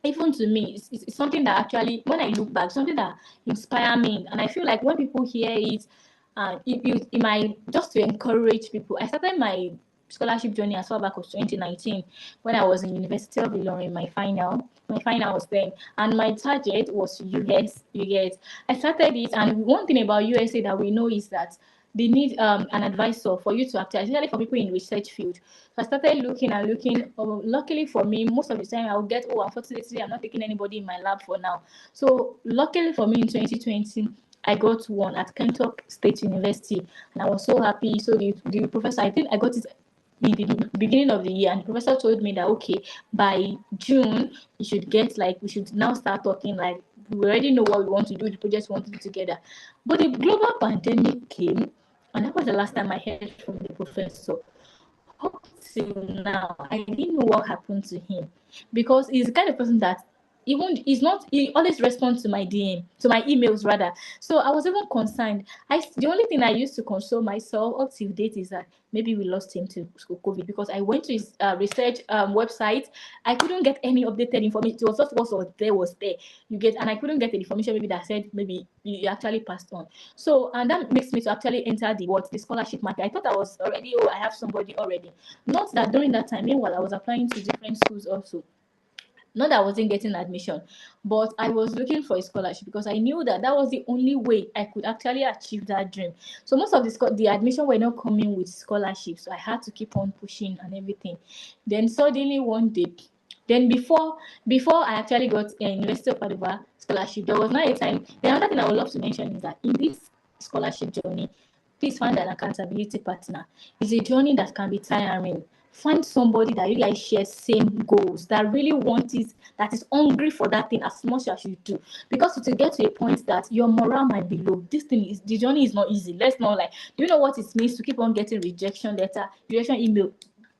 S7: even to me, it's something that actually, when I look back, something that inspire me. And I feel like when people hear it, it might just to encourage people. I started my scholarship journey as far back as 2019 when I was in University of Ilorin, my final. My final was then, and my target was US. You get, I started it, and one thing about USA that we know is that they need an advisor for you to actually, especially for people in research field. So I started looking and looking. Luckily for me, most of the time I will get, oh, unfortunately, I'm not taking anybody in my lab for now. So luckily for me in 2020, I got one at Kentucky State University, and I was so happy. So the professor, I think I got it in the beginning of the year, and the professor told me that okay, by June you should get, like, we should now start talking, like we already know what we want to do, the projects we want to do together. But the global pandemic came, and that was the last time I heard from the professor. Up till now, I didn't know what happened to him, because he's the kind of person that he always responds to my DM, to my emails rather. So I was even concerned. The only thing I used to console myself up till date is that maybe we lost him to COVID, because I went to his research website. I couldn't get any updated information. It was just what was there. You get, and I couldn't get the information maybe that said maybe he actually passed on. So, and that makes me to actually enter the scholarship market. I thought I was already, I have somebody already. Not that during that time, meanwhile, I was applying to different schools also. Not that I wasn't getting admission, but I was looking for a scholarship because I knew that was the only way I could actually achieve that dream. So most of the admission were not coming with scholarships, so I had to keep on pushing and everything. Then suddenly one day, then before I actually got a University of Ewhubare scholarship, there was not a time. The other thing I would love to mention is that in this scholarship journey, please find an accountability partner. It's a journey that can be tiring. Find somebody that you guys share same goals, that really want it, that is hungry for that thing as much as you do. Because to get to a point that your morale might be low, the journey is not easy. Let's not lie. Do you know what it means to keep on getting rejection letter, rejection email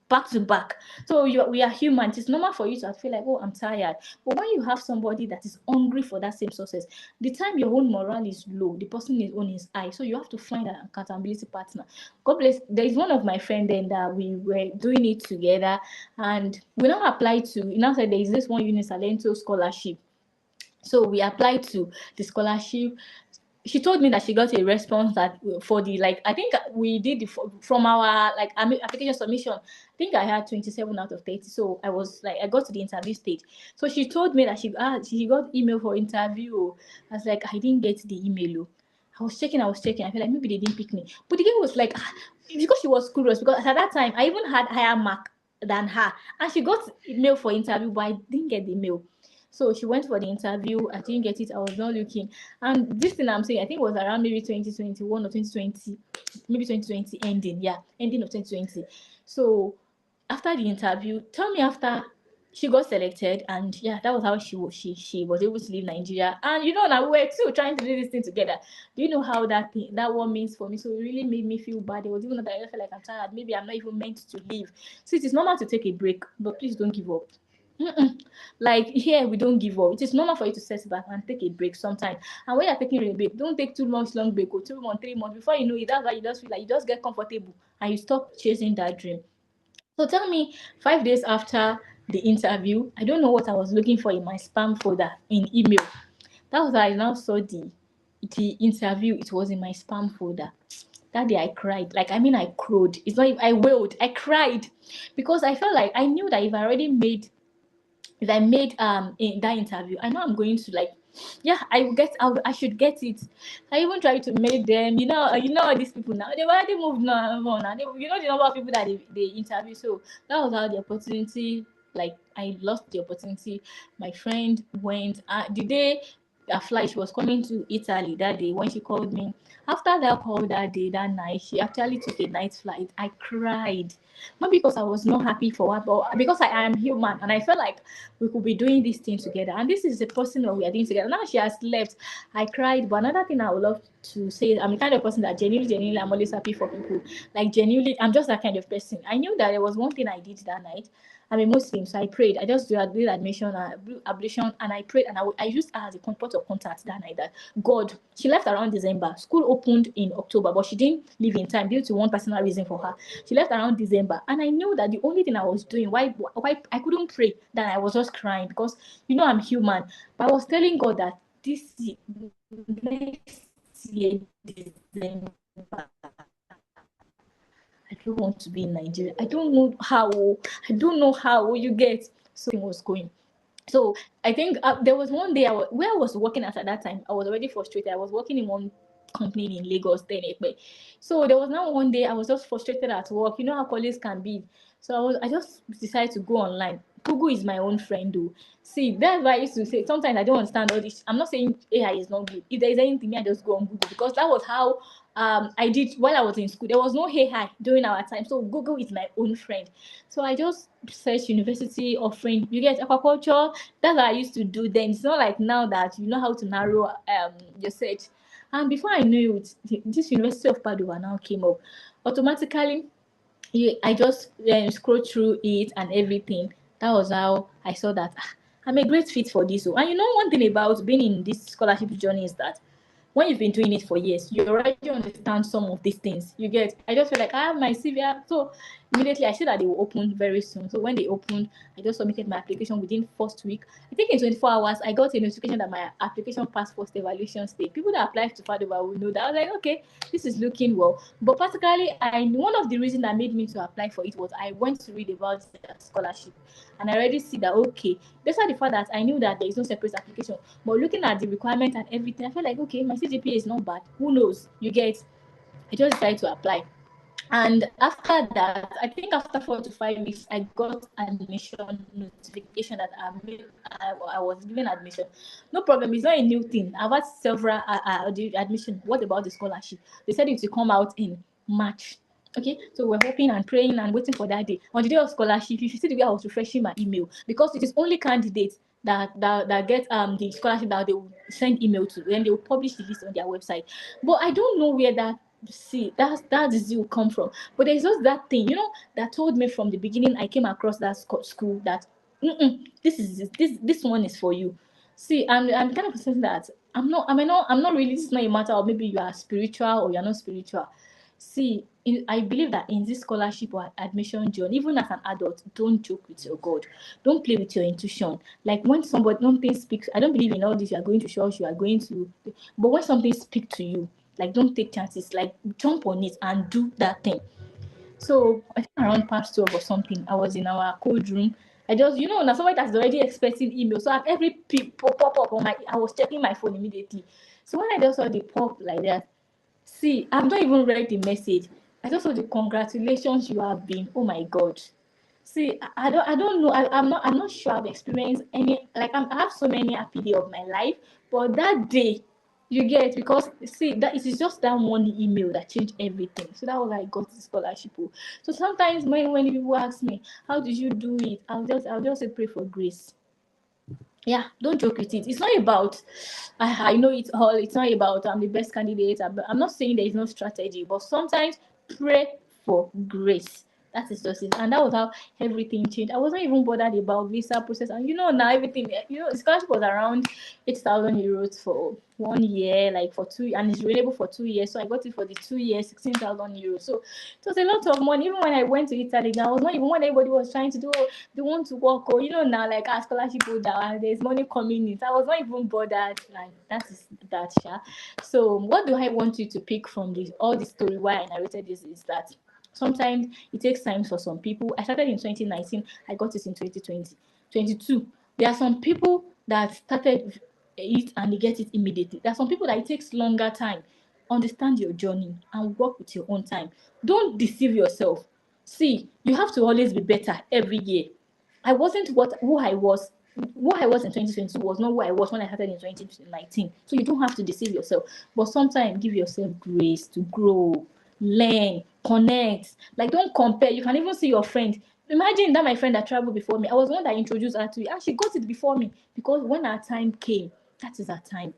S7: back to back? So we are human. It's normal for you to feel like, oh, I'm tired. But when you have somebody that is hungry for that same success, the time your own morale is low, the person is on his high. So you have to find an accountability partner. God bless. There is one of my friends then that we were doing it together, and we now applied to. You now said there is this one Unisalento scholarship. So we applied to the scholarship. She told me that she got a response that for the, like, I think we did from our like application submission. I think I had 27 out of 30. So I was like, I got to the interview stage. So she told me that she got email for interview. I was like, I didn't get the email. I was checking. I feel like maybe they didn't pick me. But the girl was like, because she was curious, because at that time I even had higher mark than her, and she got email for interview, but I didn't get the email. So she went for the interview. I didn't get it. I was not looking. And this thing I'm saying, I think it was around maybe 2021 or 2020, maybe 2020 ending. Yeah, ending of 2020. So after the interview, tell me after she got selected, and yeah, that was how she was able to leave Nigeria. And now we were too trying to do this thing together. Do you know how that one means for me? So it really made me feel bad. It was even that I felt like I'm tired. Maybe I'm not even meant to leave. So it is normal to take a break, but please don't give up. Like here, we don't give up. It is normal for you to set back and take a break sometimes. And when you're taking a break, don't take too long break, or 2 months, 3 months. Before you know it, that's why you just feel like you just get comfortable and you stop chasing that dream. So tell me, 5 days after the interview, I don't know what I was looking for in my spam folder in email. That was why I now saw the interview. It was in my spam folder. That day I cried. Like, I mean, I crowed. It's not even, I wailed. I cried because I felt like I knew that if I made in that interview, I know I'm going to, like, yeah, I should get it. I even tried to make them, all these people now, they've already moved now. The number of people that they interview. So that was how the opportunity, like, I lost the opportunity. My friend went the day a flight, she was coming to Italy that day. When she called me after that call that day, that night, she actually took a night flight. I cried, not because I was not happy for her, but because I am human and I felt like we could be doing this thing together, and this is the person that we are doing together. Now she has left. I cried. But another thing I would love to say, I'm the kind of person that genuinely I'm always happy for people. Like, genuinely, I'm just that kind of person. I knew that there was one thing I did that night, I'm a Muslim, so I prayed. I just did admission, ablution, and I prayed, and I used her as a point of contact that night. That God, she left around December. School opened in October, but she didn't leave in time due to one personal reason for her. She left around December, and I knew that the only thing I was doing, why I couldn't pray, that I was just crying, because I'm human. But I was telling God that this next year, December, I don't want to be in Nigeria. I don't know how you get. So it was going. So I think there was one day where I was working at that time. I was already frustrated. I was working in one company in Lagos then. So there was now one day I was just frustrated at work. You know how colleagues can be. So I just decided to go online. Google is my own friend though. See, that's why I used to say sometimes I don't understand all this. I'm not saying AI is not good. If there is anything, I just go on Google, because that was how I did while I was in school. There was no AI during our time. So Google is my own friend. So I just searched university offering, you get aquaculture. That's what I used to do then. It's not like now that you know how to narrow your search. And before I knew it, this University of Padua now came up. Automatically, I just scrolled through it and everything. That was how I saw that I'm a great fit for this. And one thing about being in this scholarship journey is that when you've been doing it for years, you already understand some of these things. You get, I just feel like I have my CV. So immediately I see that they will open very soon. So when they opened, I just submitted my application within first week. I think in 24 hours, I got a notification that my application passed first evaluation stage. People that applied to Padova will know that. I was like, okay, this is looking well. But particularly, one of the reasons that made me to apply for it was I went to read about the scholarship. And I already see that, okay, despite the fact that I knew that there is no separate application, but looking at the requirement and everything, I felt like, okay, my CGPA is not bad. Who knows? You get, I just decided to apply. And after that, I think after 4 to 5 weeks, I got admission notification that I was given admission. No problem, it's not a new thing. I've had several admission. What about the scholarship? They said it will come out in March. Okay, so we're hoping and praying and waiting for that day. On the day of scholarship, if you see the way I was refreshing my email, because it is only candidates that get the scholarship that they will send email to, then they will publish the list on their website. But I don't know where that zeal come from. But there's just that thing, that told me from the beginning. I came across that school that this one is for you. See, I'm the kind of person that I'm not really. This is not a matter of maybe you are spiritual or you're not spiritual. See, I believe that in this scholarship or admission journey, even as an adult, don't joke with your God. Don't play with your intuition. Like when something speaks, I don't believe in all this. You are going to church, you are going to, but when something speaks to you, like don't take chances. Like jump on it and do that thing. So I think around past 12 or something, I was in our code room. I just, now somebody that's already expecting email. So at every pop up on I was checking my phone immediately. So when I just saw the pop like that, see, I've not even read the message. I just saw the congratulations you have been. Oh my God. See, I don't know. I'm not sure I've experienced any, like I have so many happy day of my life, but that day, you get, because see that it is just that one email that changed everything. So that was how I got the scholarship. So sometimes when people ask me how did you do it, I'll just say pray for grace. Yeah, don't joke with it. It's not about I know it all. It's not about I'm the best candidate. I'm not saying there is no strategy, but sometimes pray for grace. That is just it. And that was how everything changed. I wasn't even bothered about visa process. And now everything, the scholarship was around 8,000 euros for 1 year, like for 2, and it's renewable for 2 years. So I got it for the 2 years, 16,000 euros. So it was a lot of money. Even when I went to Italy, I was not even when everybody was trying to do, they want to work, or now like our scholarship holder, there's money coming in. So I was not even bothered. Like that is that, yeah. So what do I want you to pick from this all the story why I narrated this is that sometimes it takes time for some people. I started in 2019, I got it in 2020, 22. There are some people that started it and they get it immediately. There are some people that it takes longer time. Understand your journey and work with your own time. Don't deceive yourself. See, you have to always be better every year. I wasn't who I was. Who I was in 2022 was not who I was when I started in 2019. So you don't have to deceive yourself. But sometimes give yourself grace to grow, learn, connect. Like don't compare. You can even see your friend. Imagine that my friend that traveled before me, I was the one that introduced her to it, and she got it before me, because when our time came, that is our time.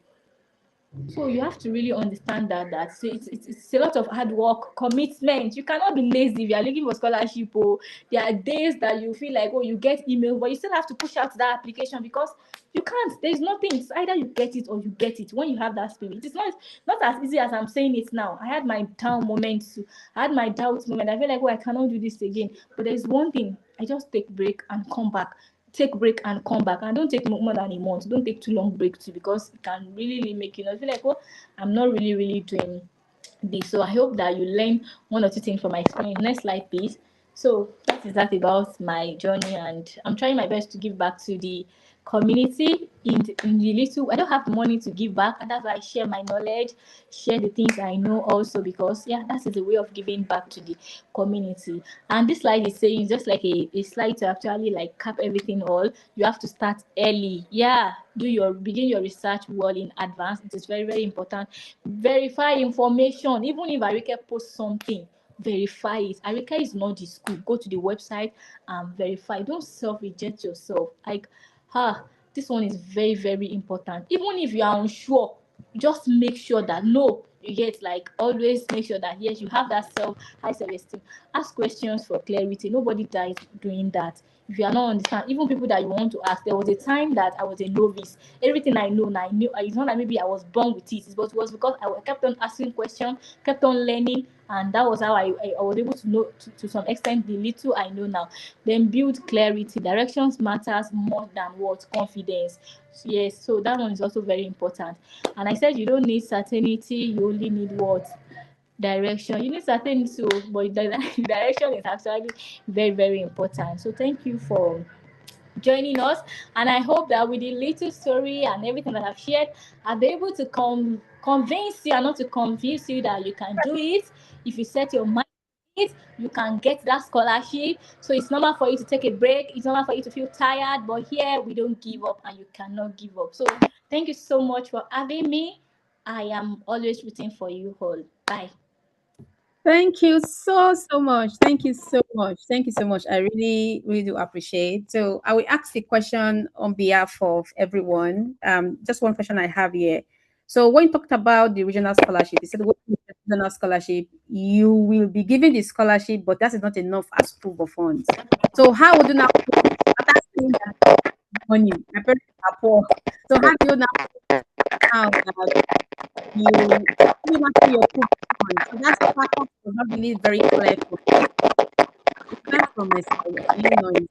S7: So you have to really understand that so it's a lot of hard work, commitment. You cannot be lazy if you are looking for scholarship. Oh, there are days that you feel like, oh, you get email, but you still have to push out that application because you can't. There's nothing. It's either you get it or you get it when you have that spirit. It's not as easy as I'm saying it now. I had my down moments too. I had my doubt moment. I feel like, oh, I cannot do this again. But there's one thing. I just take break and come back, take break and come back, and don't take more than a month. Don't take too long break too, because it can really make you feel like, oh, I'm not really doing this. So I hope that you learn one or two things from my experience. Next slide, please. So that is that about my journey, and I'm trying my best to give back to the community in the little. I don't have money to give back, and that's why I share my knowledge, share the things I know also, because yeah, that is a way of giving back to the community. And this slide is saying just like a slide to actually like cap everything all. You have to start early. Yeah, begin your research well in advance. It is very important. Verify information. Even if Arike posts something, verify it. Arika is not the school. Go to the website and verify. Don't self-reject yourself. Like, this one is very important. Even if you are unsure, just make sure that no, you get, like, always make sure that yes, you have that high self-esteem. Ask questions for clarity. Nobody dies doing that. If you are not understand, even people that you want to ask, there was a time that I was a novice. Everything I know, and I knew it's not that maybe I was born with it, but it was because I kept on asking questions, kept on learning, and that was how I was able to know to some extent the little I know now. Then build clarity. Directions matters more than what confidence. Yes, so that one is also very important. And I said you don't need certainty, you only need what? Direction. You need certainty too, but the direction is actually very important. So thank you for joining us, and I hope that with the little story and everything that I've shared, I'll be able to convince you and not to convince you that you can do it. If you set your mind on it, you can get that scholarship. So it's normal for you to take a break, it's normal for you to feel tired, but here we don't give up, and you cannot give up. So thank you so much for having me. I am always rooting for you all. Bye.
S1: Thank you so much. Thank you so much. Thank you so much. I really do appreciate. So I will ask the question on behalf of everyone. Just one question I have here. So when you talked about the regional scholarship, you said when you get the regional scholarship, you will be given the scholarship, but that is not enough as proof of funds. So how would you now, after saying that money, my parents are poor. So how do you now you pretty much see your proof point. So that's the part that was not really very clear for me. It's clear from my side. I didn't know it.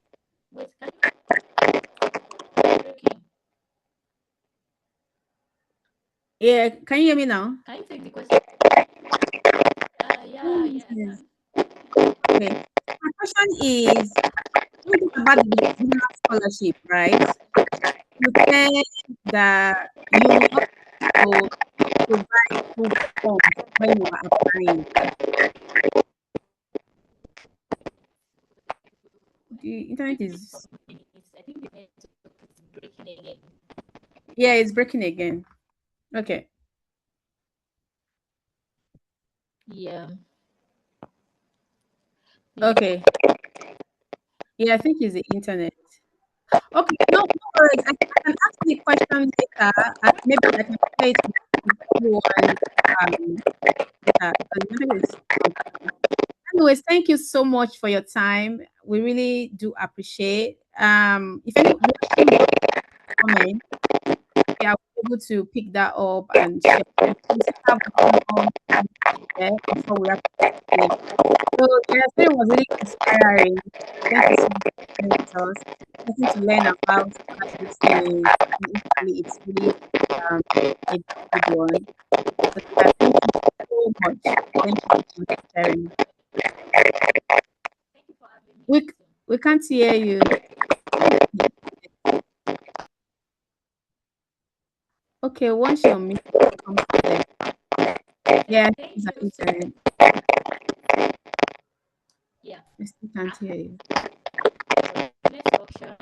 S7: Wait, can
S1: Yeah, can you hear me now?
S7: you take the question?
S1: Oh,
S7: Yeah,
S1: yes. Okay. My question is, when you talk about the regional scholarship, right? You said that you will also provide proof of funds when you are applying. The internet is,
S7: I think the net is breaking again.
S1: yeah, it's breaking again. Okay.
S7: Yeah.
S1: Okay. Yeah, I think it's the internet. Okay, no worries. I can ask the question later, and maybe I can share it with everyone later. Because the internet is anyways, thank you so much for your time. We really do appreciate. If any comment, we are able to pick that up and share. We still have one more thing to share before we have to today. So yes, it was really inspiring. Thank you so much for sharing with us. Getting to learn about scholarships in Italy, it's really a good one. So yeah, thank you so much. Thank you so much for sharing.
S7: Thank you for having me
S1: We
S7: also.
S1: we can't hear you. Okay, once your mute comes clear. Yeah,
S7: Thank
S1: it's an
S7: you so
S1: internet.
S7: yeah.
S1: I still can't hear you.
S7: Next option.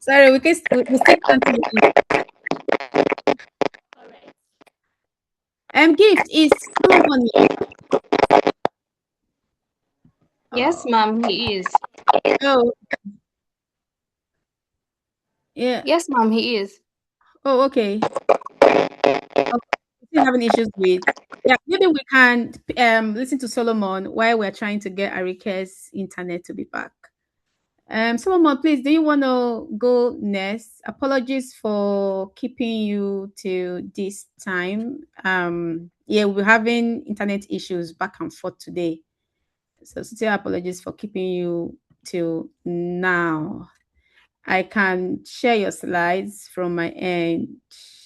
S1: Sorry, we still can't hear you.
S7: All right.
S1: Gift is Solomon.
S2: Yes, ma'am, he is.
S1: Oh, yeah.
S2: Yes, ma'am, he is.
S1: Oh, okay. still having issues with. Yeah, maybe we can listen to Solomon while we're trying to get Arike's internet to be back. Solomon, please, do you want to go next? Apologies for keeping you to this time. Yeah, we're having internet issues back and forth today. So sincere apologies for keeping you till now. I can share your slides from my end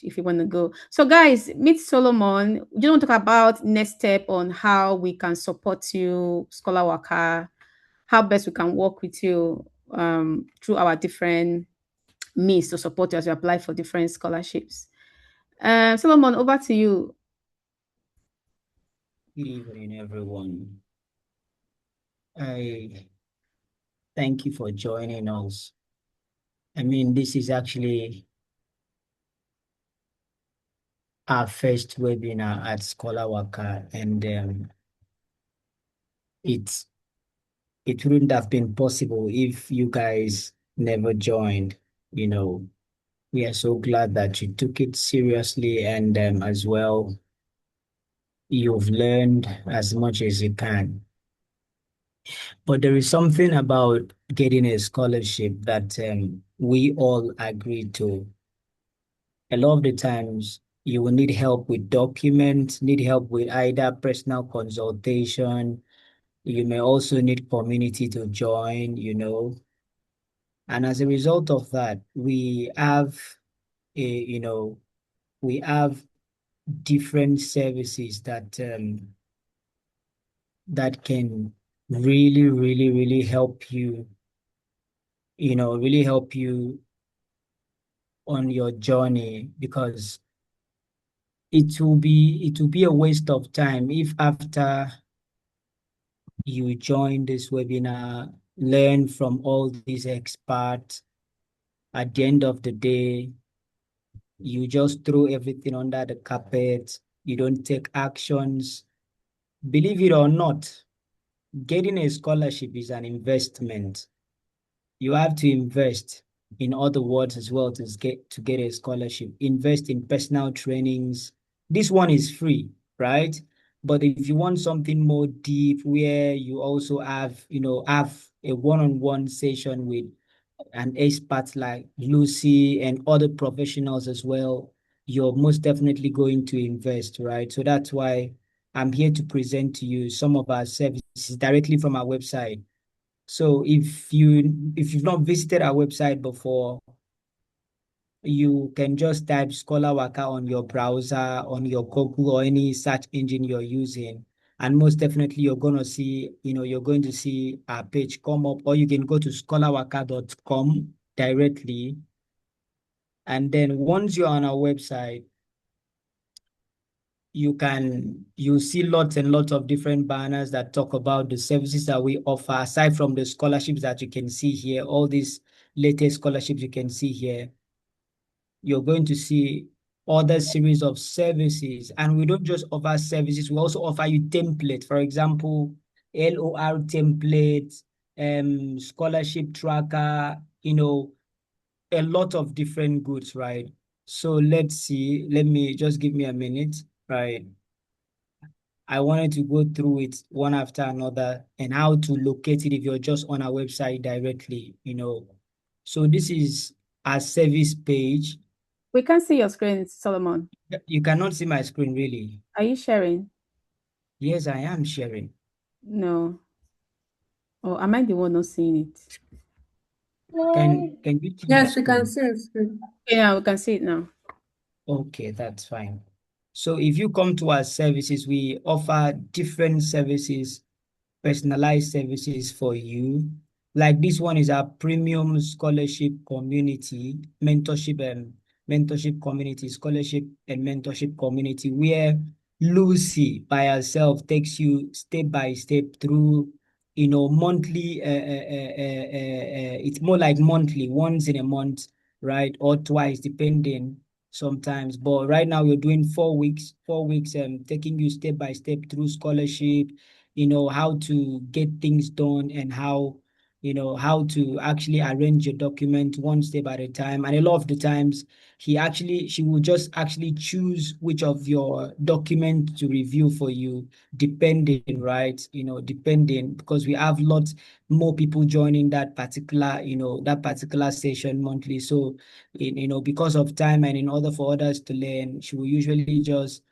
S1: if you want to go. So guys, meet Solomon. We just want to talk about next step on how we can support you, ScholarWaka, how best we can work with you through our different means to support you as you apply for different scholarships. Solomon, over to you.
S8: Good evening, everyone. I thank you for joining us. I mean, this is actually our first webinar at ScholarWaka, and it wouldn't have been possible if you guys never joined. You know, we are so glad that you took it seriously, and as well, you've learned as much as you can. But there is something about getting a scholarship that we all agree to. A lot of the times, you will need help with documents, need help with either personal consultation. You may also need community to join, you know. And as a result of that, we have we have different services that can really, really, really help you, really help you on your journey, because it will be a waste of time if after you join this webinar, learn from all these experts, at the end of the day, you just throw everything under the carpet, you don't take actions. Believe it or not, getting a scholarship is an investment. You have to invest, in other words, as well, to get a scholarship. Invest in personal trainings. This one is free, right? But if you want something more deep, where you also have a one-on-one session with an expert like Lucy and other professionals as well, you're most definitely going to invest, right? So that's why I'm here to present to you some of our services directly from our website. So if you've not visited our website before, you can just type ScholarWaka on your browser, on your Google, or any search engine you're using. And most definitely you're going to see our page come up, or you can go to scholarwaka.com directly. And then once you're on our website, you'll see lots and lots of different banners that talk about the services that we offer, aside from the scholarships that you can see here, all these latest scholarships you can see here. You're going to see other series of services. And we don't just offer services, we also offer you templates. For example, LOR templates, scholarship tracker, a lot of different goods, right? So let's see. Give me a minute, right? I wanted to go through it one after another and how to locate it if you're just on our website directly, So this is our service page.
S1: We can't see your screen, Solomon.
S8: You cannot see my screen, really?
S1: Are you sharing?
S8: Yes, I am sharing.
S1: No. Or am I the one not seeing it?
S8: Can you see my
S3: Yes, we can
S8: screen?
S3: see it.
S1: Yeah, we can see it now.
S8: Okay, that's fine. So if you come to our services, we offer different services, personalized services for you. Like this one is our premium scholarship community, mentorship community, scholarship and mentorship community, where Lucy by herself takes you step by step through, monthly, it's more like monthly, once in a month, right? Or twice, depending sometimes. But right now we're doing 4 weeks, taking you step by step through scholarship, how to get things done, and how, how to actually arrange your document one step at a time. And a lot of the times she will just actually choose which of your document to review for you, depending, right? Depending, because we have lots more people joining that particular session monthly. So, because of time and in order for others to learn, she will usually just,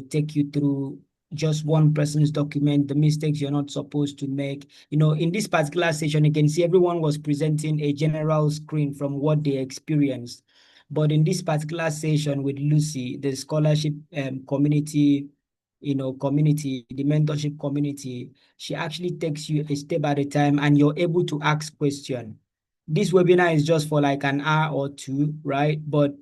S8: take you through just one person's document, the mistakes you're not supposed to make. In this particular session, you can see everyone was presenting a general screen from what they experienced. But in this particular session with Lucy, the scholarship community, the mentorship community, she actually takes you a step at a time and you're able to ask questions. This webinar is just for like an hour or two, right? But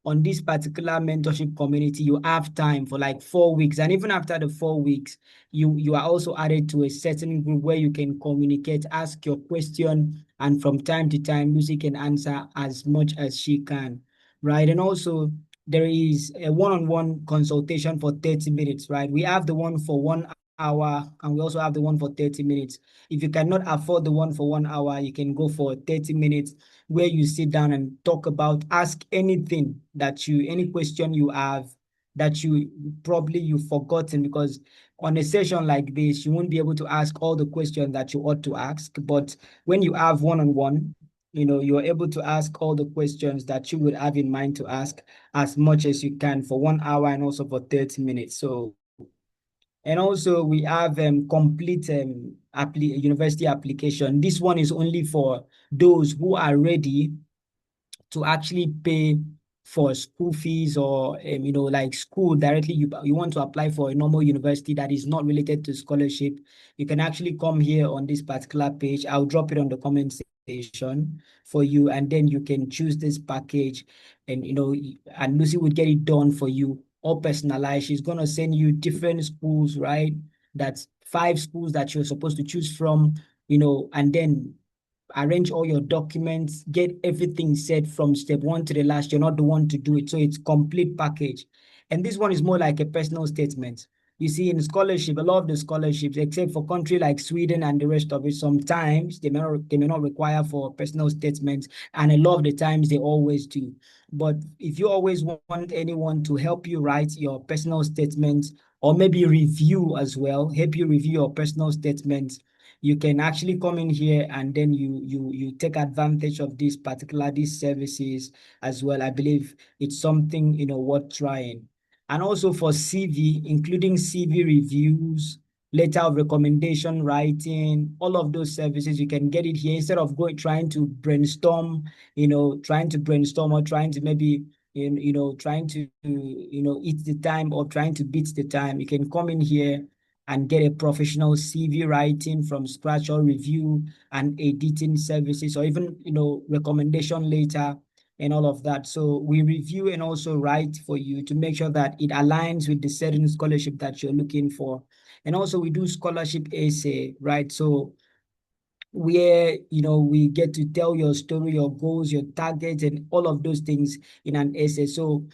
S8: on this particular mentorship community, you have time for like 4 weeks. And even after the 4 weeks, you are also added to a certain group where you can communicate, ask your question, and from time to time, Lucy can answer as much as she can, right? And also, there is a one-on-one consultation for 30 minutes, right? We have the one for 1 hour, and we also have the one for 30 minutes. If you cannot afford the one for 1 hour, you can go for 30 minutes where you sit down and talk about, ask anything any question you have that you've forgotten, because on a session like this, you won't be able to ask all the questions that you ought to ask. But when you have one-on-one, you're able to ask all the questions that you would have in mind to ask as much as you can for 1 hour and also for 30 minutes. So, and also we have complete university application. This one is only for those who are ready to actually pay for school fees, or like school directly. You want to apply for a normal university that is not related to scholarship, you can actually come here on this particular page. I'll drop it on the comment section for you, and then you can choose this package, and and Lucy would get it done for you, all personalized. She's going to send you different schools, right? That's 5 schools that you're supposed to choose from, and then arrange all your documents, get everything set from step 1 to the last. You're not the one to do it. So it's complete package. And this one is more like a personal statement. You see, in scholarship, a lot of the scholarships, except for country like Sweden and the rest of it, sometimes they may not require for personal statements, and a lot of the times they always do. But if you always want anyone to help you write your personal statements, or maybe review as well, help you review your personal statements, you can actually come in here, and then you take advantage of these services as well. I believe it's something worth trying. And also for CV, including CV reviews, letter of recommendation writing, all of those services, you can get it here instead of trying to brainstorm, or trying to maybe trying to eat the time or trying to beat the time. You can come in here and get a professional CV writing from scratch, or review and editing services, or even, recommendation letter and all of that. So we review and also write for you to make sure that it aligns with the certain scholarship that you're looking for. And also we do scholarship essay, right? So where, we get to tell your story, your goals, your targets, and all of those things in an essay. So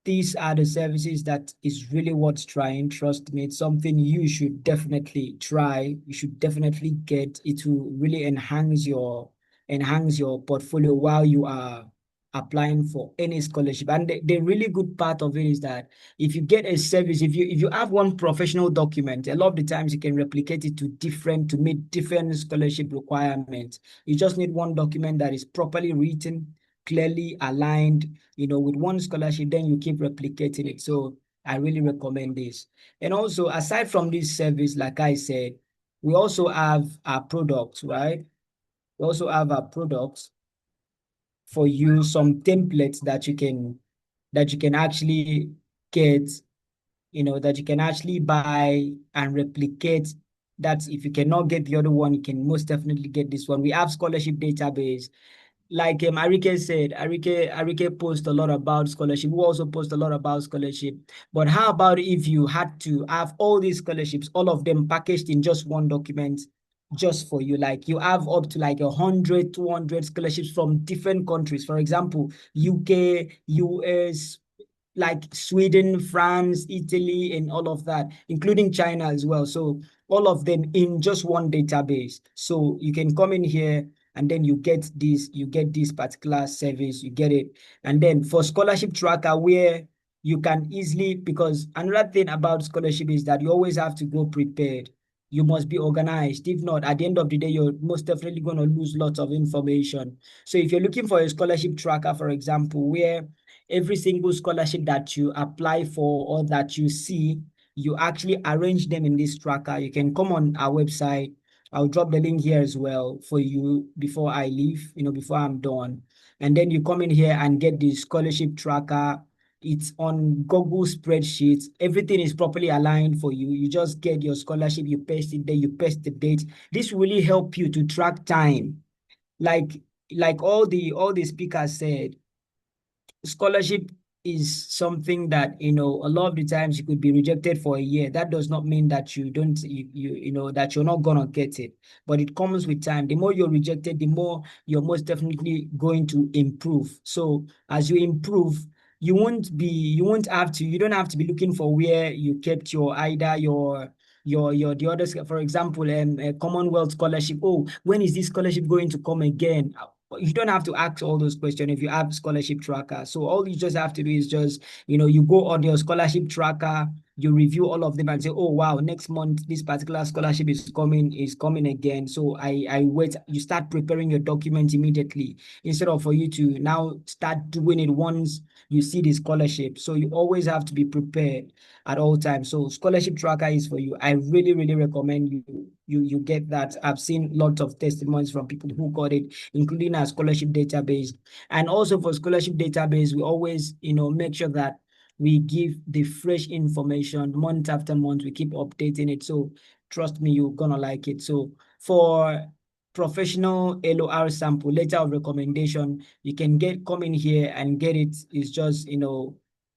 S8: these are the services that is really worth trying. Trust me, it's something you should definitely try. You should definitely get it to really enhance your portfolio while you are applying for any scholarship. And the really good part of it is that if you get a service, if you have one professional document, a lot of the times you can replicate it to meet different scholarship requirements. You just need one document that is properly written, clearly aligned, with one scholarship, then you keep replicating it. So I really recommend this. And also, aside from this service, like I said, we also have our products, right? We also have our products for you, some templates that you can actually get, that you can actually buy and replicate. That if you cannot get the other one, you can most definitely get this one. We have scholarship database. Like Arike said, Arike posts a lot about scholarship. We also post a lot about scholarship. But how about if you had to have all these scholarships, all of them packaged in just one document, just for you? Like you have up to like 100, 200 scholarships from different countries. For example, UK, US, like Sweden, France, Italy, and all of that, including China as well. So all of them in just one database. So you can come in here and then you get this particular service, you get it. And then for scholarship tracker, where you can easily, because another thing about scholarship is that you always have to go prepared. You must be organized. If not, at the end of the day, you're most definitely going to lose lots of information. So if you're looking for a scholarship tracker, for example, where every single scholarship that you apply for or that you see, you actually arrange them in this tracker, you can come on our website. I'll drop the link here as well for you before I leave, before I'm done. And then you come in here and get the scholarship tracker. It's on Google spreadsheets. Everything is properly aligned for you. You just get your scholarship, you paste it there, you paste the date. This will really help you to track time. Like all the speakers said, scholarship is something that, a lot of the times you could be rejected for a year. That does not mean that you don't, that you're not gonna get it, but it comes with time. The more you're rejected, the more you're most definitely going to improve. So as you improve, you don't have to be looking for where you kept the others. For example, a Commonwealth scholarship. Oh, when is this scholarship going to come again? You don't have to ask all those questions if you have scholarship tracker. So all you just have to do is just, you go on your scholarship tracker, you review all of them and say, oh, wow, next month, this particular scholarship is coming again. So I wait. You start preparing your document immediately instead of for you to now start doing it once you see the scholarship. So you always have to be prepared at all times. So scholarship tracker is for you. I really, really recommend you get that. I've seen lots of testimonies from people who got it, including our scholarship database. And also for scholarship database, we always, make sure that we give the fresh information month after month. We keep updating it. So trust me, you're gonna like it. So for professional LOR sample, letter of recommendation, you can come in here and get it. It's just,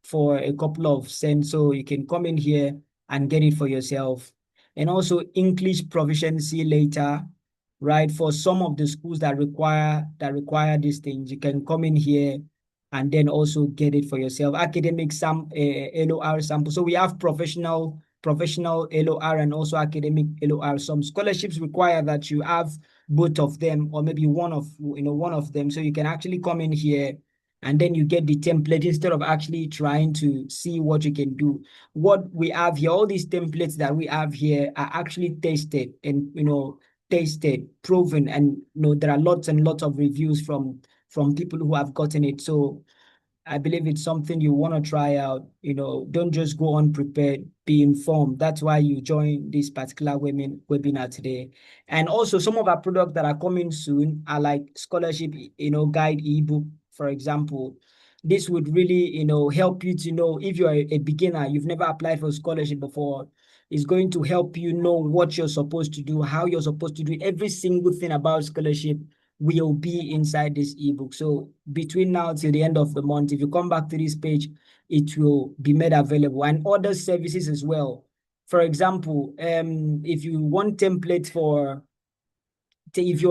S8: for a couple of cents. So you can come in here and get it for yourself. And also English proficiency later, right? For some of the schools that require these things, you can come in here and then also get it for yourself. Academic LOR sample. So we have professional LOR and also academic LOR. Some scholarships require that you have both of them, or maybe one of them. So you can actually come in here and then you get the template instead of actually trying to see what you can do. What we have here, all these templates that we have here are actually tested and, proven, and, there are lots and lots of reviews from people who have gotten it. So I believe it's something you want to try out. Don't just go unprepared, be informed. That's why you join this particular webinar today. And also some of our products that are coming soon are like scholarship, guide ebook, for example. This would really, help you to know if you're a beginner, you've never applied for scholarship before. It's going to help you know what you're supposed to do, how you're supposed to do it. Every single thing about scholarship will be inside this ebook. So between now till the end of the month, if you come back to this page, it will be made available, and other services as well. For example, if you want template for, if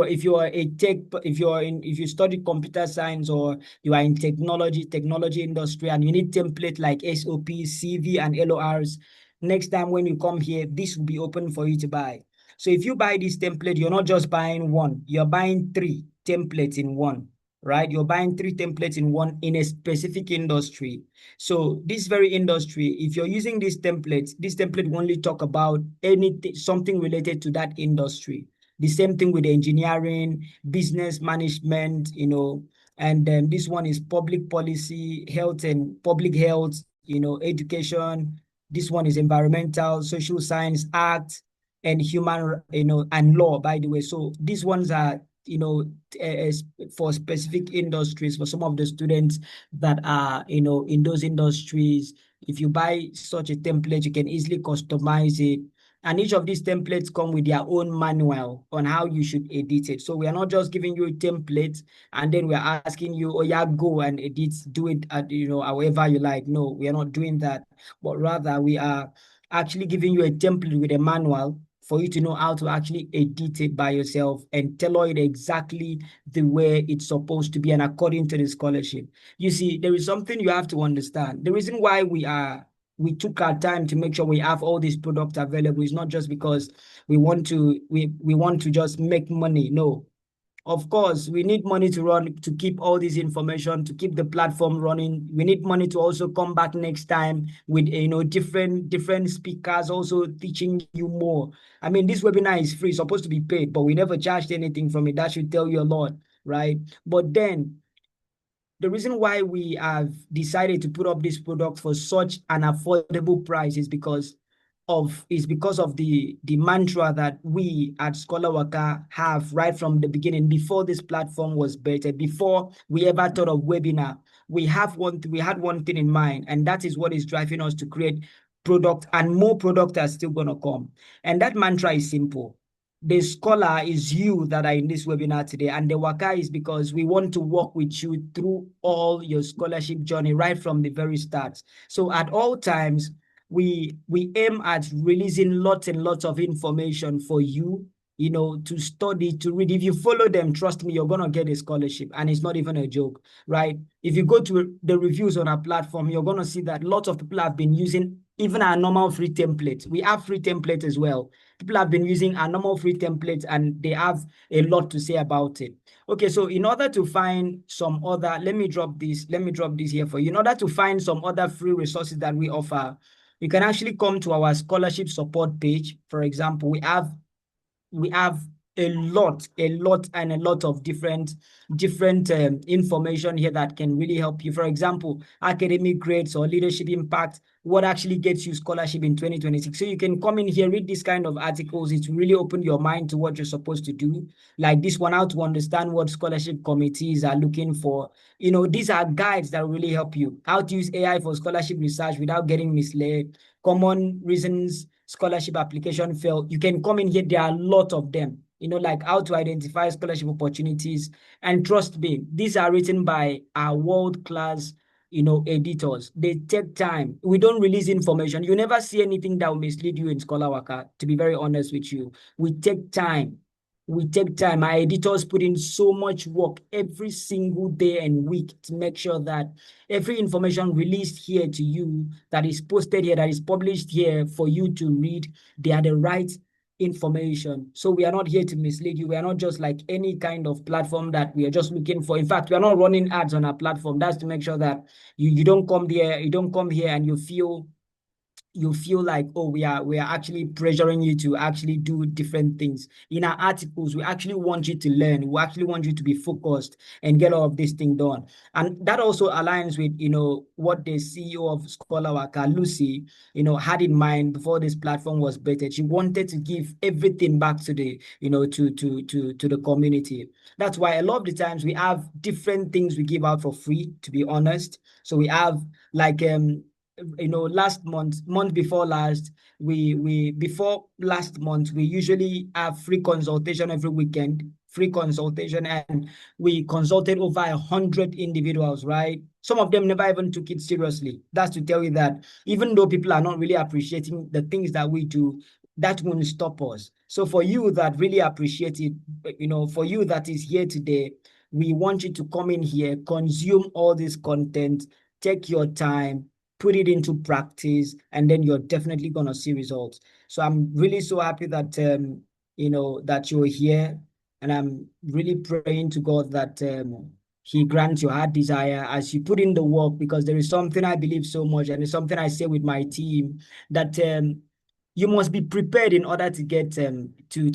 S8: you study computer science, or you are in technology industry, and you need template like SOP, CV, and LORs, next time when you come here, this will be open for you to buy. So if you buy this template, you're not just buying one, you're buying 3 templates in one, right? You're buying 3 templates in one in a specific industry. So this very industry, if you're using this template will only talk about something related to that industry. The same thing with engineering, business management, and then this one is public policy, health and public health, education. This one is environmental, social science, art, and human, and law, by the way. So these ones are, for specific industries, for some of the students that are, in those industries. If you buy such a template, you can easily customize it. And each of these templates come with their own manual on how you should edit it. So we are not just giving you a template and then we're asking you, oh yeah, go and edit, do it at, however you like. No, we are not doing that. But rather we are actually giving you a template with a manual for you to know how to actually edit it by yourself and tailor it exactly the way it's supposed to be and according to the scholarship. You see, there is something you have to understand. The reason why we are we took our time to make sure we have all these products available. It's not just because we want to just make money. No. Of course, we need money to run, to keep all this information, to keep the platform running. We need money to also come back next time with, different speakers also teaching you more. I mean, this webinar is free, supposed to be paid, but we never charged anything from it. That should tell you a lot, right? But then the reason why we have decided to put up this product for such an affordable price is because of the mantra that we at ScholarWaka have right from the beginning. Before this platform was better, before we ever thought of webinar, we had one thing in mind, and that is what is driving us to create product, and more product are still going to come. And that mantra is simple. The scholar is you that are in this webinar today, and the Waka is because we want to work with you through all your scholarship journey right from the very start. So at all times, we aim at releasing lots and lots of information for you, to study, to read. If you follow them, trust me, you're going to get a scholarship, and it's not even a joke, right? If you go to the reviews on our platform, you're going to see that lots of people have been using even our normal free templates. We have free templates as well. People have been using our normal free templates, and they have a lot to say about it. Okay, so in order to find some other, let me drop this here for you. In order to find some other free resources that we offer, you can actually come to our scholarship support page. For example, we have a lot of different information here that can really help you. For example, academic grades or leadership impact, what actually gets you scholarship in 2026. So you can come in here, read this kind of articles. It's really opened your mind to what you're supposed to do. Like this one, how to understand what scholarship committees are looking for. These are guides that will really help you. How to use AI for scholarship research without getting misled. Common reasons scholarship application fail. You can come in here. There are a lot of them. Like how to identify scholarship opportunities. And trust me, these are written by our world-class, editors. They take time. We don't release information. You never see anything that will mislead you in ScholarWaka, to be very honest with you. We take time. Our editors put in so much work every single day and week to make sure that every information released here to you, that is posted here, that is published here for you to read, they are the right information. So we are not here to mislead you. We are not just like any kind of platform that we are just looking for. In fact, we are not running ads on our platform. That's to make sure that you don't come here and you feel like, oh, we are actually pressuring you to actually do different things. In our articles, we actually want you to learn. We actually want you to be focused and get all of this thing done. And that also aligns with, what the CEO of ScholarWaka, Lucy, had in mind before this platform was better. She wanted to give everything back to the, to the community. That's why a lot of the times we have different things we give out for free, to be honest. So we have like, last month before last, before last month, we usually have free consultation every weekend, and we consulted over 100 individuals, right? Some of them never even took it seriously. That's to tell you that even though people are not really appreciating the things that we do, that won't stop us. So for you that really appreciate it, for you that is here today, we want you to come in here, consume all this content, take your time, put it into practice, and then you're definitely going to see results. So I'm really so happy that, that you're here. And I'm really praying to God that he grants your heart desire as you put in the work, because there is something I believe so much, and it's something I say with my team, that you must be prepared in order to get to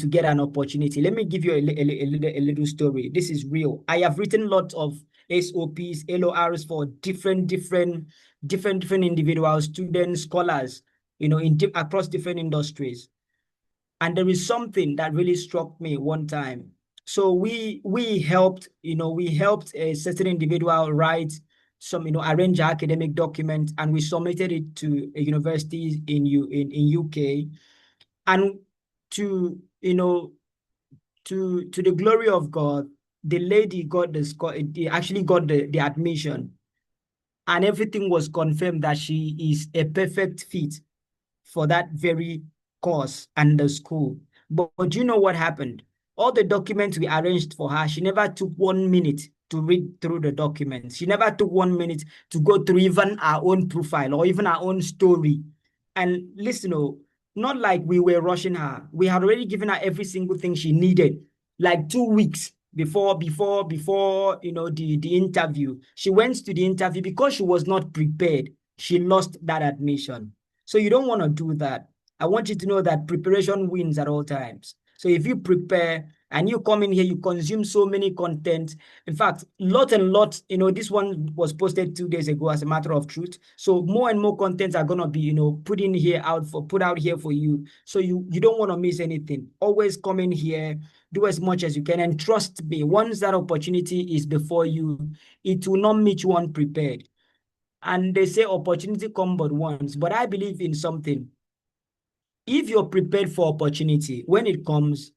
S8: get an opportunity. Let me give you a little story. This is real. I have written lots of SOPs, LORs for different individuals, students, scholars, across different industries. And there is something that really struck me one time. So we helped a certain individual write some, arrange an academic document, and we submitted it to a university in UK. And to the glory of God, the lady got actually got the admission, and everything was confirmed that she is a perfect fit for that very course and the school. But you know what happened? All the documents we arranged for her, she never took 1 minute to read through the documents. She never took 1 minute to go through even our own profile or even our own story. And listen, not like we were rushing her. We had already given her every single thing she needed, like 2 weeks before the interview. She went to the interview because she was not prepared. She lost that admission. So you don't want to do that. I want you to know that preparation wins at all times. So if you prepare and you come in here, you consume so many content. In fact, lot and lot, this one was posted 2 days ago as a matter of truth. So more and more contents are gonna be, put out here for you. So you don't want to miss anything. Always come in here, do as much as you can, and trust me, once that opportunity is before you, it will not meet you unprepared. And they say opportunity come but once, but I believe in something. If you're prepared for opportunity, when it comes,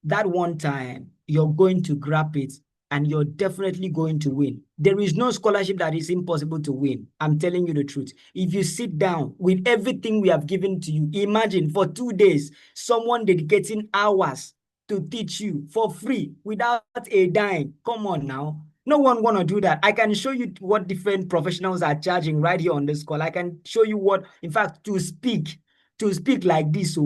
S8: that one time, you're going to grab it and you're definitely going to win. There is no scholarship that is impossible to win. I'm telling you the truth. If you sit down with everything we have given to you, imagine for 2 days, someone dedicating hours to teach you for free without a dime. Come on now. No one want to do that. I can show you what different professionals are charging right here on this call. I can show you what, in fact, to speak like this,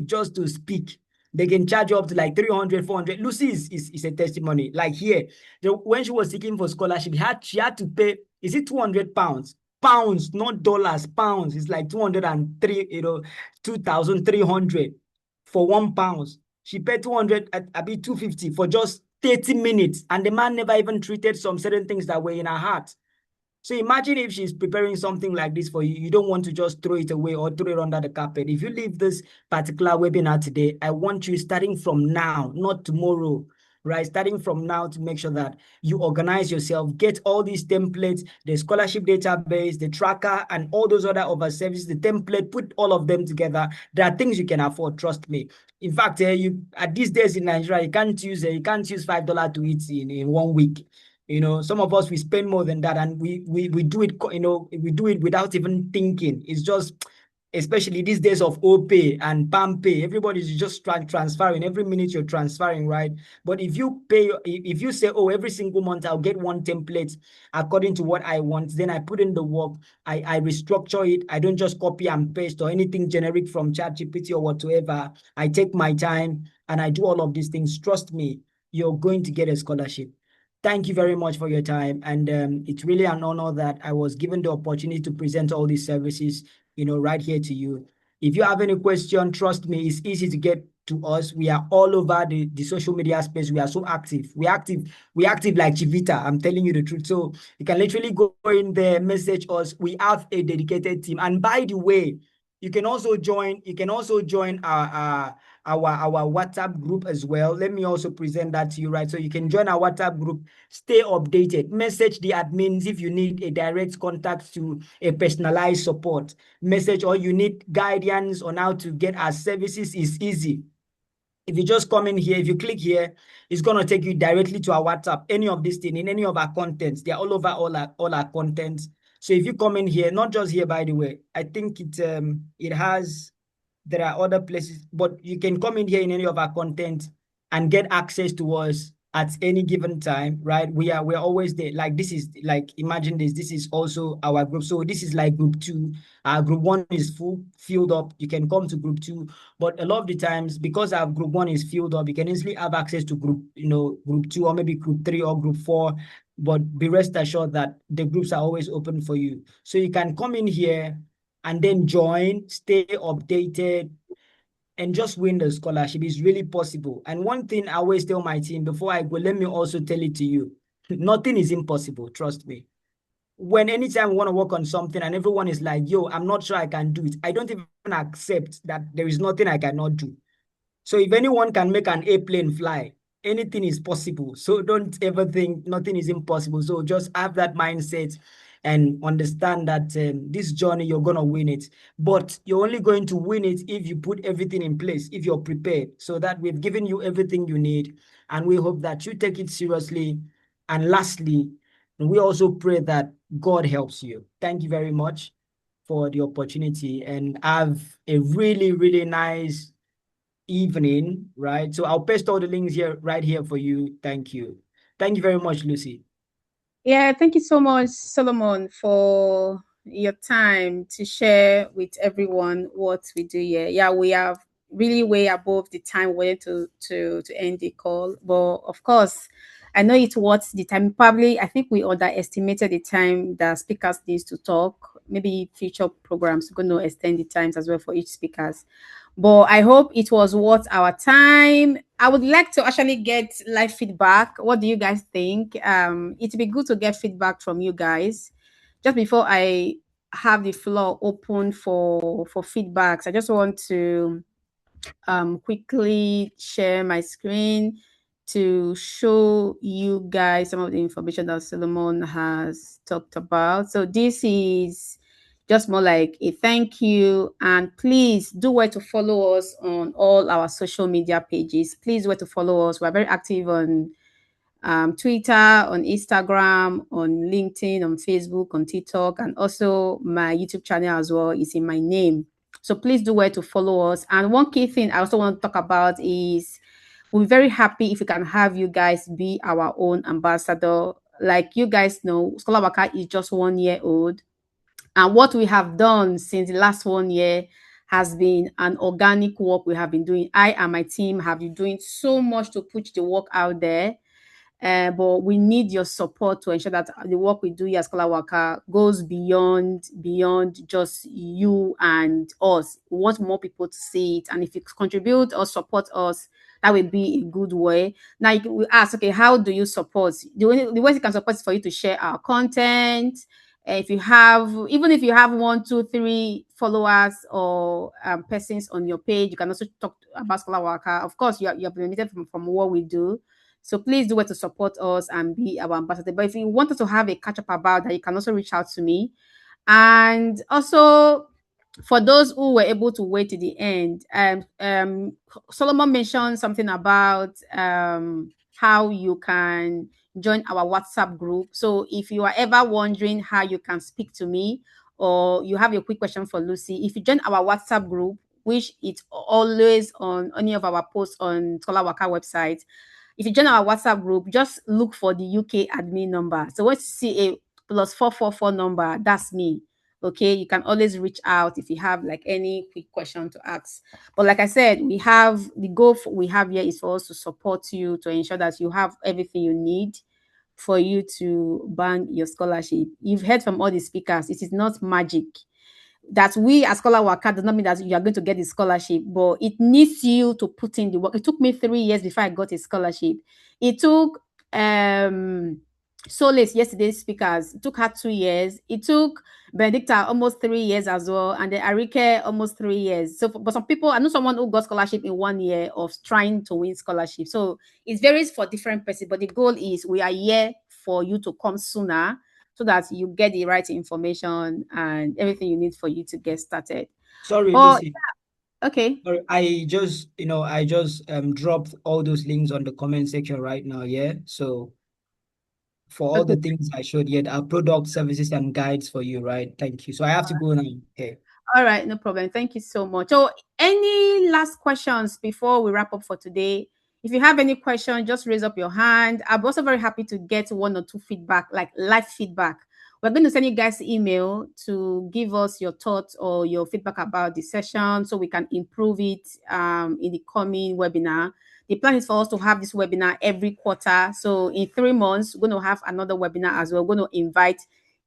S8: just to speak, they can charge you up to like 300, 400. Lucy is a testimony. Like here, when she was seeking for scholarship, she had to pay, is it 200 pounds? Pounds, not dollars, pounds. It's like 203, 2,300 for £1. She paid 200, a bit 250 for just 30 minutes. And the man never even treated some certain things that were in her heart. So imagine if she's preparing something like this for you, you don't want to just throw it away or throw it under the carpet. If you leave this particular webinar today, I want you starting from now, not tomorrow, right? Starting from now to make sure that you organize yourself, get all these templates, the scholarship database, the tracker, and all those other other services, the template, put all of them together. There are things you can afford, trust me. In fact, you at these days in Nigeria, you can't use $5 to eat in 1 week. Some of us, we spend more than that, and we do it, we do it without even thinking. It's just, especially these days of OPay and PAMPay, everybody's just transferring. Every minute you're transferring, right? But if you say, oh, every single month I'll get one template according to what I want, then I put in the work, I restructure it. I don't just copy and paste or anything generic from ChatGPT or whatsoever. I take my time and I do all of these things. Trust me, you're going to get a scholarship. Thank you very much for your time. And it's really an honor that I was given the opportunity to present all these services, right here to you. If you have any question, trust me, it's easy to get to us. We are all over the social media space. We are so active. We active like Chivita. I'm telling you the truth. So you can literally go in there, message us. We have a dedicated team. And by the way, you can also join our WhatsApp group as well. Let me also present that to you, right? So you can join our WhatsApp group, stay updated, message the admins if you need a direct contact to a personalized support message, or you need guidance on how to get our services. Is easy. If you just come in here, if you click here, it's going to take you directly to our WhatsApp. Any of these things, in any of our contents, they're all over all our contents. So if you come in here, not just here, by the way, I think there are other places, but you can come in here in any of our content and get access to us at any given time, right? We're always there. Like this is like, imagine this is also our group. So this is like group 2. Group 1 is filled up. You can come to group 2, but a lot of the times, because our group 1 is filled up, you can easily have access to group 2, or maybe group 3 or group 4. But be rest assured that the groups are always open for you. So you can come in here and then join, stay updated, and just win the scholarship. Is really possible. And one thing I always tell my team before I go, let me also tell it to you. Nothing is impossible, trust me. Anytime we want to work on something and everyone is like, yo, I'm not sure I can do it, I don't even accept that there is nothing I cannot do. So if anyone can make an airplane fly, anything is possible. So don't ever think nothing is impossible. So just have that mindset and understand that this journey, you're going to win it. But you're only going to win it if you put everything in place, if you're prepared. So that we've given you everything you need. And we hope that you take it seriously. And lastly, we also pray that God helps you. Thank you very much for the opportunity, and have a really, really nice evening, right? So I'll paste all the links here, right here for you. Thank you. Thank you very much, Lucy.
S1: Yeah, thank you so much, Solomon, for your time to share with everyone what we do here. Yeah, we are really way above the time we wanted to end the call, but of course, I know it was the time. Probably, I think we underestimated the time that speakers needs to talk. Maybe future programs are going to extend the times as well for each speakers. But I hope it was worth our time. I would like to actually get live feedback. What do you guys think? It'd be good to get feedback from you guys. Just before I have the floor open for feedbacks, I just want to quickly share my screen to show you guys some of the information that Solomon has talked about. So this is just more like a thank you, and please do where to follow us on all our social media pages. Please where to follow us. We're very active on Twitter, on Instagram, on LinkedIn, on Facebook, on TikTok, and also my YouTube channel as well is in my name. So please do where to follow us. And one key thing I also want to talk about is we're very happy if we can have you guys be our own ambassador. Like you guys know, ScholarWaka is just 1 year old. And what we have done since the last 1 year has been an organic work we have been doing. I and my team have been doing so much to push the work out there. But we need your support to ensure that the work we do here at ScholarWaka goes beyond just you and us. We want more people to see it, and if you contribute or support us, that will be a good way. Now we ask, okay, how do you support? The way you can support is for you to share our content. If you have, even if you have 1, 2, 3 followers or persons on your page, you can also talk about ScholarWaka. Of course, you are benefited from what we do. So please do it to support us and be our ambassador. But if you want us to have a catch up about that, you can also reach out to me. And also, for those who were able to wait to the end, Solomon mentioned something about how you can join our WhatsApp group. So if you are ever wondering how you can speak to me, or you have a quick question for Lucy, if you join our WhatsApp group, which is always on any of our posts on ScholarWaka website, if you join our WhatsApp group, just look for the UK admin number. So once you see a +444 number, that's me. Okay, you can always reach out if you have like any quick question to ask. But like I said, we have the goal we have here is for us to support you to ensure that you have everything you need for you to bank your scholarship. You've heard from all the speakers, it is not magic. That we as ScholarWaka does not mean that you are going to get the scholarship, but it needs you to put in the work. It took me 3 years before I got a scholarship. It took Solace, yesterday's speakers, it took her 2 years. It took Benedicta almost 3 years as well, and then Arike almost 3 years. So, but some people, I know someone who got scholarship in 1 year of trying to win scholarship. So it varies for different persons, but the goal is we are here for you to come sooner so that you get the right information and everything you need for you to get started.
S8: Sorry,
S1: But
S8: Lucy.
S1: okay.
S8: Sorry, I just dropped all those links on the comment section right now. Yeah. So for all the
S1: Okay.
S8: things I showed yet, our product services and guides for you, right? Thank you. So I have to go now. Okay.
S1: All right, no problem. Thank you so much. So, any last questions before we wrap up for today? If you have any question, just raise up your hand. I'm also very happy to get 1 or 2 feedback, like live feedback. We're going to send you guys email to give us your thoughts or your feedback about the session so we can improve it in the coming webinar. The plan is for us to have this webinar every quarter. So in 3 months, we're going to have another webinar as well. We're going to invite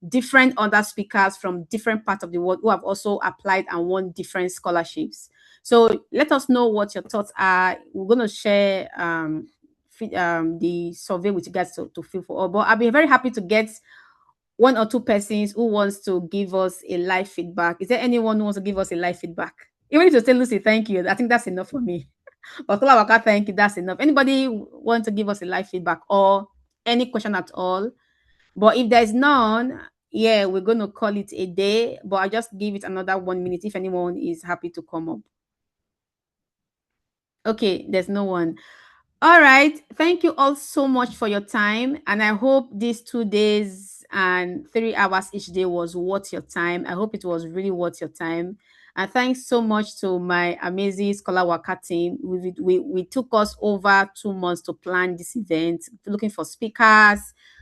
S1: different other speakers from different parts of the world who have also applied and won different scholarships. So let us know what your thoughts are. We're going to share the survey with you guys to fill for. But I'll be very happy to get 1 or 2 persons who wants to give us a live feedback. Is there anyone who wants to give us a live feedback? Even if you say, Lucy, thank you, I think that's enough for me. But ScholarWaka, thank you, that's enough. Anybody want to give us a live feedback or any question at all? But if there's none, yeah, we're going to call it a day. But I just give it another 1 minute if anyone is happy to come up. Okay, there's no one. All right. Thank you all so much for your time. And I hope these 2 days and 3 hours each day was worth your time. I hope it was really worth your time. And thanks so much to my amazing ScholarWaka team. We took us over 2 months to plan this event, looking for speakers,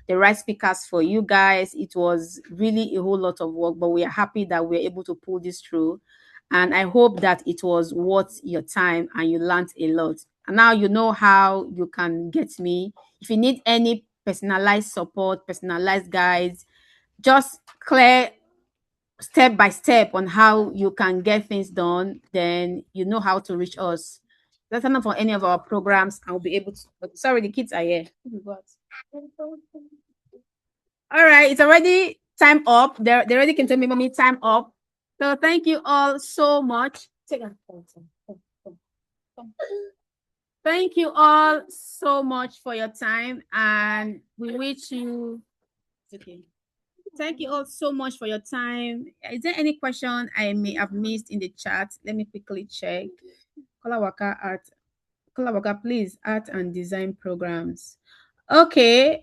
S1: the right speakers for you guys. It was really a whole lot of work, but we are happy that we're able to pull this through. And I hope that it was worth your time and you learned a lot. And now you know how you can get me. If you need any personalized support, personalized guides, just clear step by step on how you can get things done, then you know how to reach us. That's enough for any of our programs. I'll be able to. But sorry, the kids are here. All right, it's already time up. They already can tell me, mommy, time up. So thank you all so much. Thank you all so much for your time, and we wish you. Okay. Thank you all so much for your time. Is there any question I may have missed in the chat? Let me quickly check. ScholarWaka, please, art and design programs. Okay,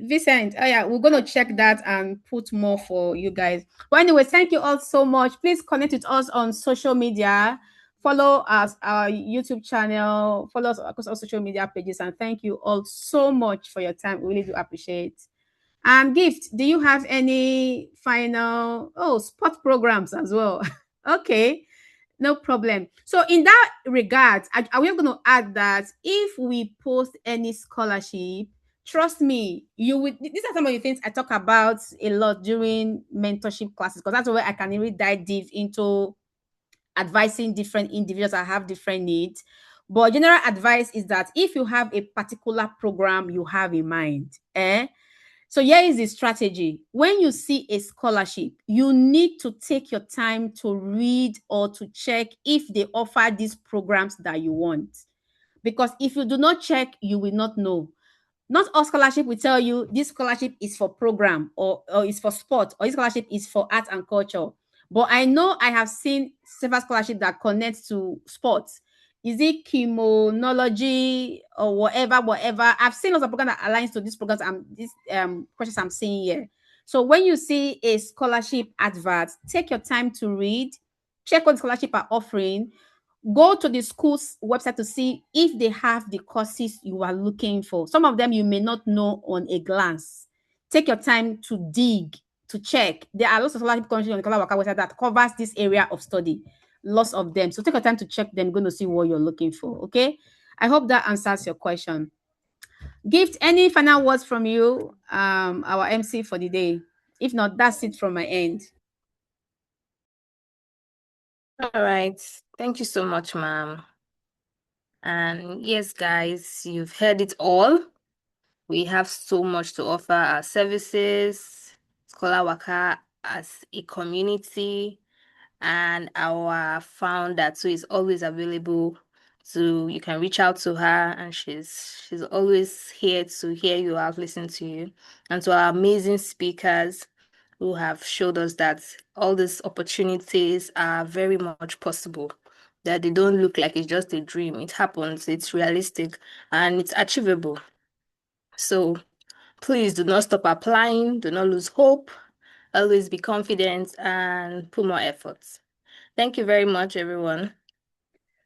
S1: Vincent. Oh yeah, we're gonna check that and put more for you guys. But anyway, thank you all so much. Please connect with us on social media. Follow us, our YouTube channel. Follow us across our social media pages. And thank you all so much for your time. We really do appreciate. Gift, do you have any final sport programs as well? Okay, no problem. So in that regard, are we going to add that if we post any scholarship, trust me, you would. These are some of the things I talk about a lot during mentorship classes, because that's where I can really dive deep into advising different individuals that have different needs. But general advice is that if you have a particular program you have in mind, so here is the strategy. When you see a scholarship, you need to take your time to read or to check if they offer these programs that you want. Because if you do not check, you will not know. Not all scholarship will tell you this scholarship is for program or is for sport, or this scholarship is for art and culture. But I know I have seen several scholarship that connects to sports. Is it criminology or whatever? I've seen lots of programs that aligns to these programs and these questions I'm seeing here. So when you see a scholarship advert, take your time to read, check what scholarship are offering, go to the school's website to see if they have the courses you are looking for. Some of them you may not know on a glance. Take your time to dig, to check. There are lots of scholarship countries on the ScholarWaka website that covers this area of study. Lots of them. So take your time to check them. You're going to see what you're looking for. Okay. I hope that answers your question. Gift, any final words from you, our MC for the day? If not, that's it from my end.
S2: All right. Thank you so much, ma'am. And yes, guys, you've heard it all. We have so much to offer our services, ScholarWaka as a community, and our founder too is always available. So you can reach out to her, and she's always here to hear you out, listen to you. And to our amazing speakers who have showed us that all these opportunities are very much possible, that they don't look like it's just a dream. It happens, it's realistic, and it's achievable. So please do not stop applying, do not lose hope, always be confident and put more efforts. Thank you very much, everyone.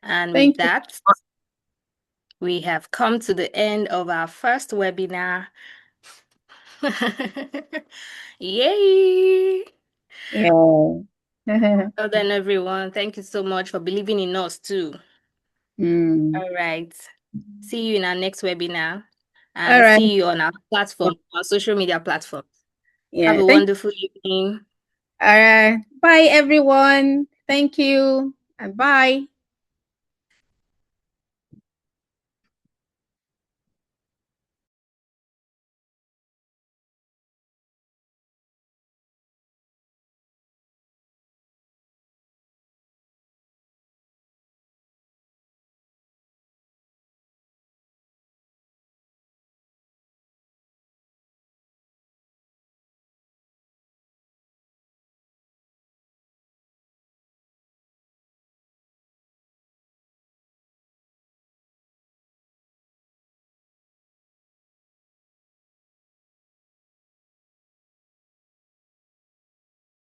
S2: And with that, we have come to the end of our first webinar. Yay!
S1: Yeah.
S2: Well then, everyone, thank you so much for believing in us too. All right. See you in our next webinar. And
S1: All right.
S2: see you on our platform, our social media platforms.
S1: Yeah.
S2: Have a wonderful evening.
S1: All right. Bye, everyone. Thank you. And bye.